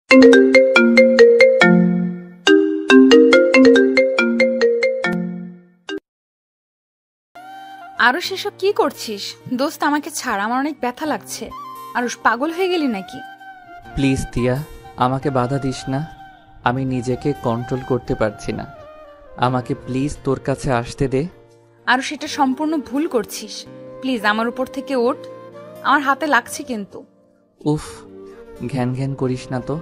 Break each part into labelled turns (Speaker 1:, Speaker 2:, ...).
Speaker 1: আরো সেসব কি করছিস? দোস্ত আমাকে ছাড়, আমার অনেক ব্যথা লাগছে। আরুষ, পাগল হয়ে গেলি নাকি?
Speaker 2: প্লিজ তিয়া, আমাকে বাধা দিস না। আমি নিজেকে কন্ট্রোল করতে পারছি না। আমাকে প্লিজ তোর কাছে আসতে দে।
Speaker 1: আরো সেটা সম্পূর্ণ ভুল করছিস। প্লিজ আমার উপর থেকে ওঠ, আমার হাতে লাগছে কিন্তু।
Speaker 2: উফ, ঘ্যান ঘ্যান করিস না তো।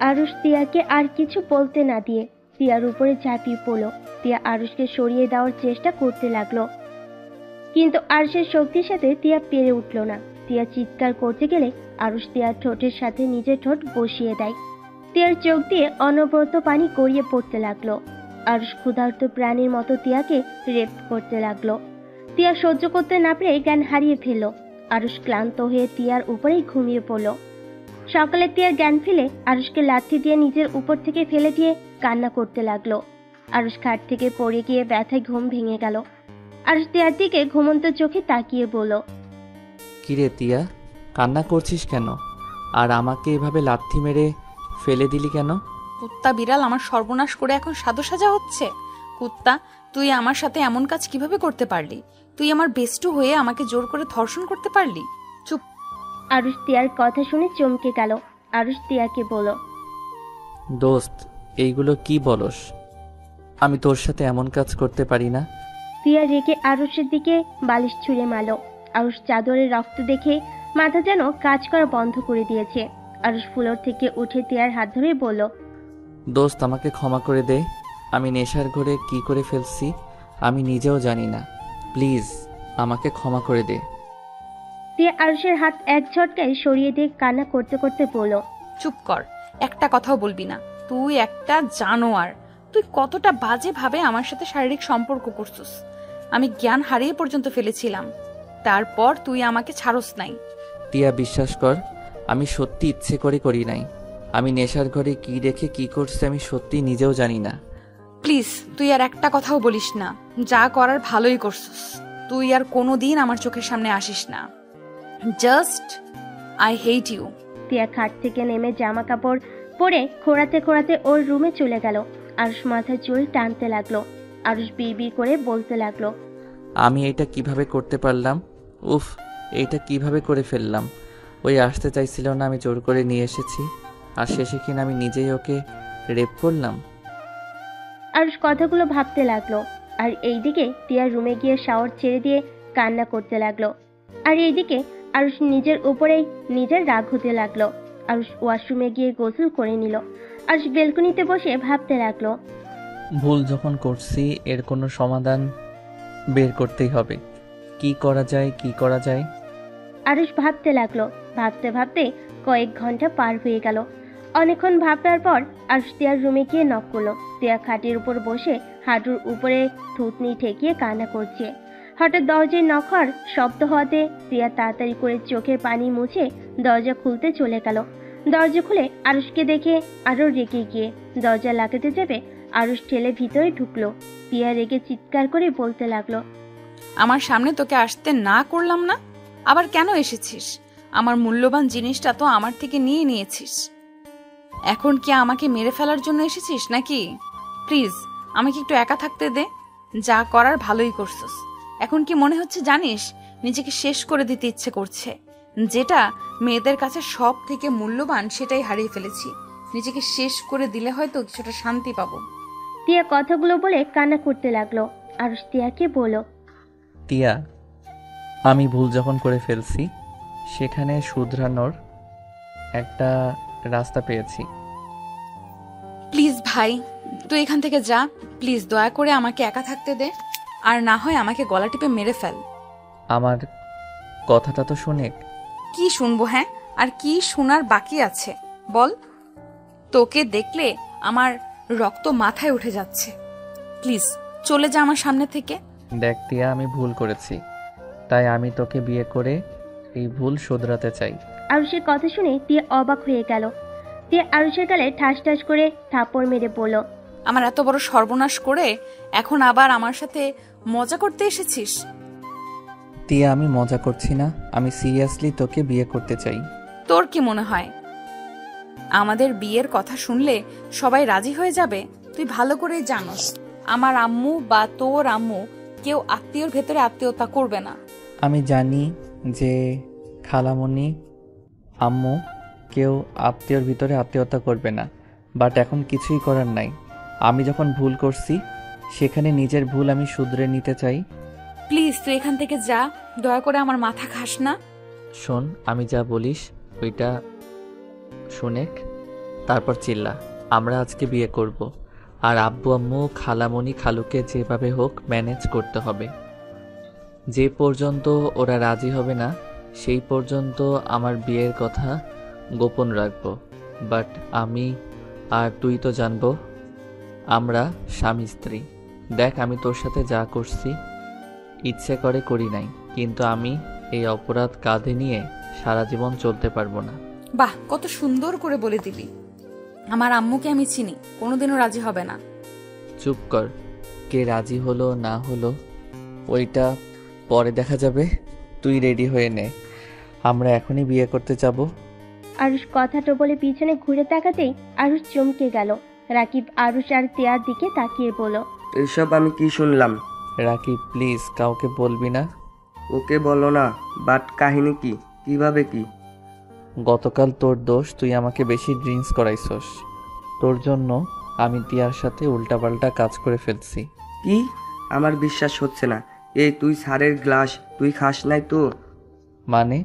Speaker 3: আরুষ তিয়াকে আর কিছু বলতে না দিয়ে তিয়ার উপরে ঝাঁপিয়ে পড়লো। তিয়া আরুষকে সরিয়ে দেওয়ার চেষ্টা করতে লাগলো, কিন্তু আরুষের শক্তির সাথে তিয়া পেরে উঠল না। তিয়া চিৎকার করতে গেলে আরুষ তিয়ার ঠোঁটের সাথে নিজের ঠোঁট বসিয়ে দেয়। তিয়ার চোখ দিয়ে অনবরত পানি গড়িয়ে পড়তে লাগলো। আরুষ ক্ষুধার্ত প্রাণীর মতো তিয়াকে রেপ করতে লাগলো। তিয়া সহ্য করতে না পেরে জ্ঞান হারিয়ে ফেলল। আরুষ ক্লান্ত হয়ে তিয়ার উপরেই ঘুমিয়ে পড়ল। সকালে তিয়ার জ্ঞান ফেলে আরুষকে লাথি দিয়ে নিজের উপর থেকে ফেলে দিয়ে কান্না করতে লাগলো। আরুষ খাট থেকে পড়ে গিয়ে ব্যথায় ঘুম ভেঙে গেল। আরুষ তিয়ার দিকে ঘুমন্ত চোখে তাকিয়ে বলল,
Speaker 2: কিরে তিয়া, কান্না করছিস কেন? আর আমাকে এভাবে লাথি মেরে ফেলে দিলি কেন?
Speaker 1: কুত্তা বিড়াল আমার সর্বনাশ করে এখন সাধু সাজা হচ্ছে। কুত্তা, তুই আমার সাথে এমন কাজ কিভাবে করতে পারলি? তুই আমার বেস্টু হয়ে আমাকে জোর করে ধর্ষণ করতে পারলি? চুপ।
Speaker 3: আরুষ তিয়ার কথা শুনে চমকে গেল। আরুষ তিয়াকে বলল,
Speaker 2: দোস্ত, এইগুলো কি বলস? আমি তোর সাথে এমন কাজ করতে পারি না।
Speaker 3: তিয়া রেগে আরুষের দিকে বালিশ ছুঁড়ে মারল। আরুষ চাদরের রক্ত দেখে মাথা যেন কাজ করা বন্ধ করে দিয়েছে। আরুষ ফ্লোর থেকে উঠে তিয়ার হাত ধরে বলল,
Speaker 2: দোস্ত, আমাকে ক্ষমা করে দে। আমি নেশার ঘরে কি করে ফেলছি আমি নিজেও জানি না। প্লিজ আমাকে ক্ষমা করে দে।
Speaker 3: তিয়া আরুষের হাত এক ঝটকায় সরিয়ে দিয়ে কান্না করতে করতে বলল,
Speaker 1: চুপ কর, একটা কথাও বলবি না। তুই একটা জানোয়ার। তুই কতটা বাজে ভাবে আমার সাথে শারীরিক সম্পর্ক করছিস। আমি জ্ঞান হারিয়ে পর্যন্ত ফেলেছিলাম, তারপর তুই আমাকে ছাড়স নাই।
Speaker 2: টিয়া, বিশ্বাস কর, আমি সত্যি ইচ্ছে করে করি নাই। আমি নেশার ঘরে কি রেখে কি করছে আমি সত্যি নিজেও জানি না।
Speaker 1: প্লিজ তুই আর একটা কথাও বলিস না। যা করার ভালোই করছিস। তুই আর কোনোদিন আমার চোখের সামনে আসিস না। Just I hate you.
Speaker 3: Tiya খাট থেকে নেমে জামা কাপড় পরে খোঁড়াতে খোঁড়াতে ওর রুমে চলে গেল। আরুষ মাথায় চুল টানতে লাগলো। আরুষ বিড়বিড় করে বলতে লাগলো,
Speaker 2: আমি এটা কিভাবে করতে পারলাম? উফ, এইটা কিভাবে করে ফেললাম? ওই আসতে চাইছিল না, আমি জোর করে নিয়ে এসেছি, আর শেষে কিনা আমি নিজেই ওকে রেপ করলাম।
Speaker 3: আরুষ কথাগুলো ভাবতে লাগলো। আর এইদিকে তিয়ার রুমে গিয়ে শাওয়ার ছেড়ে দিয়ে কান্না করতে লাগলো। আর এইদিকে আরুষ নিজের উপরেই নিজের রাগ হতে লাগলো। আরুষ ওয়াশরুমে গিয়ে গোসল করে নিল। আরুষ বেলকনিতে বসে ভাবতে লাগলো,
Speaker 2: ভুল যখন করছি এর কোনো সমাধান বের করতেই হবে। কি করা যায়, কি করা যায়?
Speaker 3: আরুষ ভাবতে লাগলো। ভাবতে ভাবতে কয়েক ঘন্টা পার হয়ে গেল। অনেকক্ষণ ভাববার পর আরুষ তিয়ার রুমে গিয়ে নক করলো। তিয়া খাটের উপর বসে হাঁটুর উপরে থুতনি ঠেকিয়ে কান্না করছে। হঠাৎ দরজায় নক হওয়ার শব্দ হওয়াতে তিয়া তাড়াতাড়ি করে চোখের পানি মুছে দরজা খুলতে চলে গেল। দরজা খুলে আরুষকে দেখে আরো রেগে গিয়ে দরজা লাগাতে যাবে, আরুষ ঠেলে ভিতরে ঢুকলো। তিয়া রেগে চিৎকার করে বলতে লাগলো,
Speaker 1: আমার সামনে তোকে আসতে না করলাম না, আবার কেন এসেছিস? আমার মূল্যবান জিনিসটা তো আমার থেকে নিয়ে নিয়েছিস। এখন কি আমাকে মেরে ফেলার জন্য এসেছিস নাকি? প্লিজ আমাকে একটু একা থাকতে দে। যা করার ভালোই করছিস। এখন কি মনে হচ্ছে জানিস, নিজেকে শেষ করে দিতে ইচ্ছে করছে। যেটা মেয়েদের কাছে সব থেকে মূল্যবান সেটাই হারিয়ে ফেলেছি। নিজেকে শেষ করে দিলে হয়তো কিছুটা শান্তি পাবো।
Speaker 3: তিয়া কথাগুলো বলে কান্না করতে লাগলো। আরুষ তিয়াকে বলল,
Speaker 2: টিয়া, আমি ভুল যখন করে ফেলছি সেখানে শুধরানোর একটা রাস্তা পেয়েছি।
Speaker 1: প্লিজ ভাই, তুই এখান থেকে যা। প্লিজ দয়া করে আমাকে একা থাকতে দে, আর না হয় আমাকে গলা টিপে মেরে ফেল।
Speaker 2: আমার কথাটা তো শোনে।
Speaker 1: কি শুনবো? হ্যাঁ, আর কি শোনার বাকি আছে বল? তোকে দেখলে আমার রক্ত মাথায় উঠে যাচ্ছে। প্লিজ চলে যা আমার সামনে থেকে।
Speaker 2: দেখ টিয়া, আমি ভুল করেছি, তাই আমি তোকে বিয়ে করে এই ভুল শোধরাতে চাই।
Speaker 3: আরুষের কথা শুনে তিয়া অবাক হয়ে গেল। তিয়া আরুষের গালে ঠাস ঠাস করে থাপড় মেরে বলল,
Speaker 1: আমার এত বড় সর্বনাশ করে এখন আবার আমার সাথে মজা করতে এসেছিস?
Speaker 2: টিয়া, আমি মজা করছি না, আমি সিরিয়াসলি তোকে বিয়ে করতে চাই।
Speaker 1: তোর কি মনে হয় আমাদের বিয়ের কথা শুনলে সবাই রাজি হয়ে যাবে? তুই ভালো করেই জানোস আমার আম্মু বা তোর আম্মু কেউ আত্মীয়র ভেতরে আত্মীয়তা করবে না।
Speaker 2: আমি জানি যে খালামণি আম্মু কেউ আত্মীয়র ভিতরে আত্মীয়তা করবে না, বাট এখন কিছুই করার নাই। আমি যখন ভুল করছি সেখানে নিজের ভুল আমি শুধরে নিতে চাই।
Speaker 1: প্লিজ তুই এখান থেকে যা, দয়া করে আমার মাথা খাস না।
Speaker 2: শোন, আমি যা বলিস ওইটা শুনেক, তারপর চিল্লা। আমরা আজকে বিয়ে করব, আর আব্বু আম্মু খালামণি খালুকে যেভাবে হোক ম্যানেজ করতে হবে। যে পর্যন্ত ওরা রাজি হবে না সেই পর্যন্ত আমার বিয়ের কথা গোপন রাখবো। বাট আমি আর তুই তো জানবো আমরা স্বামী স্ত্রী। দেখ, আমি তোর সাথে যা করছি ইচ্ছে করে করি নাই, কিন্তু আমি এই অপরাধ কাঁধে নিয়ে সারা জীবন চলতে পারবো না।
Speaker 1: বাহ, কত সুন্দর করে বলে দিলি। আমার আম্মুকে আমি চিনি, কোনোদিনও রাজি হবে না।
Speaker 2: চুপ কর, কে রাজি হলো না হলো ওইটা পরে দেখা যাবে। তুই রেডি হয়ে নে, আমরা এখনই বিয়ে করতে যাব।
Speaker 3: আরুষ কথাটা বলে পিছনে ঘুরে তাকাতেই আরুষ চমকে গেল। রাকিব আরুষ আর তিয়ার দিকে তাকিয়ে বলল,
Speaker 4: এসব আমি কি শুনলাম?
Speaker 2: রাকিব প্লিজ কাউকে বলবি না।
Speaker 4: ওকে বলো না, বাট কাহিনী কি, কিভাবে কি?
Speaker 2: গতকাল তোর দোষ, তুই আমাকে বেশি ড্রিঙ্কস করাইছস। তোর জন্য আমি টিয়ার সাথে উল্টাপাল্টা কাজ করে ফেলছি।
Speaker 4: কি? আমার বিশ্বাস হচ্ছে না। এই তুই সারের গ্লাস তুই খাস নাই তো?
Speaker 2: মানে?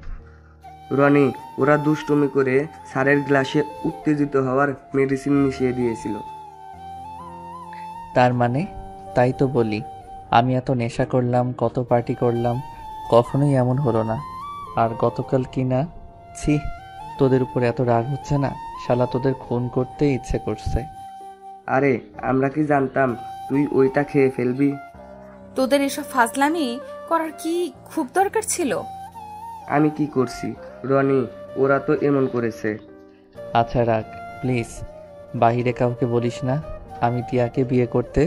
Speaker 4: রনি, ওরা দুষ্টুমি করে সারের গ্লাসে উত্তেজিত হওয়ার মেডিসিন মিশিয়ে দিয়েছিল।
Speaker 2: তার মানে? তাই তো বলি, আমি এত নেশা করলাম, কত পার্টি করলাম, কখনোই এমন হলো না। আর গতকাল কি না, ছি, তোদের উপর এত রাগ হচ্ছে না? শালা তোদের খুন করতে ইচ্ছে করছে।
Speaker 4: আরে আমরা কি জানতাম তুই ওইটা খেয়ে ফেলবি?
Speaker 1: তোদের এসব ফাজলামি করার কি খুব দরকার ছিল?
Speaker 4: আমি কি করছি রনি? ওরা তো এমন করেছে।
Speaker 2: আচ্ছা রাখ প্লিজ, বাহিরে কাউকে বলিস না। আমি টিয়াকে বিয়ে করতে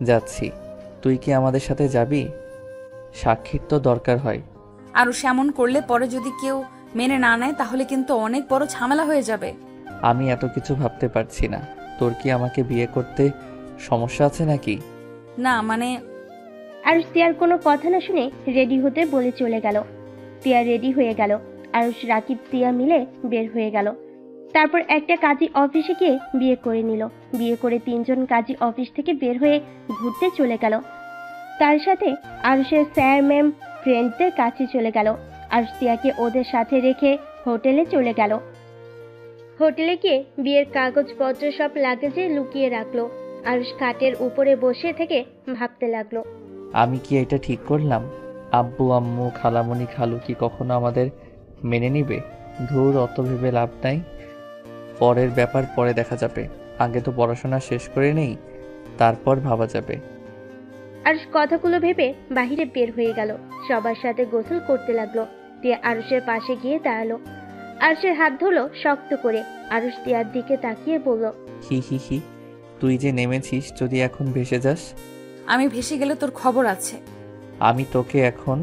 Speaker 2: যাচ্ছি, তুই কি আমাদের সাথে যাবি? সাক্ষীর তো দরকার হয়।
Speaker 1: আর সেমন করলে পরে যদি কেউ মেনে না নেয় তাহলে কিন্তু অনেক বড় ঝামেলা হয়ে যাবে।
Speaker 2: আমি এত কিছু ভাবতে পারছি না। তোর কি আমাকে বিয়ে করতে সমস্যা আছে নাকি?
Speaker 1: না মানে
Speaker 3: আরুষ তিয়ার কোনো কথা না শুনে রেডি হতে বলে চলে গেল। তিয়া রেডি হয়ে গেল। আরুষ রাকিব তিয়া মিলে বের হয়ে গেল। তারপর একটা কাজী অফিসে গিয়ে বিয়ে করে নিল। বিয়ে করে 3 জন কাজী অফিস থেকে বের হয়ে ঘুরতে চলে গেল। তার সাথে আরুষের স্যার ম্যাম ফ্রেন্ডদের কাছে চলে গেল। আরুষ তিয়াকে ওদের সাথে রেখে হোটেলে চলে গেল। হোটেলে গিয়ে বিয়ের কাগজপত্র সব লাগেজে লুকিয়ে রাখলো। আরুষ খাটের উপরে বসে থেকে ভাবতে লাগলো,
Speaker 2: আমি কি এটা ঠিক করলাম? আব্বু আম্মু খালামণি খালু কি কখনো আমাদের মেনে নিবে? ধুর, অত ভেবে লাভ নাই। পরের ব্যাপার পরে দেখা যাবে, আগে তো পড়াশোনা শেষ করে নেই, তারপর ভাবা যাবে।
Speaker 3: আরুষ কথাগুলো ভেবে বাহিরে বের হয়ে গেল। সবার সাথে গোসল করতে লাগলো। তিয়া আরুষের পাশে গিয়ে দাঁড়ালো। আরুষের হাত ধরলো শক্ত করে। আরুষ তিয়ার দিকে তাকিয়ে বলল,
Speaker 2: হি হি হি, তুই যে নেমেছিস, যদি এখন ভেসে যাস?
Speaker 1: আমি ভেসে গেলে তোর খবর আছে।
Speaker 2: আমি তোকে এখন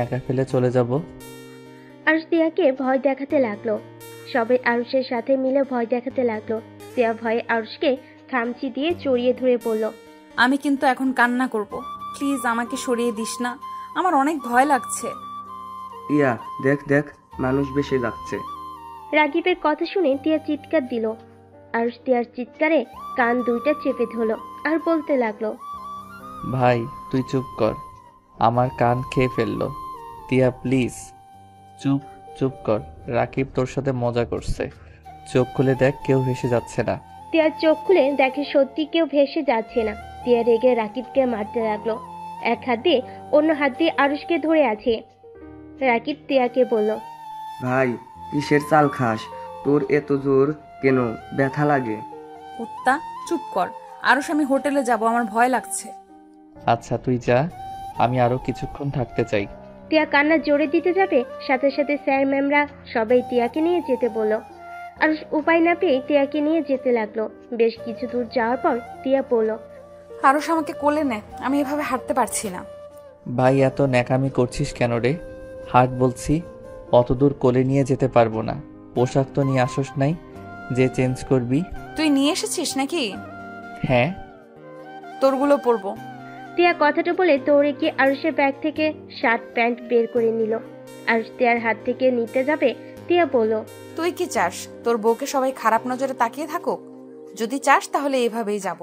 Speaker 2: একা ফেলে চলে যাব।
Speaker 3: আরুষ তিয়াকে ভয় দেখাতে লাগলো। সবাই আরুষের সাথে মিলে ভয় দেখাতে লাগলো। তিয়া ভয়ে আরুষকে খামচি দিয়ে জড়িয়ে ধরে বলল,
Speaker 1: আমি কিন্তু এখন কান্না করব, প্লিজ আমাকে সরিয়ে দিস না, আমার অনেক ভয় লাগছে।
Speaker 4: টিয়া দেখ দেখ, মানুষ বেশি যাচ্ছে।
Speaker 3: রাকিবের কথা শুনে তিয়া চিৎকার দিল। আরুষ তিয়ার চিৎকারে কান দুইটা চেপে ধরল আর বলতে লাগলো,
Speaker 2: ভাই তুই চুপ কর, আমার কান খেয়ে ফেললো। টিয়া প্লিজ চুপ চুপ কর, রাকিব তোর সাথে মজা করছে। চোখ খুলে দেখ, কেউ ভেসে যাচ্ছে না।
Speaker 3: তিয়ার চোখ খুলে দেখে সত্যি কেউ ভেসে যাচ্ছে না। তিয়া রেগে রাকিবকে মারতে লাগলো। এক হাত দিয়ে অন্য হাত দিয়ে আরুষকে ধরে আছে। রাকিব তিয়াকে বলল,
Speaker 4: ভাই কিসের চাল খাস? তোর এত জোর কেন? ব্যথা লাগে?
Speaker 1: কুত্তা, চুপ কর। আরো আমি হোটেলে যাব, আমার ভয় লাগছে।
Speaker 2: আচ্ছা তুই যা, আমি আরো কিছুক্ষণ থাকতে চাই।
Speaker 3: তিয়া কান্না জোরে দিতে যাবে, সাথে সাথে স্যার ম্যামরা সবাই তিয়াকে নিয়ে যেতে বলল। আরুষ উপায় না পেয়ে তিয়াকে নিয়ে যেতে লাগলো। বেশ কিছু দূর যাওয়ার পর তিয়া বলল,
Speaker 1: আরো আমাকে কোলে নে, আমি এভাবে হাঁটতে পারছি না।
Speaker 2: ভাই এত ন্যাকামি করছিস কেন রে? হাট বলছি, অত দূর কোলে নিয়ে যেতে পারবো না। পোশাক তো নিয়ে আসোস নাই, যে চেঞ্জ করবি।
Speaker 1: তুই নিয়ে এসেছিস নাকি?
Speaker 2: হ্যাঁ।
Speaker 1: তোরগুলো পরবো।
Speaker 3: টিয়া কথাটা বলে দৌড়ে গিয়ে আরুষের ব্যাগ থেকে শার্ট প্যান্ট বের করে নিল। আরুষ টিয়ার হাত থেকে নিতে যাবে, টিয়া বলল,
Speaker 1: তুই কি চাস তোর বউকে সবাই খারাপ নজরে তাকিয়ে থাকুক? যদি চাস তাহলে এভাবেই যাব।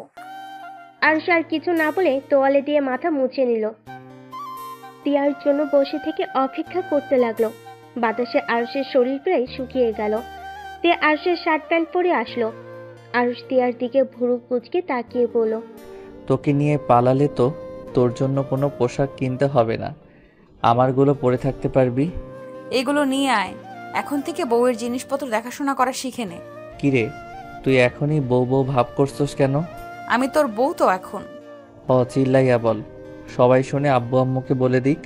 Speaker 3: আরুষ আর কিছু না বলে তোয়ালে দিয়ে মাথা মুছে নিল। টিয়ার জন্য বসে থেকে অপেক্ষা করতে লাগলো। বাতাসে আরুষের শরীর প্রায় শুকিয়ে গেল। টিয়া আরুষের শার্ট প্যান্ট পরে আসলো। আরুষ টিয়ার দিকে ভুরু কুঁচকে তাকিয়ে বলল,
Speaker 2: তোকে নিয়ে পালালে তো তোর জন্য কোনো পোশাক কিনতে হবে না, আমারগুলো পরে থাকতে পারবি।
Speaker 1: এগুলো নিয়ে আয়। এখন থেকে বউয়ের জিনিসপত্র দেখাশোনা করা শিখে নে।
Speaker 2: কিরে, তুই এখনই বউ বউ ভাব করছস কেন?
Speaker 1: আমি তোর বউ তো এখন।
Speaker 2: চিল্লাইয়া বল, সবাই শুনে আব্বু আম্মুকে বলে দিক।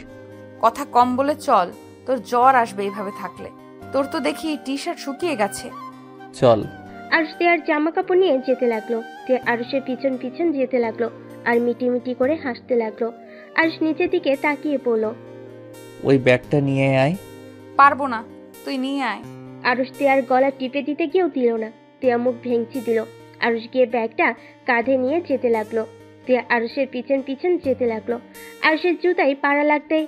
Speaker 1: কথা কম বলে চল, তোর জ্বর আসবে এইভাবে থাকলে। তোর তো দেখি টি শার্ট শুকিয়ে গেছে।
Speaker 2: চল।
Speaker 3: আরুষ টিয়ার জামা কাপড় নিয়ে যেতে লাগলো। টিয়া আরুষের পিছন পিছন যেতে লাগলো আর মিটি করে হাসতে লাগলো। আরুষ নিচের দিকে তাকিয়ে পড়ল।
Speaker 2: ওই ব্যাগটা নিয়ে আয়।
Speaker 1: পারবো না, তুই নিয়ে আয়।
Speaker 3: আরুষ টিয়ার গলা টিপে দিতে গিয়েও দিল না। টিয়া মুখ ভেঙচি দিল। আরুষ গিয়ে ব্যাগটা কাঁধে নিয়ে যেতে লাগলো। টিয়া আরুষের পিছন পিছন যেতে লাগলো। আরুষের জুতায় পাড়া লাগতেই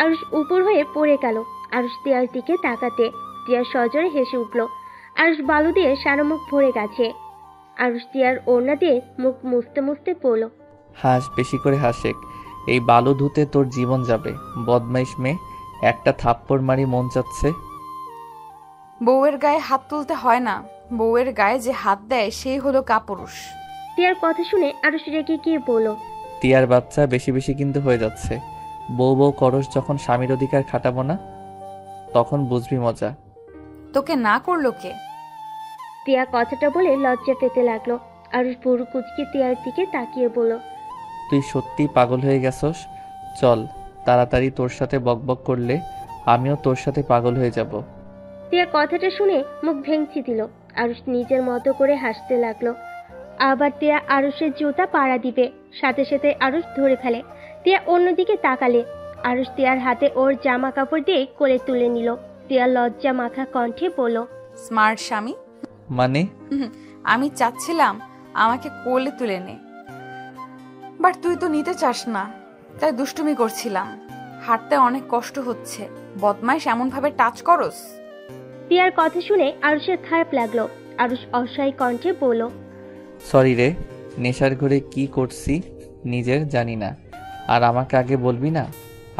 Speaker 3: আরুষ উপর হয়ে পড়ে গেল। আরুষ টিয়ার দিকে তাকাতে টিয়া সজোরে হেসে উঠল। আরুষ বালু দিয়ে সারা মুখ ভরে গেছে। আরুষ টিয়ার ওড়না দিয়ে মুখ মুছতে মুছতে পড়ল।
Speaker 2: হাস, বেশি করে হাসেক, এই বালু ধুতে তোর জীবন যাবে। বদমাইশ মেয়ে, একটা থাপ্পড় মারি মন চাচ্ছে।
Speaker 1: বউয়ের গায়ে হাত তুলতে হয় না, বউয়ের গায়ে যে হাত দেয় সেই হলো কাপুরুষ।
Speaker 3: টিয়ার কথা শুনে আরুষ রেগে গিয়ে বলল,
Speaker 2: টিয়ার বাচ্চা বেশি বেশি কিন্তু হয়ে যাচ্ছে। বউ বউ করস যখন স্বামীর অধিকার খাটাবো না, তখন বুঝবি মজা।
Speaker 1: তোকে না করলো কে?
Speaker 3: টিয়া কথাটা বলে লজ্জা পেতে লাগলো। আরুষ ভুরু কুচকে টিয়ার দিকে তাকিয়ে বলল,
Speaker 2: তুই সত্যি পাগল হয়ে গেছস। চল তাড়াতাড়ি, তোর সাথে বকবক করলে আমিও তোর সাথে পাগল হয়ে যাব।
Speaker 3: টিয়া কথাটা শুনে মুখ ভেঙচি দিল। আরুষ নিজের মতো করে হাসতে লাগলো। আবার টিয়া আরুষের জুতা পাড়া দিবে, সাথে সাথে আরুষ ধরে ফেলে। টিয়া অন্যদিকে তাকালে আরুষ টিয়ার হাতে ওর জামা কাপড় দিয়ে কোলে তুলে নিল। টিয়া লজ্জা মাখা কণ্ঠে বলল,
Speaker 1: স্মার্ট স্বামী
Speaker 2: মানে?
Speaker 1: আমি চাচ্ছিলাম আমাকে কোলে তুলে নে, বাট তুই তো নিতে চাস না, তাই দুষ্টুমি করছিলাম। হাঁটতে অনেক কষ্ট হচ্ছে, বদমাইশ এমন ভাবে টাচ করস।
Speaker 3: টিয়ার কথা শুনে আরুষের খারাপ লাগলো। আরুষ অসহায় কণ্ঠে বলল,
Speaker 2: সরি রে, নেশার ঘরে কি করছি নিজের জানি না, আর আমাকে আগে বলবি না?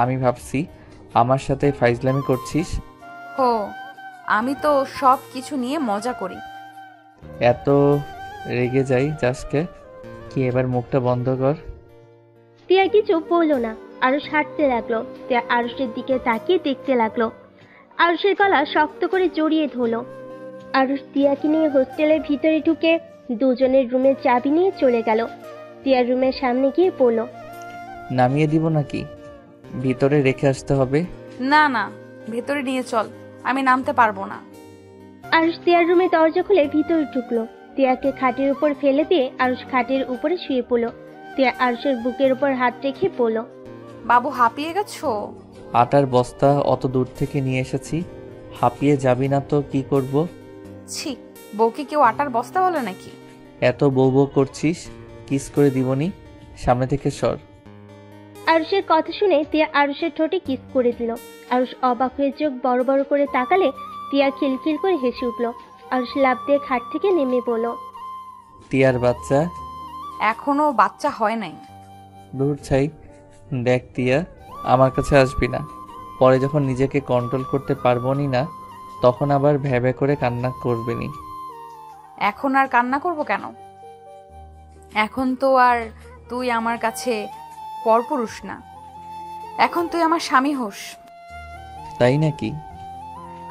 Speaker 2: আমি ভাবছি আমার সাথে ফাইজলামি করছিস।
Speaker 1: হো, আমি তো সব কিছু নিয়ে মজা করি।
Speaker 2: এত রেগে যাই জাসকে কি, এবার মুখটা বন্ধ কর।
Speaker 3: টিয়া কিছু বলল না। আরুষ হাঁটতে লাগলো। টিয়া আরুষের দিকে তাকিয়ে দেখতে লাগলো। আরুষের গলা শক্ত করে জড়িয়ে ধরল। আরুষ টিয়াকে নিয়ে হোস্টেলের ভিতরে ঢুকে দুজনের রুমের চাবি নিয়ে চলে গেল। টিয়ার রুমের সামনে গিয়ে পড়ল,
Speaker 2: নামিয়ে দিব নাকি ভিতরে রেখে আসতে হবে?
Speaker 1: না না, ভেতরে নিয়ে চল, আমি নামতে পারবো না।
Speaker 3: আরুষ টিয়ার রুমে দরজা খুলে ভিতরে ঢুকলো। টিয়াকে খাটের উপর ফেলে দিয়ে আরুষ খাটের উপরে শুয়ে পড়ল। টিয়া আরুষের বুকের উপর হাত রেখে পড়ল,
Speaker 1: বাবু হাঁপিয়ে গেছো?
Speaker 2: আটার বস্তা অত দূর থেকে নিয়ে এসেছি, হাঁপিয়ে যাবি না তো কি করব?
Speaker 1: ছি, বউকে কেউ আটার বস্তা বলে নাকি?
Speaker 2: এত বউ বউ করছিস, কিস করে দিবনি, সামনে থেকে সর।
Speaker 3: আরুষের কথা শুনে টিয়া আরুষের ঠোঁটে কিস করে দিল। আরুষ অবাক হয়ে চোখ বড় বড় করে তাকালে টিয়া খিলখিল করে হেসে উঠল। আরুষ লাফ দিয়ে খাট থেকে নেমে পড়ল।
Speaker 2: টিয়ার বাচ্চা
Speaker 1: এখনো বাচ্চা হয় নাই।
Speaker 2: দূর ছাই, দেখ টিয়া, আমার কাছে আসবি না। পরে যখন নিজেকে কন্ট্রোল করতে পারবো নি না, তখন আবার ভ্যাবে করে কান্না করবে নি।
Speaker 1: এখন আর কান্না করব কেন? এখন তো আর তুই আমার কাছে পরপুরুষ না, এখন তুই আমার স্বামী হোস।
Speaker 2: তাই নাকি?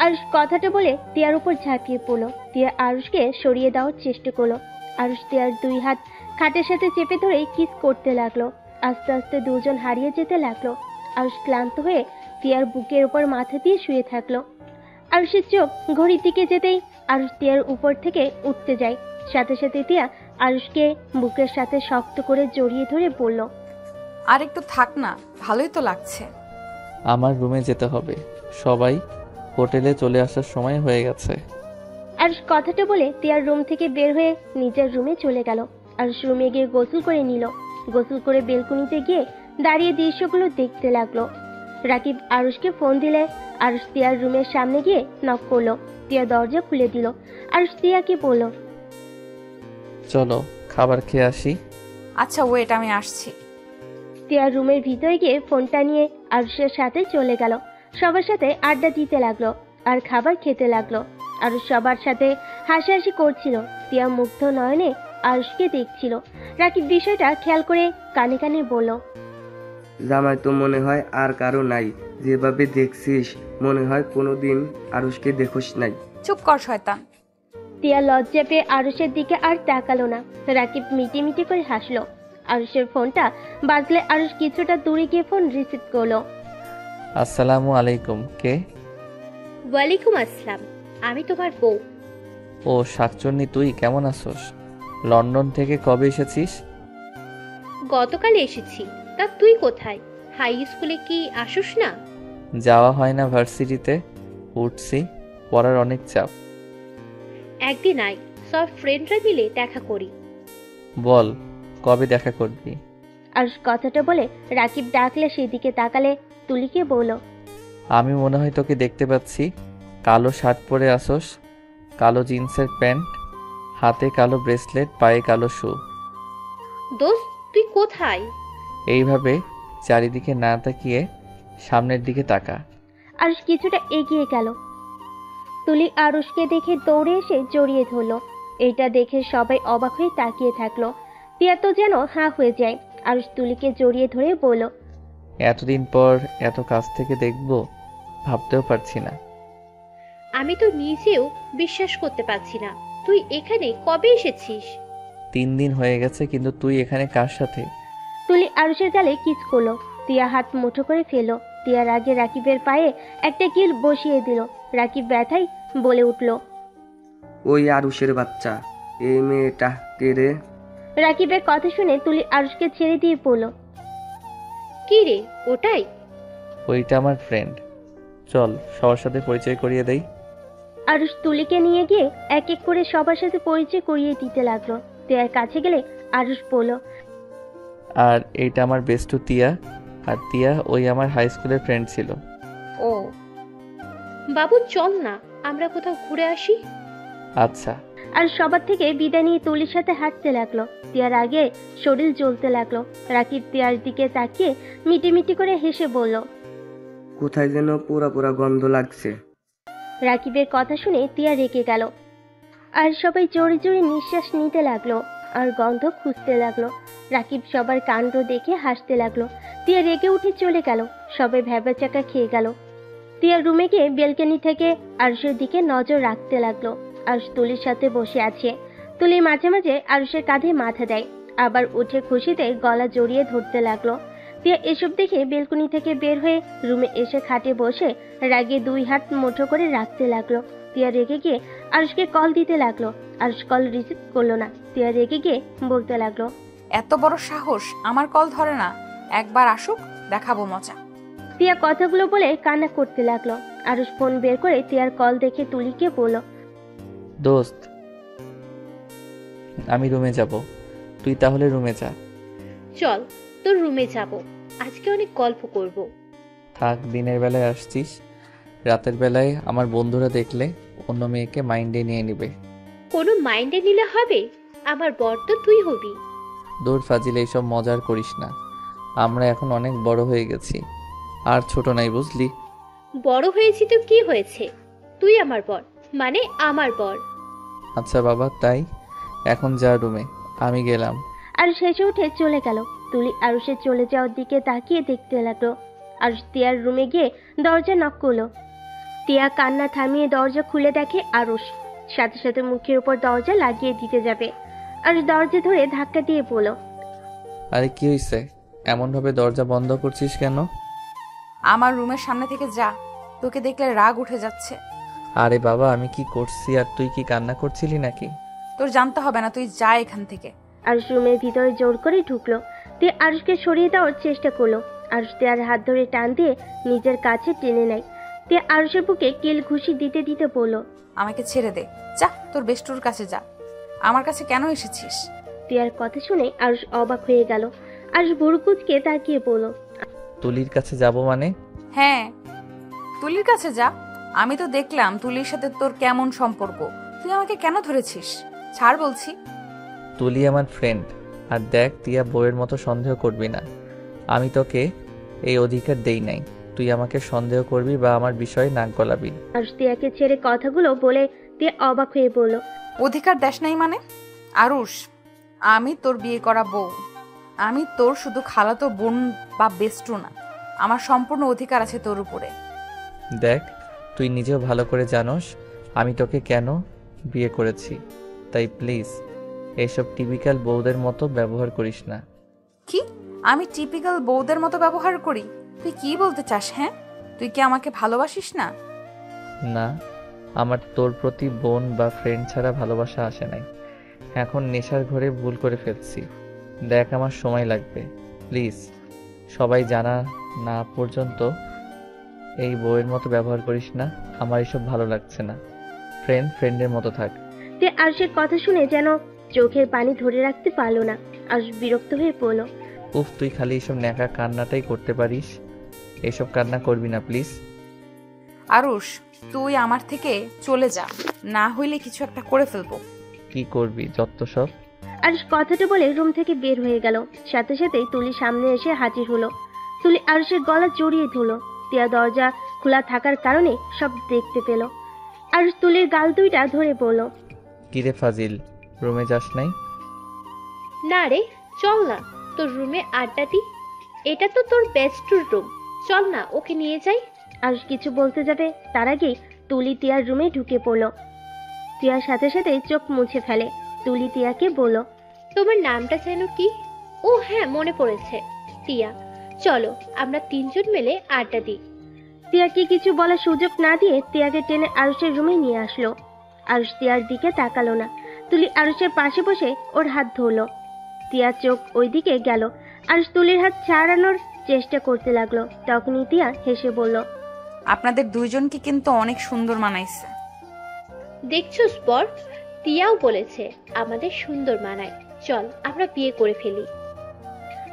Speaker 3: আরুষ কথাটা বলে টিয়ার উপর ঝাঁপিয়ে পড়ল। টিয়া আরুষকে সরিয়ে দেওয়ার চেষ্টা করলো। আরুষ টিয়ার দুই হাত খাটের সাথে চেপে ধরে কিস করতে লাগলো। আস্তে আস্তে দুজন হারিয়ে যেতে লাগলো। আরুষ ক্লান্ত হয়ে টিয়ার বুকের উপর মাথা দিয়ে শুয়ে থাকলো। আরুষের চোখ ঘড়ির দিকে যেতেই আরুষ টিয়ার উপর থেকে উঠতে যায়। সাথে সাথে টিয়া আরুষকে বুকের সাথে শক্ত করে জড়িয়ে ধরে বলল,
Speaker 1: আর একটু থাক না, ভালোই তো লাগছে।
Speaker 2: আমার রুমে যেতে হবে, সবাই হোটেলে চলে আসার সময় হয়ে গেছে।
Speaker 3: আরুষ কথাটা বলে তিয়ার রুম থেকে বের হয়ে নিজের রুমে চলে গেল। আরুষ রুমে গিয়ে গোসল করে নিল। গোসল করে বেলকুনিতে গিয়ে দাঁড়িয়ে দৃশ্যগুলো দেখতে লাগলো। রাকিব আরুষকে ফোন দিলে আরুষ তিয়ার রুমের সামনে গিয়ে নক করলো। তিয়া দরজা খুলে দিল। আরুষ তিয়াকে বলল,
Speaker 2: চলো খাবার খেয়ে আসি।
Speaker 1: আচ্ছা ওয়েট, আমি আসছি।
Speaker 3: তিয়ার রুমের ভিতরে গিয়ে ফোনটা নিয়ে আরুষের সাথে চলে গেল। সবার সাথে আড্ডা দিতে লাগলো আর খাবার খেতে লাগলো। আরুষ সবার সাথে হাসাহাসি করছিল। তিয়া মুগ্ধ নয়নে আরুষকে দেখছিল। রাকিব বিষয়টা খেয়াল করে কানে কানে বলল,
Speaker 4: জামাই তো মনে হয় আর কারো নাই, যেভাবে দেখছিস মনে হয় কোনোদিন আরুষকে দেখোস নাই।
Speaker 1: চুপ কর শয়তান।
Speaker 3: তিয়া লজ্জা পেয়ে আরুষের দিকে আর তাকালো না। রাকিব মিটি করে হাসলো। আরুষের ফোনটা বাজলে আরুষ কিছুটা দূরে গিয়ে ফোন রিসিভ করলো।
Speaker 2: আসসালামু আলাইকুম, কে?
Speaker 5: ওয়ালাইকুম আসসালাম, আমি তোমার বউ।
Speaker 2: ও শাকচুন্নি, তুই কেমন আছোস? লন্ডন থেকে কবে এসেছিস?
Speaker 5: গতকাল এসেছি। তা তুই কোথায়? হাই স্কুলে কি আসোস না?
Speaker 2: যাওয়া হয় না ভার্সিটিতে, উঠছি, পড়ার অনেক চাপ।
Speaker 5: একদিন আয়, সব ফ্রেন্ডরা মিলে দেখা করি।
Speaker 2: বল কবে দেখা করবি?
Speaker 3: আরুষ কথাটা বলে রাকিব ডাকলে সেদিকে তাকালে তুলিকে বলল,
Speaker 2: আমি মনে হয় তোকে দেখতে পাচ্ছি। কালো শার্ট পরে আসোস, কালো জিন্সের প্যান্ট, হাতে কালো ব্রেসলেট, পায়ে কালো শু।
Speaker 5: দোস্ত তুই কোথায়?
Speaker 2: এইভাবে চারিদিকে না তাকিয়ে সামনের দিকে তাকা।
Speaker 3: আরুষ কিছুটা এগিয়ে গেল। তুলি আরুষকে দেখে দৌড়ে এসে জড়িয়ে ধরলো। এটা দেখে সবাই অবাক হয়ে তাকিয়ে থাকলো। তিয়া তো যেন হাঁ হয়ে যায়। আরুষ তুলিকে জড়িয়ে ধরে বলল,
Speaker 2: এতদিন পর এত কাছ থেকে দেখবো ভাবতেও পারছি না।
Speaker 5: আমি তো নিজেও বিশ্বাস করতে পারছি না। তুই এখানে কবে এসেছিস?
Speaker 2: 3 দিন হয়ে গেছে, কিন্তু তুই এখানে কার সাথে?
Speaker 3: তুলি আরুষের গালে কিস করলো। তিয়া হাত মুঠো করে ফেললো। তিয়ার আগে রাকিবের পায়ে একটা কিল বসিয়ে দিল। রাকিব ব্যথায় বলে উঠল,
Speaker 4: ওই আরুষের বাচ্চা, এই মেয়েটা কে রে?
Speaker 3: রাকিবের কথা শুনে তুলি আরুষকে ছেড়ে দিয়ে বলল,
Speaker 5: কি রে ওটাই?
Speaker 2: ওইটা আমার ফ্রেন্ড, চল সবার সাথে পরিচয় করিয়ে দেই।
Speaker 3: আরুষ তুলিকে নিয়ে গিয়ে এক এক করে সবার সাথে পরিচয় করিয়ে দিতে লাগলো। তিয়ার কাছে গেলে আরুষ বলল,
Speaker 2: আর এইটা আমার বেস্টু তিয়া, আর তিয়া ওই আমার হাই স্কুলের ফ্রেন্ড ছিল।
Speaker 1: ও
Speaker 5: বাবু চল না, আমরা কোথাও ঘুরে আসি।
Speaker 2: আচ্ছা।
Speaker 3: আর সবার থেকে বিদায় নিয়ে তুলির সাথে হাঁটতে লাগলো। তিয়ার আগে শরীর জ্বলতে লাগলো। রাকিব তিয়ার দিকে তাকিয়ে মিটি করে হেসে বলল,
Speaker 4: কোথায় যেন পোড়া পোড়া গন্ধ লাগছে।
Speaker 3: রাকিবের কথা শুনে তিয়া রেগে গেল। আর সবাই জোরে জোরে নিঃশ্বাস নিতে লাগলো আর গন্ধ খুঁজতে লাগলো। রাকিব সবার কাণ্ড দেখে হাসতে লাগলো। তিয়া রেগে উঠে চলে গেল। সবাই ভ্যাবাচাকা খেয়ে গেল। তিয়া রুমে গিয়ে বেলকনি থেকে আরুষের দিকে নজর রাখতে লাগলো। আরুষ তুলির সাথে বসে আছে। তুলি মাঝে মাঝে আরুষের কাঁধে মাথা দেয়, আবার উঠে খুশিতে গলা জড়িয়ে ধরতে লাগলো। তিয়া এসব দেখে বেলকনি থেকে বের হয়ে রুমে এসে খাটে বসে রাগে 2 হাত মুঠো করে রাখতে লাগলো। তিয়া রেগে গিয়ে আরুষকে কল দিতে লাগলো। আরুষ কল রিসিভ করলো না। তিয়া রেগে গিয়ে বলতে লাগলো,
Speaker 1: এত বড় সাহস, আমার কল ধরে না। একবার আসুক, দেখাবো মজা।
Speaker 3: তিয়া কথাগুলো বলে কান্না করতে লাগলো। আরুষ ফোন বের করে তিয়ার কল দেখে তুলিকে বলল,
Speaker 2: দোস্ত আমি রুমে যাব, তুই তাহলে রুমে যা।
Speaker 5: চল তোর রুমে যাব, আজকে অনেক গল্প করব।
Speaker 2: থাক, দিনের বেলায় আসছিস, রাতের বেলায় আমার বন্ধুরা দেখলে অন্য মেয়েকে মাইন্ডে নিয়ে নিবে।
Speaker 5: কোনো মাইন্ডে নিলে হবে? আমার বর তো তুই হবি।
Speaker 2: দূর ফাজিল, এইসব মজার করিস না। আমরা এখন অনেক বড় হয়ে গেছি, আর ছোট নাই, বুঝলি?
Speaker 5: বড় হয়েছি তো কি হয়েছে, তুই আমার বর, মানে আমার বর।
Speaker 2: আচ্ছা বাবা, তাই এখন যা রুমে, আমি গেলাম।
Speaker 3: আরুষ হেসে উঠে চলে গেল। তুলি আরুষের চলে যাওয়ার দিকে তাকিয়ে দেখতে লাগলো। আরুষ তিয়ার রুমে গিয়ে দরজা নক করলো। তিয়া কান্না থামিয়ে দরজা খুলে দেখে আরুষ। সাথে সাথে মুখের উপর দরজা লাগিয়ে দিতে যাবে। আরুষ দরজা ধরে ধাক্কা দিয়ে বলল,
Speaker 2: আরে কি হয়েছে, এমনভাবে দরজা বন্ধ করছিস কেন?
Speaker 1: আমার রুমের সামনে থেকে যা, তোকে দেখলে রাগ উঠে যাচ্ছে।
Speaker 2: আরে বাবা, আমি কি করছি আর তুই কি কান্না করছিলি নাকি?
Speaker 1: তোর জানতে হবে না, তুই যা এখান থেকে।
Speaker 3: আরুষ রুমের ভিতরে জোর করে ঢুকলো। তিয়া আরুষকে সরিয়ে দেওয়ার চেষ্টা করলো। আরুষ তিয়ার হাত ধরে টান দিয়ে নিজের কাছে টেনে নেয়। তিয়া আরুষের বুকে কিল ঘুষি দিতে দিতে বলল,
Speaker 1: আমাকে ছেড়ে দে। যা, তোর বেষ্টুর কাছে যা। আমার কাছে কেন এসেছিস?
Speaker 3: তিয়ার কথা শুনে আরুষ অবাক হয়ে গেল। আরুষ ভুরুকুচকে তাকিয়ে বলল,
Speaker 2: তুলির কাছে যাব মানে?
Speaker 1: হ্যাঁ, তুলির কাছে যা। আমি তো দেখলাম তুলির সাথে তোর কেমন সম্পর্ক। তুই আমাকে কেন ধরেছিস? ছাড় বলছি।
Speaker 2: তুলি আমার ফ্রেন্ড। আর দেখ, তিয়া বউয়ের মতো সন্দেহ করবি না। আমি তোকে এই অধিকার দেই নাই তুই আমাকে সন্দেহ করবি বা আমার বিষয়ে নাক গলাবি।
Speaker 3: আরুষ তিয়াকে ছেড়ে কথাগুলো বলে তিয়া অবাক হয়ে বলল,
Speaker 1: অধিকার দেশ নাই মানে? আরুষ, আমি তোর বিয়ে করা বউ। আমি তোর শুধু খালাতো বোন বা বেস্টু না। আমার সম্পূর্ণ অধিকার আছে তোর উপরে।
Speaker 2: দেখ, তুই নিজেও ভালো করে জানোস আমি তোকে কেন বিয়ে করেছি। তাই প্লিজ এইসব টিপিক্যাল বউদের মতো ব্যবহার করিস না।
Speaker 1: কি? আমি টিপিক্যাল বউদের মতো ব্যবহার করি? তুই কি বলতে চাস? হ্যাঁ, তুই কি আমাকে ভালোবাসিস না?
Speaker 2: না, আমার তোর প্রতি বোন বা ফ্রেন্ড ছাড়া ভালোবাসা আসে নাই। এখন নেশার ঘরে ভুল করে ফেলছি। দেখ, আমার সময় লাগবে। প্লিজ, সবাই জানা না পর্যন্ত এই বউয়ের মতো ব্যবহার করিস না। আমার এসব ভালো লাগছে না। ফ্রেন্ডের মতো থাক।
Speaker 3: তিয়া আরুষের কথা শুনে যেন চোখের পানি ধরে রাখতে পারলো না। আরুষ বিরক্ত হয়ে বলল,
Speaker 2: উফ, তুই খালি এসব ন্যাকা কান্নাটাই করতে পারিস। এসব কান্না করবি না প্লিজ।
Speaker 1: আরুষ, তুই আমার থেকে চলে যা, না হইলে কিছু একটা করে ফেলবো।
Speaker 2: কি করবি যত সব?
Speaker 3: আরুষ কথাটা বলে রুম থেকে বের হয়ে গেল। সাথে সাথেই তুলি সামনে এসে হাজির হলো। তুলি আরুষের গলা জড়িয়ে ধরল। তিয়া দরজা খোলা থাকার কারণে সব দেখতে পেল। আরুষ তুলির গাল দুইটা ধরে বলল,
Speaker 2: কিরে ফাজিল, রুমে যাস নাই?
Speaker 5: না রে, চল না তোর রুমে আড্ডা দি। এটা তো তোর বেস্টুর রুম, চল না ওকে নিয়ে যাই।
Speaker 3: আরুষ কিছু বলতে যাবে, তার আগেই তুলি তিয়ার রুমে ঢুকে পড়ল। তিয়ার সাথে সাথে চোখ মুছে ফেলে। তুলি তিয়াকে বলল,
Speaker 5: তোমার নামটা যেন কি? ও হ্যাঁ, মনে পড়েছে, টিয়া। চলো আমরা তিনজন মিলে আড্ডা দিই।
Speaker 3: তিয়াকে কিছু বলার সুযোগ না দিয়ে তিয়াকে টেনে আরুষের রুমে নিয়ে আসলো। আরুষ তিয়ার দিকে তাকালো না। তুলি আরুষের পাশে বসে ওর হাত ধরলো। তিয়ার চোখ ওই দিকে গেল। আরুষ তুলির হাত ছাড়ানোর চেষ্টা করতে লাগলো। তখনই তিয়া হেসে বলল,
Speaker 1: আপনাদের দুইজনকে কিন্তু অনেক সুন্দর মানাইছে।
Speaker 5: দেখছো স্পর, টিয়াও বলেছে আমাদের সুন্দর মানায়। চল আমরা বিয়ে করে ফেলি।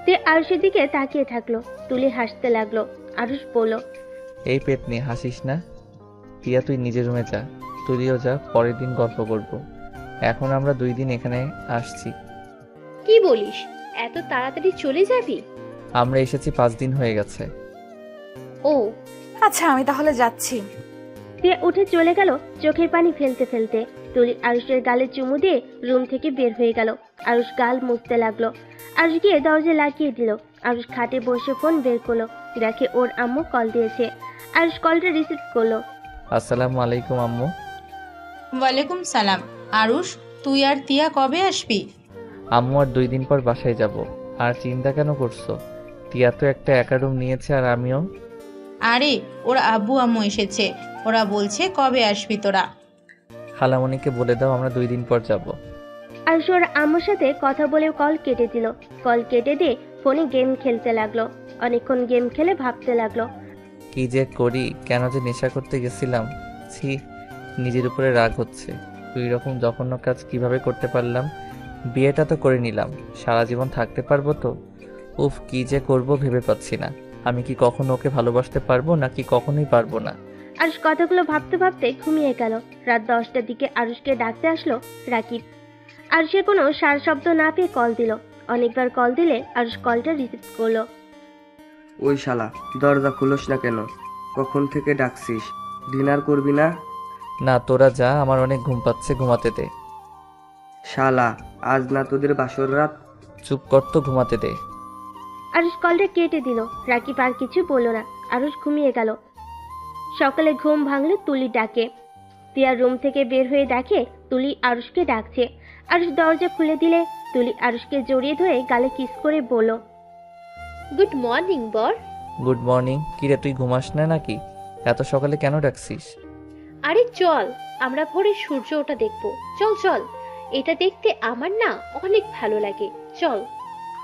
Speaker 3: তিয়া আরুষের দিকে তাকিয়ে থাকলো। তুলি হাসতে লাগলো। আরুষ বলল,
Speaker 2: এই পেট নিয়ে হাসিস না। টিয়া, তুই নিজের রুমে যা। তুলিও যা, পরের দিন গল্প করব। এখন আমরা 2 দিন এখানে আসছি।
Speaker 5: কি বলিস, এত তাড়াতাড়ি চলে যাবি?
Speaker 2: আমরা এসেছি 5 দিন হয়ে গেছে।
Speaker 5: ও
Speaker 1: আচ্ছা, আমি তাহলে যাচ্ছি।
Speaker 3: তিয়া উঠে চলে গেল চোখের পানি ফেলতে ফেলতে। তুলি আরুষের গালে চুমু দিয়ে রুম থেকে বের হয়ে গেল। আরুষ গাল মুছতে লাগলো। আরুষ গিয়ে দরজা লাগিয়ে দিল। আরুষ খাটে বসে ফোন বের করলো। দেখে ওর আম্মু কল দিয়েছে। আরুষ কলটা রিসিভ করলো।
Speaker 2: আসসালামু আলাইকুম আম্মু।
Speaker 6: ওয়ালাইকুম সালাম। আরুষ, তুই আর তিয়া কবে আসবি?
Speaker 2: আম্মু আর 2 দিন পর বাসায় যাব। আর চিন্তা কেন করছো? টিয়া তো একটা একা রুম নিয়েছে আর আমিও।
Speaker 6: আরে, ওর আব্বু আম্মু এসেছে, ওরা বলছে কবে আসবি তোরা।
Speaker 2: খালামণিকে বলে দাও আমরা 2 দিন পর যাব।
Speaker 3: আরুষ ওর আম্মুর সাথে কথা বলে কল কেটে দিল। কল কেটে দিয়ে ফোনে গেম খেলতে লাগলো। অনেকক্ষণ গেম খেলে ভাবতে লাগলো,
Speaker 2: কি যে করি, কেন যে নেশা করতে গেছিলাম। ছি, নিজের উপরে রাগ হচ্ছে। তুই রকম জঘন্য কাজ কিভাবে করতে পারলাম। বিয়েটা তো করে নিলাম, সারা জীবন থাকতে পারবো তো? উফ, কি যে করব ভেবে পাচ্ছি না। আমি কি কখনো ওকে ভালোবাসতে পারবো নাকি কখনোই পারবো না।
Speaker 3: আরুষ কথাগুলো ভাবতে ভাবতে ঘুমিয়ে গেল। রাত 10টার দিকে আরুষকে ডাকতে আসলো রাকিব। আরুষের কোনো সার শব্দ না পেয়ে কল দিল। অনেকবার কল দিলে আরুষ কলটা রিসিভ করলো।
Speaker 4: ওই শালা, দরজা খুলোস না কেন? কখন থেকে ডাকছিস? ডিনার করবি না?
Speaker 2: না, তোরা যা, আমার অনেক ঘুম পাচ্ছে, ঘুমাতে দে।
Speaker 4: শালা, আজ না তোদের বাসর রাত?
Speaker 2: চুপ কর তো, ঘুমাতে দে।
Speaker 3: আরুষ কলটা কেটে দিল। রাকিব আর কিছু বলল না। আরুষ ঘুমিয়ে গেল। সকালে ঘুম ভাঙলো তুলির ডাকে। তিয়া রুম থেকে বের হয়ে দেখে তুলি আরুষকে ডাকছে। আরুষ দরজা খুলে দিলে তুলি আরুষকে জড়িয়ে ধরে গালে কিস করে বলল,
Speaker 5: গুড মর্নিং বর।
Speaker 2: Good morning. কিরে, তুই ঘুমাস না নাকি? এত সকালে কেন ডাকছিস?
Speaker 5: আরে চল, আমরা ভোরে সূর্য ওঠা দেখবো। চল চল, এটা দেখতে আমার না অনেক ভালো লাগে, চল।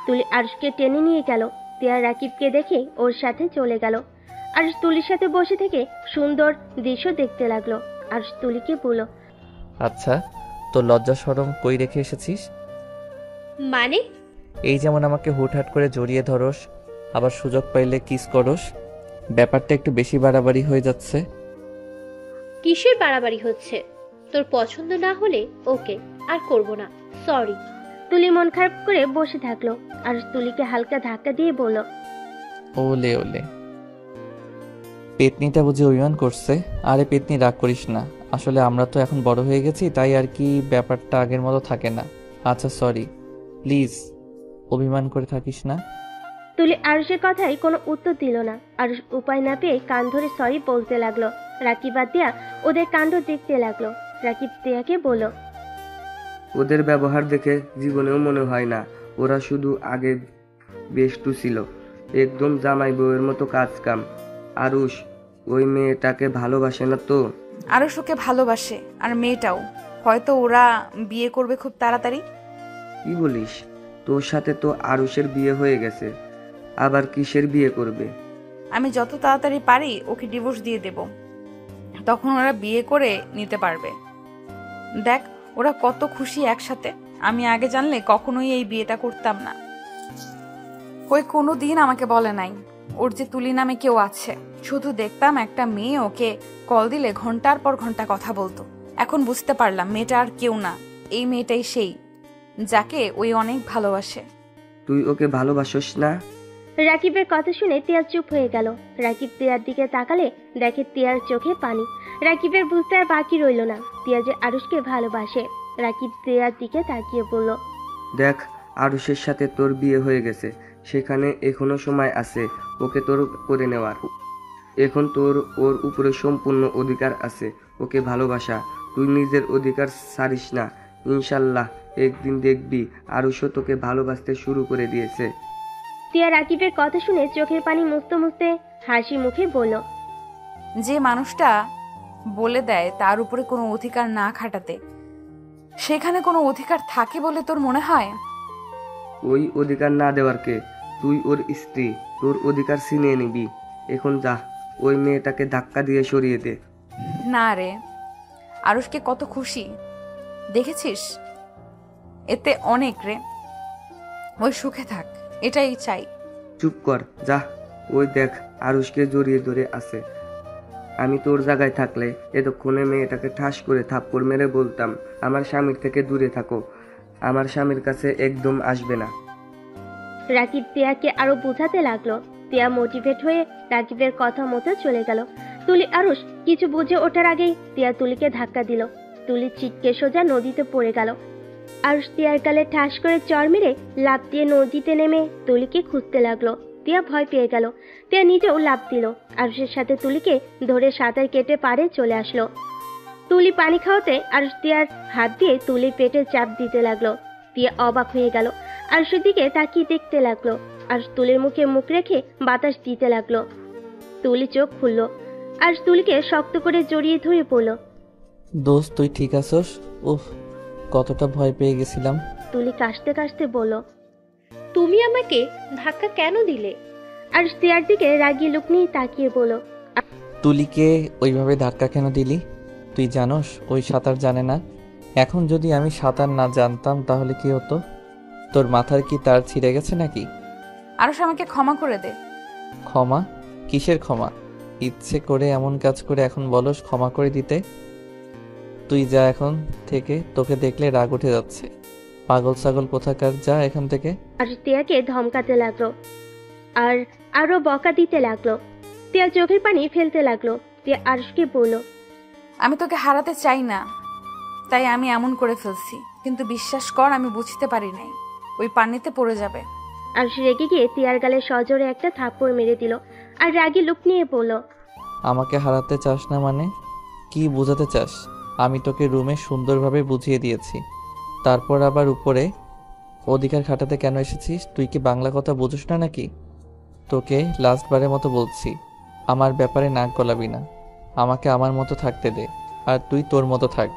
Speaker 3: তুলি আরুষকে টেনে নিয়ে গেল। তিয়া রাকিবকে দেখে ওর সাথে চলে গেল। আরুষ তুলির সাথে বসে থেকে সুন্দর দৃশ্য দেখতে লাগলো। আরুষ তুলিকে বলল,
Speaker 2: আচ্ছা, তো লজ্জা শরম কই রেখে এসেছিস?
Speaker 5: মানে?
Speaker 2: এই যেমন আমাকে হুটহাট করে জড়িয়ে ধরস, আবার সুযোগ পাইলে কিস করস, ব্যাপারটা একটু বেশি বাড়াবাড়ি হয়ে যাচ্ছে।
Speaker 5: কিসের বাড়াবাড়ি হচ্ছে? তোর পছন্দ না হলে ওকে, আর করব না, সরি।
Speaker 3: তুলি মন খারাপ করে বসে থাকলো। আরুষ তুলিকে হালকা ধাক্কা দিয়ে বলল,
Speaker 2: ওলে ওলে, পেতনিটা বুঝি অভিমান করছে? আরে পেতনি, রাগ করিস না, আসলে আমরা তো এখন বড় হয়ে গেছি, তাই আর কি ব্যাপারটা আগের মতো থাকে না। আচ্ছা সরি, প্লিজ অভিমান করে থাকিস না।
Speaker 3: তুলি আরুষের কথায় কোনো উত্তর দিল না। আরুষ উপায় না পেয়ে কান ধরে সরি বলতে লাগলো। রাকিব আর তিয়া ওদের কাণ্ড দেখতে লাগলো। রাকিব তিয়াকে বলল,
Speaker 4: ওদের ব্যবহার দেখে জীবনেও মনে হয় না ওরা শুধু আগে বেষ্টু ছিল, একদম জামাই বউয়ের মতো কাজ কাম। আরুষ ওই মেয়েটাকে ভালোবাসে না তো?
Speaker 1: আরুষ ওকে ভালোবাসে, আর মেয়েটাও। হয়তো ওরা বিয়ে করবে খুব তাড়াতাড়ি।
Speaker 4: কি বলিস? তোর সাথে তো আরুষের বিয়ে হয়ে গেছে, আবার কিসের বিয়ে করবে?
Speaker 1: আমি যত তাড়াতাড়ি পারি ওকে ডিভোর্স দিয়ে দেব, তখন ওরা বিয়ে করে নিতে পারবে। দেখ ওরা কত খুশি একসাথে। আমি আগে জানলে কখনোই এই বিয়েটা করতাম না। ওই কোনো দিন আমাকে বলে নাই ওর যে তুলি নামে কেউ আছে। শুধু দেখতাম একটা মেয়ে ওকে কল দিলে ঘন্টার পর ঘন্টা কথা বলতো। এখন বুঝতে পারলাম মেয়েটা আর কেউ না, এই মেয়েটাই সেই যাকে ওই অনেক ভালোবাসে।
Speaker 4: তুই ওকে ভালোবাসোস না?
Speaker 3: রাকিবের কথা শুনে তিয়া চুপ হয়ে গেল। রাকিব তিয়ার দিকে তাকালে দেখে তিয়ার চোখে পানি। রাকিবের বুঝতে আর বাকি রইল না তিয়া যে আরুষকে ভালোবাসে। রাকিব তিয়ার দিকে তাকিয়ে বলল,
Speaker 4: দেখ, আরুষের সাথে তোর বিয়ে হয়ে গেছে, সেখানে এখনো সময় আছে ওকে তোর করে নেওয়ার। এখন তোর ওর উপরে সম্পূর্ণ অধিকার আছে ওকে ভালোবাসা। তুই নিজের অধিকার ছাড়িস না। ইনশাল্লাহ একদিন দেখবি আরুষও তোকে ভালোবাসতে শুরু করে দিয়েছে।
Speaker 3: তিয়া রাকিবের কথা শুনে চোখের পানি মুছতে মুছতে হাসি মুখে বলল,
Speaker 1: যে মানুষটা বলে দেয় তার উপরে কোনো অধিকার না খাটাতে, সেখানে কোনো অধিকার থাকে বলে তোর মনে হয়?
Speaker 4: ওই অধিকার না দেওয়ার কে? তুই ওর স্ত্রী, তোর অধিকার ছিনিয়ে নিবি। এখন যা, ওই মেয়েটাকে ধাক্কা দিয়ে সরিয়ে দে।
Speaker 1: না রে, আরুষকে কত খুশি দেখেছিস? এতে অনেক রে। ওই সুখে থাক, এটাই চাই।
Speaker 4: চুপ কর, যা। ওই দেখ, আরুষকে জড়িয়ে ধরে আছে। আমি তোর জায়গায় থাকলে এতক্ষণে মেয়েটাকে ঠাস করে থাপ্পড় মেরে বলতাম, আমার স্বামীর থেকে দূরে থাকো, আমার স্বামীর কাছে একদম আসবে না।
Speaker 3: রাকিব তিয়াকে আরো বোঝাতে লাগলো। তিয়া মোটিভেট হয়ে রাকিবের কথা মতো চলে গেল। তুলি আরুষ কিছু বুঝে ওঠার আগেই তিয়া তুলিকে ধাক্কা দিল। তুলি ছিটকে সোজা নদীতে পড়ে গেল। আরুষ তিয়ার গালে ঠাস করে চড় মেরে লাফ দিয়ে নদীতে নেমে তুলিকে খুঁজতে লাগলো। তিয়া ভয় পেয়ে গেল। তিয়া নিজেও লাফ দিল। আরুষের সাথে তুলিকে ধরে সাঁতার কেটে পাড়ে চলে আসলো। তুলি পানি খাওয়াতে আরুষ তিয়ার হাত দিয়ে তুলির পেটে চাপ দিতে লাগলো। তিয়া অবাক হয়ে গেল। আরুষের দিকে তাকিয়ে দেখতে লাগলো। আরুষ তুলির মুখে মুখ রেখে বাতাস দিতে লাগলো। তুলি চোখ খুললো। আরুষ তুলিকে শক্ত করে জড়িয়ে ধরে পড়ল।
Speaker 2: দোস্ত, তুই ঠিক আছোস? উফ, কতটা ভয় পেয়ে গেছিলাম।
Speaker 3: তুলি কাশতে কাশতে বলল,
Speaker 5: তুমি আমাকে ধাক্কা কেন দিলে?
Speaker 3: আরুষ তিয়ার দিকে রাগি লুক নিয়ে তাকিয়ে বলল,
Speaker 2: তুলিকে ওইভাবে ধাক্কা কেন দিলি? তুই জানোস ওই সাঁতার জানে না। এখন যদি আমি সাঁতার না জানতাম তাহলে কি হতো? তোর মাথার কি তার ছিঁড়ে গেছে নাকি?
Speaker 1: আরুষ আমাকে ক্ষমা করে দে।
Speaker 2: ক্ষমা? কিসের ক্ষমা? ইচ্ছে করে এমন কাজ করে এখন বলস ক্ষমা করে দিতে? তুই যা এখান থেকে, তোকে দেখলে রাগ উঠে যাচ্ছে। পাগল ছাগল কোথাকার, যা এখান থেকে।
Speaker 3: আরুষ তিয়াকে ধমকাতে লাগলো আর আরো বকা দিতে লাগলো। তিয়া চোখের পানি ফেলতে লাগলো। তিয়া আরুষকে বলল,
Speaker 1: আমি তোকে হারাতে চাই না, তাই আমি এমন করে ফেলছি। কিন্তু বিশ্বাস কর, আমি বুঝতে পারি নাই ওই পানিতে পড়ে যাবে।
Speaker 3: আরুষ রেগে গিয়ে তিয়ার গালে সজোরে একটা থাপ্পড় মেরে দিল আর রাগি লুক নিয়ে বলল,
Speaker 2: আমাকে হারাতে চাস না মানে? কি বোঝাতে চাস? আমি তোকে রুমে সুন্দরভাবে বুঝিয়ে দিয়েছি, তারপর আবার উপরে অধিকার খাটাতে কেন এসেছিস? তুই কি বাংলা কথা বুঝিস না নাকি? তোকে লাস্টবারের মতো বলছি, আমার ব্যাপারে নাক গলাবি না। আমাকে আমার মতো থাকতে দে, আর তুই তোর মতো থাক।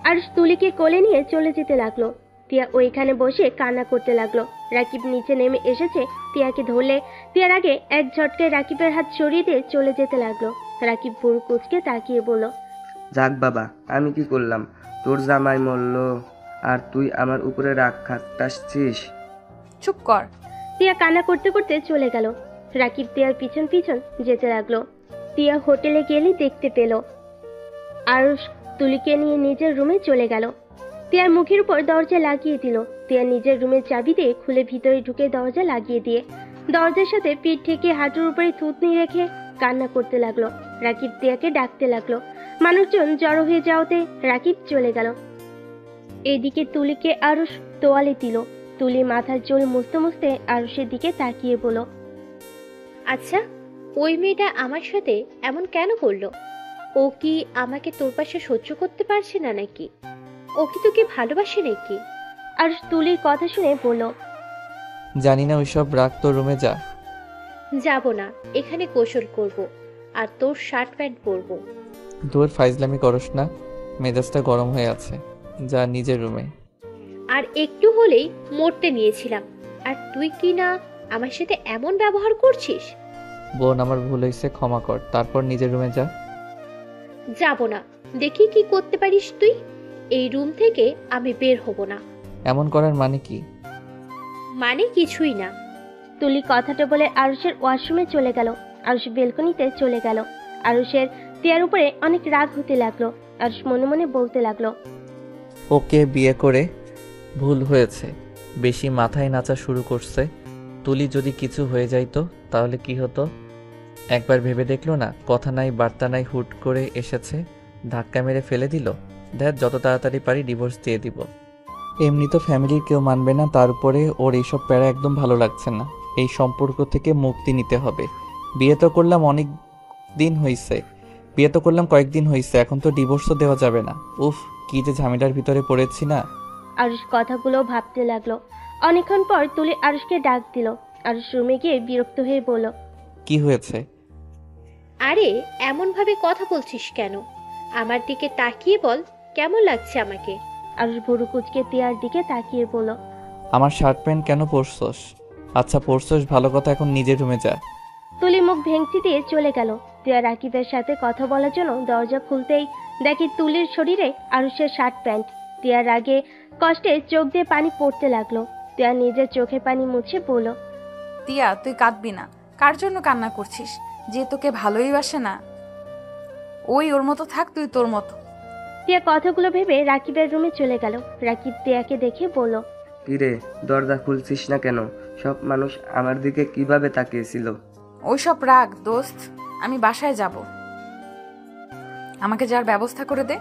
Speaker 3: আরুষ তুলিকে কোলে নিয়ে চলে যেতে লাগলো। তিয়া ওইখানে বসে কান্না করতে লাগলো। রাকিব নিচে নেমে এসেছে তিয়াকে ধরলে তিয়ার আগে এক ঝটকায় রাকিবের হাত সরিয়ে দিয়ে চলে যেতে লাগলো। রাকিব ভুরু কুঁচকে তাকিয়ে বলল,
Speaker 4: যাক বাবা, আমি কি করলাম? তোর জামাই মরল আর তুই আমার উপরে রাগ খাটাচ্ছিস?
Speaker 1: চুপ কর।
Speaker 3: তিয়া কান্না করতে করতে চলে গেল। রাকিব তিয়ার পিছন পিছন যেতে লাগলো। তিয়া হোটেলে গেলে দেখতে পেল আরুষ তুলিকে নিয়ে নিজের রুমে চলে গেল। তিয়ার মুখের উপর দরজা লাগিয়ে দিল। তিয়া নিজের রুমের চাবি দিয়ে খুলে ভিতরে ঢুকে দরজা লাগিয়ে দিয়ে দরজার সাথে পিঠ থেকে হাঁটুর উপরে থুতনি রেখে কান্না করতে লাগলো। রাকিব তিয়াকে ডাকতে লাগলো। মানুষজন জড়ো হয়ে যাওয়াতে রাকিব চলে গেল। এদিকে তুলিকে আরুষ তোয়ালে দিল। তুলি মাথার চুল মুছতে মুছতে আরুষের দিকে তাকিয়ে বলল,
Speaker 5: আচ্ছা, ওই মেয়েটা আমার সাথে এমন কেন করলো? ও কি আমাকে তোর পাশে সহ্য করতে পারছে না নাকি? ও কি তোকে ভালোবাসে নাকি?
Speaker 3: আরুষ তুলির কথা শুনে বলল,
Speaker 2: জানি না, ওইসব রাখ, তোর রুমে যা।
Speaker 5: যাব না, এখানে গোসল করব আর তোর শার্ট প্যান্ট পরবো।
Speaker 2: তোর ফাইজলামি করস না, মেজাজটা গরম হয়ে আছে, যা নিজের রুমে।
Speaker 5: আর একটু হলেই মরতে নিয়েছিলাম, আর তুই কি না আমার সাথে এমন ব্যবহার করছিস?
Speaker 2: বোন, আমার ভুল হয়েছে, ক্ষমা কর, তারপর নিজের রুমে যা।
Speaker 5: যাব না, দেখি কি করতে পারিস তুই। এই রুম থেকে আমি বের হব না।
Speaker 2: এমন করার মানে কি?
Speaker 5: মানে কিছুই না।
Speaker 3: তুলি কথাটা বলে আরুষের ওয়াশরুমে চলে গেল। আরুষ বেলকনিতে চলে গেল। আরুষের তিয়ার উপরে অনেক রাগ হতে লাগলো। আরুষ মনে মনে বলতে লাগলো,
Speaker 2: ওকে বিয়ে করে ভুল হয়েছে, বেশি মাথায় নাচা শুরু করছে। তুলি যদি কিছু হয়ে যাইতো তাহলে কি হতো? একবার ভেবে দেখলো না? কথা নাই বার্তা নাই, হুট করে এসেছে, ধাক্কা মেরে ফেলে দিল। দেখ, যত তাড়াতাড়ি পারি ডিভোর্স দিয়ে দিব। এমনি তো ফ্যামিলির কেউ মানবে না, তার উপরে ওর এইসব প্যারা একদম ভালো লাগছে না। এই সম্পর্ক থেকে মুক্তি নিতে হবে। বিয়ে তো করলাম কয়েকদিন হয়েছে, এখন তো ডিভোর্সও দেওয়া যাবে না। উফ, কি যে ঝামেলার ভিতরে পড়েছি না।
Speaker 3: আরুষ কথাগুলো ভাবতে লাগলো। অনেকক্ষণ পর তুলি আরুষকে ডাক দিল। আরুষ রুমে গিয়ে বিরক্ত হয়ে বলল,
Speaker 2: কি হয়েছে?
Speaker 5: আরে এমন ভাবে কথা বলছিস কেন? আমার দিকে তাকিয়ে বল, কেমন লাগছে আমাকে?
Speaker 3: আরুষ ভুরু কুচকে তিয়ার দিকে তাকিয়ে বলল,
Speaker 2: আমার শার্ট প্যান্ট কেন পরছস? আচ্ছা পরছস, ভালো কথা, এখন নিজের রুমে যা।
Speaker 3: তুলি মুখ ভেঙচি দিয়ে চলে গেল। তিয়া রাকিবের সাথে কথা বলার জন্য দরজা খুলতেই দেখি তুলির শরীরে আরুষের শার্ট প্যান্ট। তিয়ার আগে কষ্টে চোখ দিয়ে পানি পড়তে লাগলো। তিয়া নিজের চোখে পানি মুছে বলল,
Speaker 1: তিয়া, তুই কাঁদবি না। কার জন্য কান্না করছিস? যে তোকে ভালোই বাসে না। ওই ওর মতো থাক, তুই তোর মতো।
Speaker 3: তিয়া কথাগুলো ভেবে রাকিবের রুমে চলে গেল। রাকিব তিয়াকে দেখে বলল,
Speaker 4: কিরে, দরজা খুলছিস না কেন? সব মানুষ আমার দিকে কিভাবে তাকিয়েছিল?
Speaker 1: ওইসব রাগ দোস্ত, আমি বাসায় যাব। আমাকে যার ব্যবস্থা করে দে।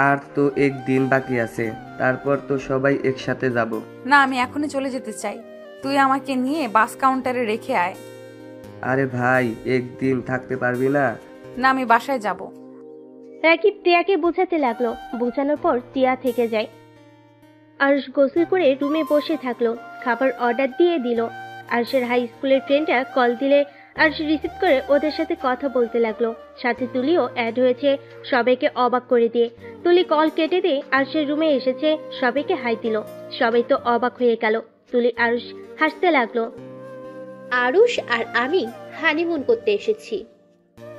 Speaker 4: আর তো একদিন বাকি আছে, তারপর তো সবাই একসাথে যাব।
Speaker 1: না, আমি এখনই চলে যেতে চাই। তুই আমাকে নিয়ে বাস কাউন্টারে রেখে আয়।
Speaker 4: আরে ভাই, একদিন থাকতে পারবি না?
Speaker 1: না, আমি বাসায় যাব।
Speaker 3: রাকিব তিয়াকে বোঝাতে লাগলো। বোঝানোর পর তিয়া থেকে যায়। আরুষ গোসল করে রুমে বসে থাকলো। খাবার অর্ডার দিয়ে দিল। আরুষের হাই স্কুলের ফ্রেন্ডরা কল দিলে আরুষ রিসিভ করে ওদের সাথে কথা বলতে লাগলো। সাথে তুলিও অ্যাড হয়েছে, সবাইকে অবাক করে দিয়ে। তুলি কল কেটে দিয়ে আরুষের রুমে এসেছে, সবাইকে হাই দিল। সবাই তো অবাক হয়ে গেল। তুলি আরুষ হাসতে লাগলো।
Speaker 5: আরুষ আর আমি হানিমুন করতে এসেছি।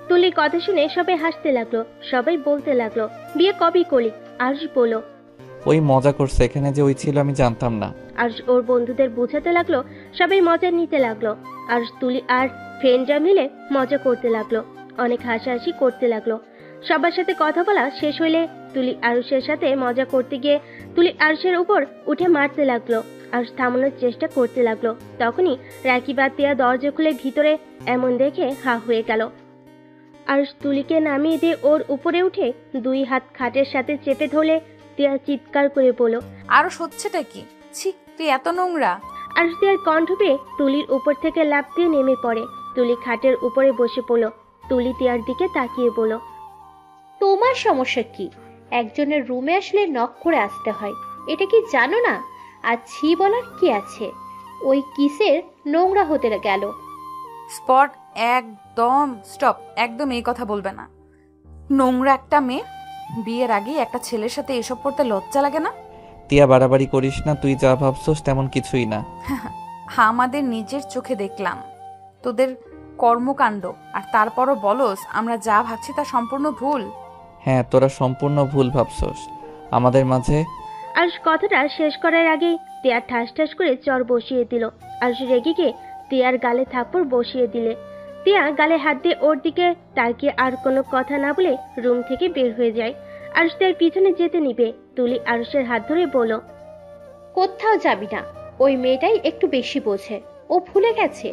Speaker 3: তুলির কথা শুনে সবাই হাসতে লাগলো। সবাই বলতে লাগলো, বিয়ে কবে করলি? আরুষ বলল,
Speaker 2: ওই মজা করছে, এখানে যে ওই ছিল আমি জানতাম না।
Speaker 3: আরুষ ওর বন্ধুদের বোঝাতে লাগলো। সবাই মজা নিতে লাগলো। আরুষ তুলি আর ফ্রেন্ডরা মিলে মজা করতে লাগলো। অনেক হাসাহাসি করতে লাগলো। সবার সাথে কথা বলা শেষ হইলে তুলি আরুষের সাথে মজা করতে গিয়ে তুলি আরুষের উপর উঠে মারতে লাগলো। আরুষ থামানোর চেষ্টা করতে লাগলো। তখনই রাকিব আর তিয়া দরজা খুলে ভিতরে এমন দেখে হা হয়ে গেল। আরুষ তুলিকে নামিয়ে দিয়ে ওর উপরে উঠে দুই হাত খাটের সাথে চেপে ধরলে তিয়া চিৎকার করে বলল,
Speaker 1: আরো হচ্ছেটা কি? ছি, তুই এত নোংরা।
Speaker 3: আরুষ তিয়ার কণ্ঠ পেয়ে তুলির উপর থেকে লাফ দিয়ে নেমে পড়ে। তুলি খাটের উপরে বসে পড়ল। তুলি তিয়ার দিকে তাকিয়ে বলল,
Speaker 5: তোমার সমস্যা কি? একজনের রুমে আসলে নক করে আসতে হয়, এটা কি জানো না? আর ছি বলার কি আছে? ওই কিসের নোংরা হতে গেল।
Speaker 1: স্পট, একদম স্টপ, একদম এই কথা বলবে না। নোংরা একটা মেয়ে, বিয়ের আগেই একটা ছেলের সাথে এসব করতে লজ্জা লাগে না?
Speaker 2: তিয়া, বাড়াবাড়ি করিস না, তুই যা ভাবছস তেমন কিছুই না।
Speaker 1: আমাদের নিজের চোখে দেখলাম তোদের কর্মকাণ্ড, আর তারপরও বলস আমরা যা ভাবছি তা সম্পূর্ণ ভুল।
Speaker 2: হ্যাঁ, তোরা সম্পূর্ণ ভুল ভাবছস। আমাদের মাঝে
Speaker 3: আরুষ কথাটা শেষ করার আগেই তিয়ার ঠাস ঠাস করে চর বসিয়ে দিল। আরুষ রেগে গিয়ে তিয়ার গালে থাপ্পড় বসিয়ে দিলে। তিয়া গালে হাত দিয়ে ওর দিকে তাকিয়ে আর কোনো কথা না বলে রুম থেকে বের হয়ে যায়। আরুষ তিয়ার পিছনে যেতে নিবে, তুলি আরুষের হাত ধরে বলল,
Speaker 5: কোথাও যাবি না। ওই মেয়েটাই একটু বেশি বোঝে। ও ভুলে গেছে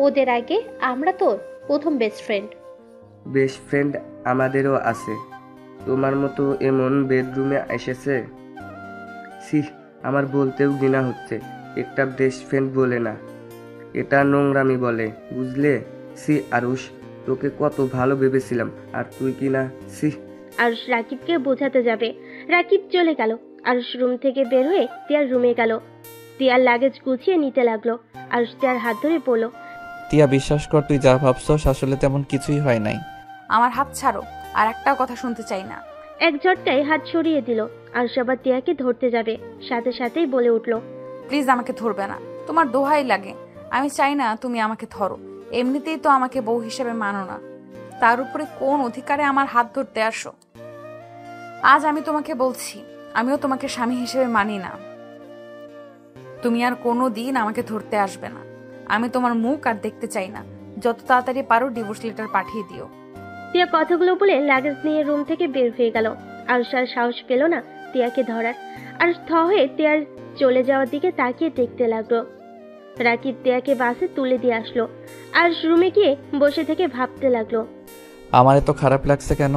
Speaker 5: ওদের আগে আমরা তোর প্রথম বেস্ট ফ্রেন্ড।
Speaker 4: বেস্ট ফ্রেন্ড আমাদেরও আছে। তোমার মতো এমন বেডরুমে এসেছে। সি, আমার বলতেও ঘৃণা হচ্ছে। একটা বেস্ট ফ্রেন্ড বলে না, এটা নোংরামি বলে, বুঝলে? সি আরুষ, তোকে কত ভালো ভেবেছিলাম, আর তুই কি না। সি।
Speaker 3: আরুষ রাকিবকে বোঝাতে যাবে, রাকিব চলে গেল। আরুষ রুম থেকে বের হয়ে তিয়ার রুমে গেল। তিয়ার লাগেজ গুছিয়ে নিতে লাগলো। আরুষ তিয়ার হাত ধরে বলল,
Speaker 2: তিয়া, বিশ্বাস কর, তুই যা ভাবছস আসলে তেমন কিছুই হয় নাই।
Speaker 1: আমার হাত ছাড়ো, আর একটাও কথা শুনতে চাই না।
Speaker 3: এক ঝটকায় হাত সরিয়ে দিল। আরুষ আবার তিয়াকে ধরতে যাবে, সাথে সাথেই বলে উঠল,
Speaker 1: প্লিজ আমাকে ধরবে না, তোমার দোহাই লাগে। আমি চাই না তুমি আমাকে ধরো। এমনিতেই তো আমাকে বউ হিসেবে মানো না, তার উপরে কোন অধিকারে আমার হাত ধরতে আসো? আজ আমি তোমাকে বলছি, আমিও তোমাকে স্বামী হিসেবে মানি না। তুমি আর কোনো দিন আমাকে ধরতে আসবে না। আমি তোমার মুখ আর দেখতে চাই না। যত তাড়াতাড়ি পারো ডিভোর্স লেটার পাঠিয়ে দিও।
Speaker 3: তিয়া কথাগুলো বলে লাগেজ নিয়ে রুম থেকে বের হয়ে গেল। আরুষ আর সাহস পেল না তিয়াকে ধরার। আরুষ থ হয়ে তিয়ার চলে যাওয়ার দিকে তাকিয়ে দেখতে লাগলো। রাকিব তিয়াকে বাসে তুলে দিয়ে আসলো। আরুষ রুমে গিয়ে বসে থেকে ভাবতে লাগলো,
Speaker 2: আমার এত খারাপ লাগছে কেন?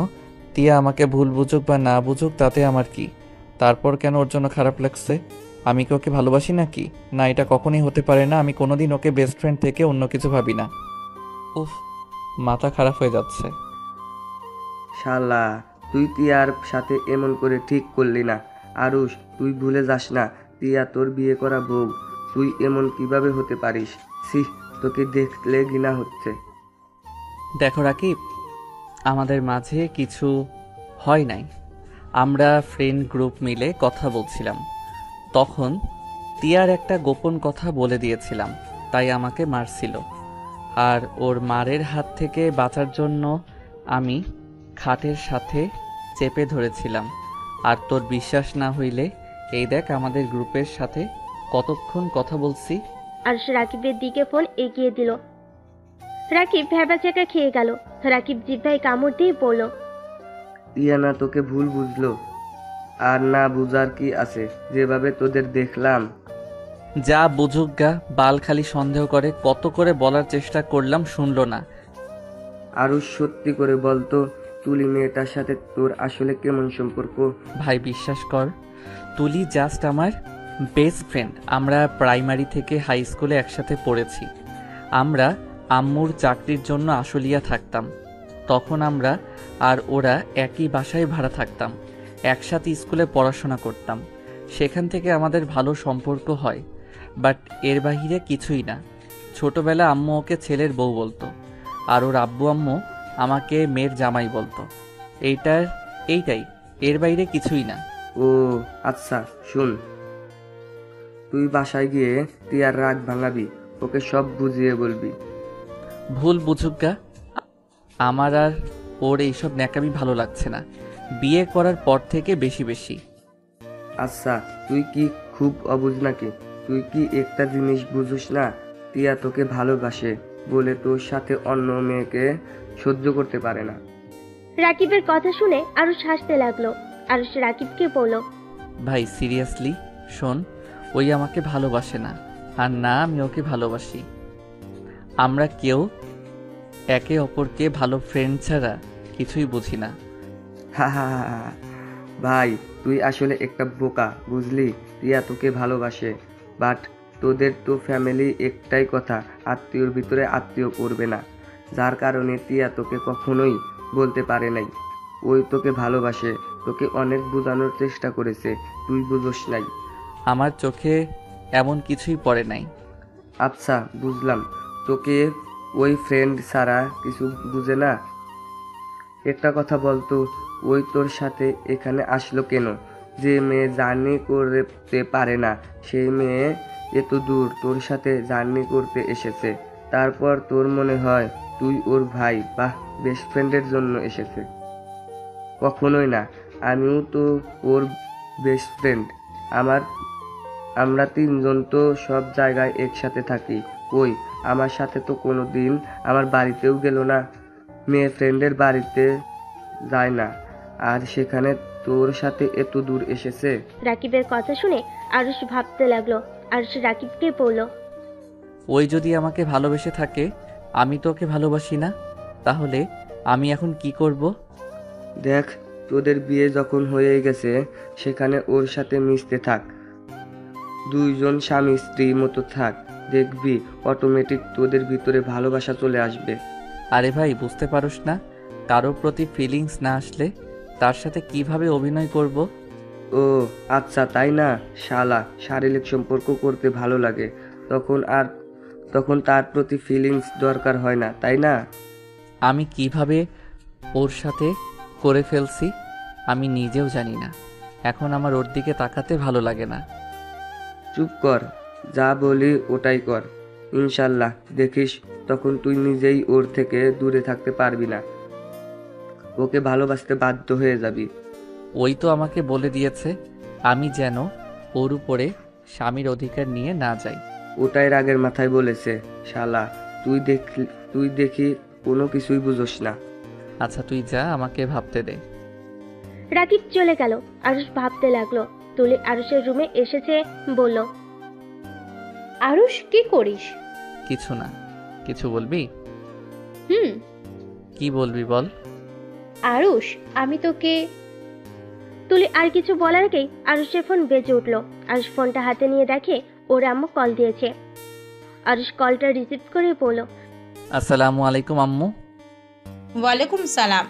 Speaker 2: তিয়া আমাকে ভুল বুঝুক বা না বুঝুক তাতে আমার কি? তারপর কেন ওর জন্য খারাপ লাগছে? আমি কি ওকে ভালোবাসি নাকি? না, এটা কখনোই হতে পারে না। আমি কোনোদিন ওকে বেস্ট ফ্রেন্ড থেকে অন্য কিছু ভাবি না। উফ, মাথা খারাপ হয়ে যাচ্ছে।
Speaker 4: শালা, তুই তিয়ার সাথে এমন করে ঠিক করলি না। আরুষ, তুই ভুলে যাস না, তিয়া তোর বিয়ে করা বউ। তুই এমন কিভাবে হতে পারিস? সি, তোকে দেখলে ঘৃণা হচ্ছে।
Speaker 2: দেখো রাকিব, আমাদের মাঝে কিছু হয় নাই। আমরা ফ্রেন্ড গ্রুপ মিলে কথা বলছিলাম, তখন তিয়ার একটা গোপন কথা বলে দিয়েছিলাম, তাই আমাকে মারছিল। আর ওর মারের হাত থেকে বাঁচার জন্য আমি খাটের সাথে চেপে ধরেছিলাম। আর তোর বিশ্বাস না হইলে এই দেখ আমাদের গ্রুপের সাথে কতক্ষণ কথা বলছি।
Speaker 3: আরুষ রাকিবের দিকে ফোন এগিয়ে দিল। রাকিব ভ্যাবাচ্যাকা খেয়ে গেল। রাকিব জিহ্বায় কামড় দিয়ে বলল,
Speaker 4: তিয়া না তোকে ভুল বুঝলো, আর না বুঝার কি আছে, যেভাবে তোদের দেখলাম।
Speaker 2: যা বুঝুক গা, বাল খালি সন্দেহ করে। কত করে বলার চেষ্টা করলাম, শুনলো না।
Speaker 4: আরুষ, সত্যি করে বলতো, তুলি মেয়েটার সাথে তোর আসলে কেমন সম্পর্ক?
Speaker 2: ভাই বিশ্বাস কর, তুলি জাস্ট আমার বেস্ট ফ্রেন্ড। আমরা প্রাইমারি থেকে হাই স্কুলে একসাথে পড়েছি। আমরা আম্মুর চাকরির জন্য আশুলিয়া থাকতাম। তখন আমরা আর ওরা একই বাসায় ভাড়া থাকতাম, একসাথে স্কুলে পড়াশোনা করতাম। সেখান থেকে আমাদের ভালো সম্পর্ক হয়, বাট এর বাহিরে কিছুই না। ছোটবেলা আম্মু ওকে ছেলের বউ বলতো, আর ওর আব্বু আম্মু আমাকে মেয়ের জামাই বলতো। এইটাই, এর বাইরে কিছুই না।
Speaker 4: ও আচ্ছা, শুন, তুই বাসায় গিয়ে তিয়ার রাগ ভাঙাবি, ওকে সব বুঝিয়ে বলবি।
Speaker 2: ভুল বুঝুক গা, আমার আর ওর এইসব ন্যাকামি ভালো লাগছে না, বিয়ে করার পর থেকে বেশি বেশি।
Speaker 4: আচ্ছা, তুই কি খুব অবুঝ নাকি? তুই কি একটা জিনিস বুঝিস না? তিয়া তোকে ভালোবাসে বলে তোর সাথে অন্য মেয়েকে সহ্য করতে পারে না।
Speaker 3: রাকিবের কথা শুনে আরুষ হাসতে লাগলো। আরুষ রাকিবকে বলল,
Speaker 2: ভাই সিরিয়াসলি শোন, ওই আমাকে ভালোবাসে না, আর না আমি ওকে ভালোবাসি। আমরা কেউ একে অপরকে ভালো ফ্রেন্ড ছাড়া কিছুই বুঝি না।
Speaker 4: হা হা হা হা। ভাই, তুই আসলে একটা বোকা, বুঝলি? টিয়া তোকে ভালোবাসে, বাট তোদের তো ফ্যামিলি একটাই কথা, আত্মীয়র ভিতরে আত্মীয় করবে না, যার কারণে টিয়া তোকে কখনোই বলতে পারে নাই। ওই তোকে ভালোবাসে, তোকে অনেক বোঝানোর চেষ্টা করেছে, তুই বুঝোস নাই।
Speaker 2: আমার চোখে এমন কিছুই পড়ে নাই।
Speaker 4: আচ্ছা বুঝলাম, তোকে ওই ফ্রেন্ড ছাড়া কিছু বুঝে না। একটা কথা বলতো, ওই তোর সাথে এখানে আসলো কেন? যে মেয়ে জার্নি করতে পারে না, সেই মেয়ে এত দূর তোর সাথে জার্নি করতে এসেছে, তারপর তোর মনে হয় তুই ওর ভাই, বাহ, বেস্ট ফ্রেন্ডের জন্য এসেছে। কখনোই না। আমিও তো ওর বেস্ট ফ্রেন্ড। আমরা তিনজন তো সব জায়গায় একসাথে থাকি। কই, আমার সাথে তো কোনো দিন আমার বাড়িতেও গেল না। মেয়ে ফ্রেন্ডের বাড়িতে যায় না, আর সেখানে তোর সাথে এত দূর এসেছে।
Speaker 3: রাকিবের কথা শুনে আরুষ ভাবতে লাগলো। আরুষ রাকিবকে বলল,
Speaker 2: ওই যদি আমাকে ভালোবেসে থাকে, আমি তো ওকে ভালোবাসি না, তাহলে আমি এখন কি করব?
Speaker 4: দেখ, তোদের বিয়ে যখন হয়ে গেছে সেখানে ওর সাথে মিশতে থাক। দুইজন স্বামী স্ত্রীর মতো থাক, দেখবি অটোমেটিক তোদের ভিতরে ভালোবাসা চলে আসবে।
Speaker 2: আরে ভাই, বুঝতে পারোস না, কারোর প্রতি ফিলিংস না আসলে তার সাথে কিভাবে অভিনয় করব?
Speaker 4: ও আচ্ছা, তাই না? শালা, শারীরিক সম্পর্ক করতে ভালো লাগে, তখন তার প্রতি ফিলিংস দরকার হয় না, তাই না?
Speaker 2: আমি কিভাবে ওর সাথে করে ফেলছি আমি নিজেও জানি না। এখন আমার ওর দিকে তাকাতে ভালো লাগে না।
Speaker 4: চুপ কর, যা বলি ওটাই কর। ইনশাল্লাহ দেখিস, তখন তুই নিজেই ওর থেকে দূরে থাকতে পারবি না, ওকে ভালোবাসতে বাধ্য হয়ে যাবি।
Speaker 2: ওই তো আমাকে বলে দিয়েছে আমি যেন ওর উপরে স্বামীর অধিকার নিয়ে না যাই।
Speaker 4: ওটাই রাগের মাথায় বলেছে। শালা, তুই দেখি কোনো কিছুই বুঝোস না।
Speaker 2: আচ্ছা তুই যা, আমাকে ভাবতে দে।
Speaker 3: রাকিব চলে গেল। আরুষ ভাবতে লাগলো। তুলি আরুষের রুমে এসেছে, বলল,
Speaker 5: আরুষ, কি করিস?
Speaker 2: কিছু না। কিছু বলবি?
Speaker 5: হুম।
Speaker 2: কি বলবি বল।
Speaker 5: আরুষ, আমি তোকে।
Speaker 3: তুলি আর কিছু বলার আগেই আরুষের ফোন বেজে উঠলো। আরুষ ফোনটা হাতে নিয়ে দেখে ওর আম্মু কল দিয়েছে। আরুষ কলটা রিসিভ করে বলল,
Speaker 2: আসসালামু আলাইকুম আম্মু।
Speaker 6: ওয়ালাইকুম সালাম।